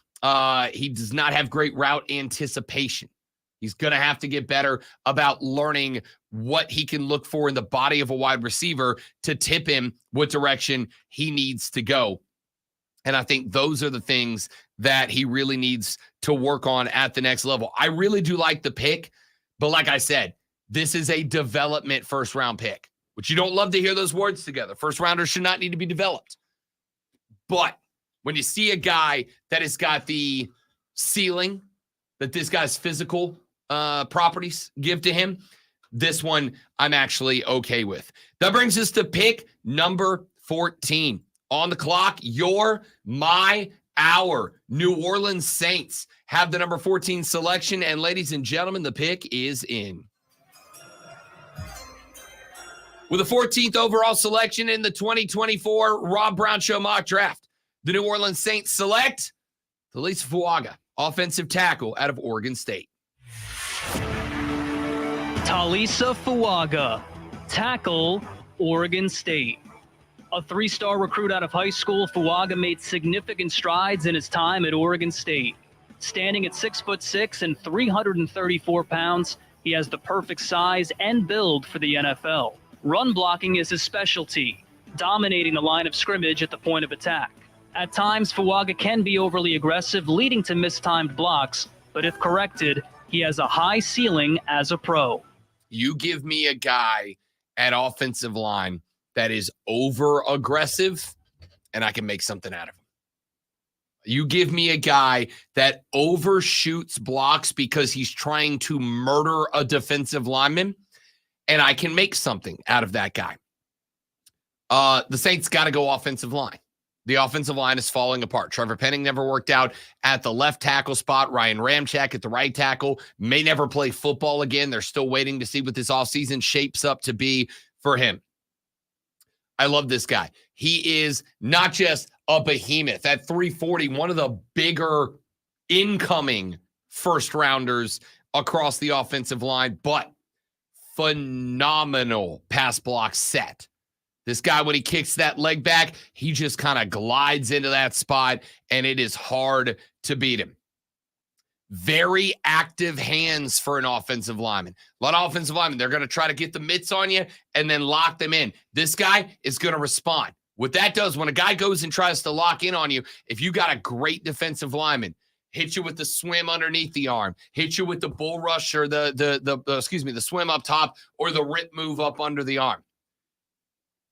He does not have great route anticipation. He's going to have to get better about learning what he can look for in the body of a wide receiver to tip him what direction he needs to go. And I think those are the things that he really needs to work on at the next level. I really do like the pick, but like I said, this is a development first-round pick, which you don't love to hear those words together. First-rounders should not need to be developed. But when you see a guy that has got the ceiling that this guy's physical properties give to him, this one I'm actually okay with. That brings us to pick number 14. On the clock, our New Orleans Saints have the number 14 selection. And ladies and gentlemen, the pick is in. With the 14th overall selection in the 2024 Rob Brown Show mock draft, the New Orleans Saints select Taliese Fuaga, offensive tackle out of Oregon State. Taliese Fuaga, tackle, Oregon State. A 3-star recruit out of high school, Fuaga made significant strides in his time at Oregon State. Standing at 6'6" and 334 pounds, he has the perfect size and build for the NFL. Run blocking is his specialty, dominating the line of scrimmage at the point of attack. At times, Fuaga can be overly aggressive, leading to mistimed blocks, but if corrected, he has a high ceiling as a pro. You give me a guy at offensive line that is over aggressive, and I can make something out of him. You give me a guy that overshoots blocks because he's trying to murder a defensive lineman, and I can make something out of that guy. The Saints got to go offensive line. The offensive line is falling apart. Trevor Penning never worked out at the left tackle spot. Ryan Ramczyk at the right tackle may never play football again. They're still waiting to see what this offseason shapes up to be for him. I love this guy. He is not just a behemoth at 340, one of the bigger incoming first rounders across the offensive line, but phenomenal pass block set. This guy, when he kicks that leg back, he just kind of glides into that spot, and it is hard to beat him. Very active hands for an offensive lineman. A lot of offensive linemen, they're going to try to get the mitts on you and then lock them in. This guy is going to respond. What that does, when a guy goes and tries to lock in on you, if you got a great defensive lineman, hit you with the swim underneath the arm, hit you with the bull rush or the swim up top or the rip move up under the arm.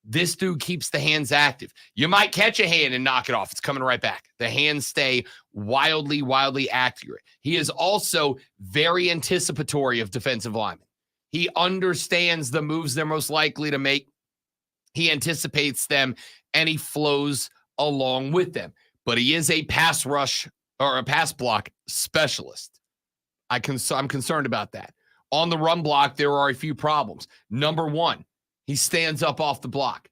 This dude keeps the hands active. You might catch a hand and knock it off. It's coming right back. The hands stay wildly, wildly accurate. He is also very anticipatory of defensive linemen. He understands the moves they're most likely to make. He anticipates them, and he flows along with them. But he is a pass rush or a pass block specialist. I'm concerned about that. On the run block, there are a few problems. Number one, he stands up off the block.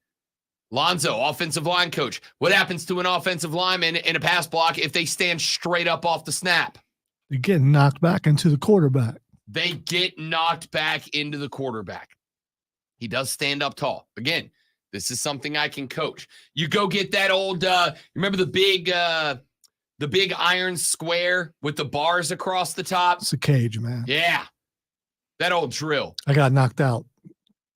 Lonzo, offensive line coach. What happens to an offensive lineman in a pass block if they stand straight up off the snap? They get knocked back into the quarterback. They get knocked back into the quarterback. He does stand up tall. Again, this is something I can coach. You go get that old, remember the big iron square with the bars across the top? It's a cage, man. Yeah. That old drill. I got knocked out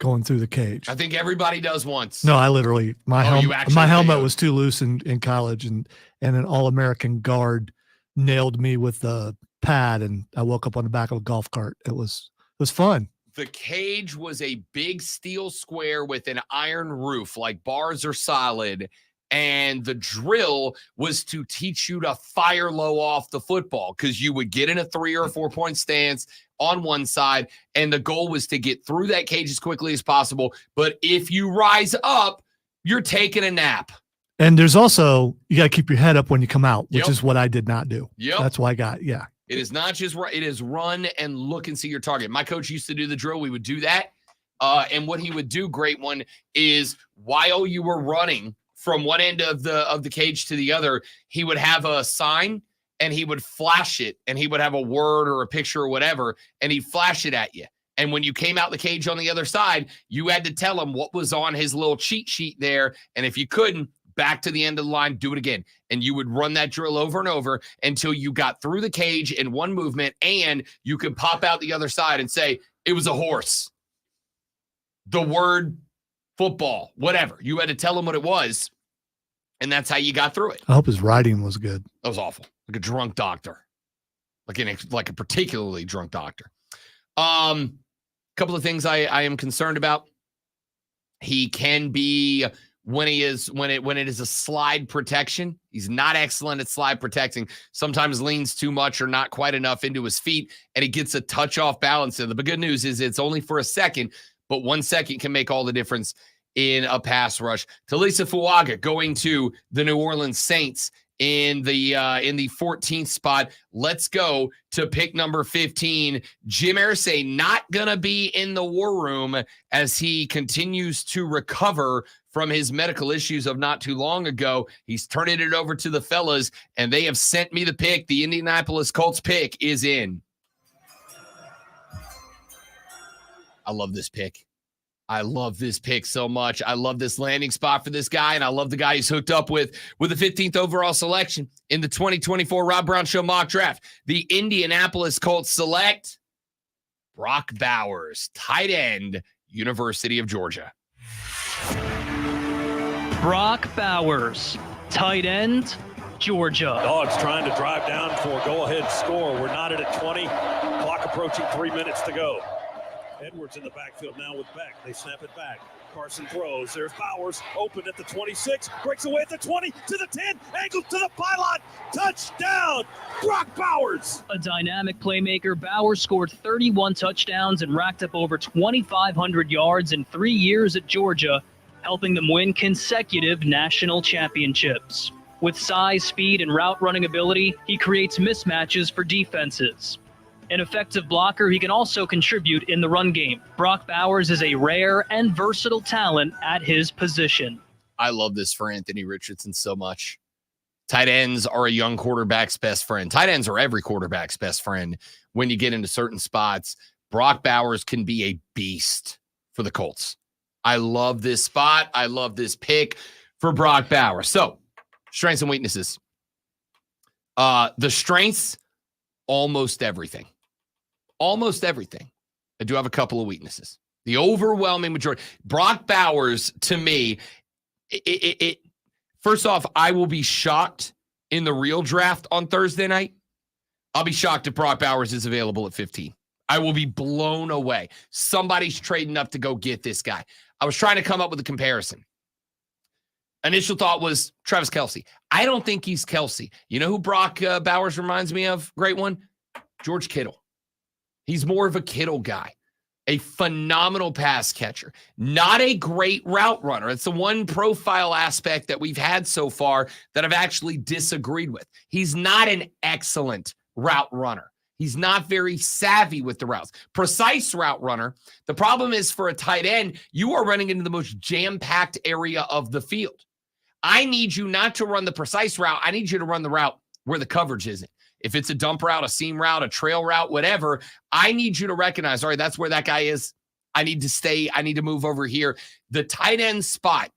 going through the cage. I think everybody does once. No, I literally, my helmet did. was too loose in college, and an All-American guard nailed me with a pad, and I woke up on the back of a golf cart. It was fun. The cage was a big steel square with an iron roof, like bars are solid, and the drill was to teach you to fire low off the football because you would get in a 3 or 4 point stance on one side, and the goal was to get through that cage as quickly as possible. But if you rise up, you're taking a nap. And there's also, you got to keep your head up when you come out, which Yep. is what I did not do. Yep. That's why I got, yeah. It is not just it is run and look and see your target. My coach used to do the drill. We would do that. And what he would do, great one, is while you were running from one end of the cage to the other, he would have a sign and he would flash it, and he would have a word or a picture or whatever, and he'd flash it at you. And when you came out the cage on the other side, you had to tell him what was on his little cheat sheet there. And if you couldn't, back to the end of the line, do it again. And you would run that drill over and over until you got through the cage in one movement, and you could pop out the other side and say, it was a horse. The word football, whatever. You had to tell him what it was, and that's how you got through it. I hope his writing was good. That was awful. Like a drunk doctor. Like a particularly drunk doctor. Couple of things I am concerned about. He can be when it is a slide protection. He's not excellent at slide protecting. Sometimes leans too much or not quite enough into his feet, and he gets a touch off balance. And the good news is it's only for a second, but 1 second can make all the difference in a pass rush. Talisa Fuaga going to the New Orleans Saints in the 14th spot. Let's go to pick number 15. Jim Irsay not going to be in the war room as he continues to recover from his medical issues of not too long ago. He's turning it over to the fellas, and they have sent me the pick. The Indianapolis Colts pick is in. I love this pick. I love this pick so much. I love this landing spot for this guy, and I love the guy he's hooked up with the 15th overall selection in the 2024 Rob Brown Show mock draft. The Indianapolis Colts select Brock Bowers, tight end, University of Georgia. Brock Bowers, tight end, Georgia. Dogs trying to drive down for a go-ahead score. We're knotted at 20. Clock approaching 3 minutes to go. Edwards in the backfield now with Beck. They snap it back. Carson throws. There's Bowers open at the 26. Breaks away at the 20 to the 10. Angles to the pylon. Touchdown, Brock Bowers. A dynamic playmaker, Bowers scored 31 touchdowns and racked up over 2,500 yards in 3 years at Georgia, helping them win consecutive national championships. With size, speed, and route running ability, he creates mismatches for defenses. An effective blocker, he can also contribute in the run game. Brock Bowers is a rare and versatile talent at his position. I love this for Anthony Richardson so much. Tight ends are a young quarterback's best friend. Tight ends are every quarterback's best friend when you get into certain spots. Brock Bowers can be a beast for the Colts. I love this spot. I love this pick for Brock Bowers. So, strengths and weaknesses. The strengths, almost everything. Almost everything. I do have a couple of weaknesses. The overwhelming majority. Brock Bowers, to me, first off, I will be shocked in the real draft on Thursday night. I'll be shocked if Brock Bowers is available at 15. I will be blown away. Somebody's trading up to go get this guy. I was trying to come up with a comparison. Initial thought was Travis Kelce. I don't think he's Kelce. You know who Brock Bowers reminds me of? Great one. George Kittle. He's more of a Kittle guy. A phenomenal pass catcher. Not a great route runner. It's the one profile aspect that we've had so far that I've actually disagreed with. He's not an excellent route runner. He's not very savvy with the routes. Precise route runner. The problem is for a tight end, you are running into the most jam-packed area of the field. I need you not to run the precise route. I need you to run the route where the coverage isn't. If it's a dump route, a seam route, a trail route, whatever, I need you to recognize, all right, that's where that guy is. I need to stay. I need to move over here. The tight end spot,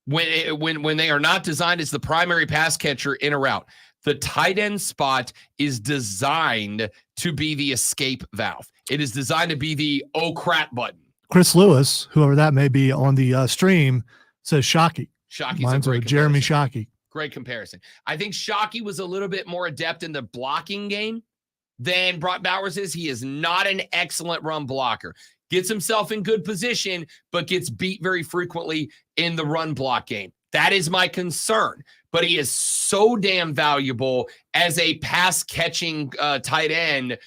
when they are not designed as the primary pass catcher in a route, the tight end spot is designed to be the escape valve. It is designed to be the oh crap button. Chris Lewis, whoever that may be on the stream, says Shockey. Shockey's Mine's a great Jeremy comparison. Shockey. Great comparison. I think Shockey was a little bit more adept in the blocking game than Brock Bowers is. He is not an excellent run blocker. Gets himself in good position, but gets beat very frequently in the run block game. That is my concern. But he is so damn valuable as a pass-catching tight end.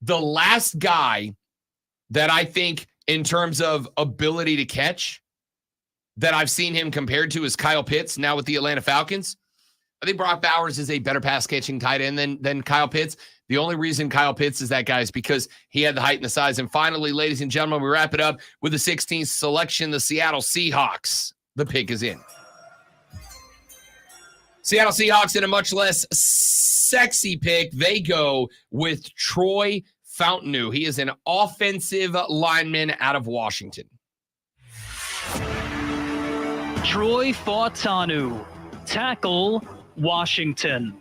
The last guy that I think in terms of ability to catch that I've seen him compared to is Kyle Pitts, now with the Atlanta Falcons. I think Brock Bowers is a better pass-catching tight end than Kyle Pitts. The only reason Kyle Pitts is that guy is because he had the height and the size. And finally, ladies and gentlemen, we wrap it up with the 16th selection, the Seattle Seahawks. The pick is in. Seattle Seahawks in a much less sexy pick. They go with Troy Fountainu. He is an offensive lineman out of Washington. Troy Fautanu, tackle, Washington.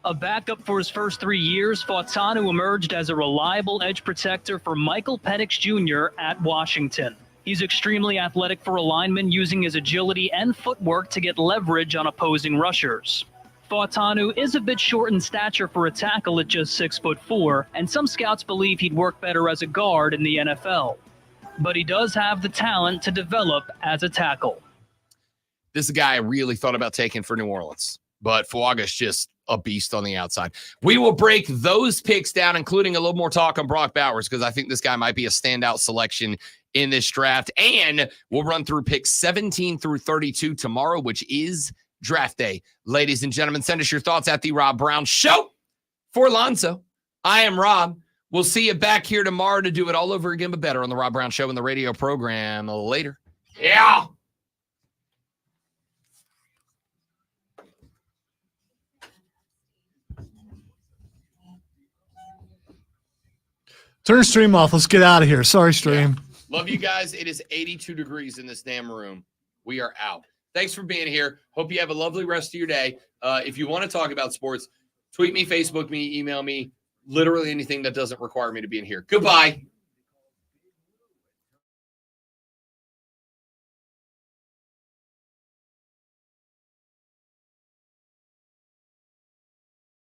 A backup for his first 3 years, Fautanu emerged as a reliable edge protector for Michael Penix Jr. at Washington. He's extremely athletic for a lineman, using his agility and footwork to get leverage on opposing rushers. Fautanu is a bit short in stature for a tackle at just 6'4", and some scouts believe he'd work better as a guard in the NFL. But he does have the talent to develop as a tackle. This is a guy I really thought about taking for New Orleans, but Fuaga's just a beast on the outside. We will break those picks down, including a little more talk on Brock Bowers, because I think this guy might be a standout selection in this draft. And we'll run through picks 17 through 32 tomorrow, which is draft day. Ladies and gentlemen, send us your thoughts at The Rob Brown Show. For Lonzo, I am Rob. We'll see you back here tomorrow to do it all over again, but better on The Rob Brown Show and the radio program later. Yeah. Turn stream off. Let's get out of here. Sorry, stream. Yeah. Love you guys. It is 82 degrees in this damn room. We are out. Thanks for being here. Hope you have a lovely rest of your day. If you want to talk about sports, tweet me, Facebook me, email me, literally anything that doesn't require me to be in here. Goodbye.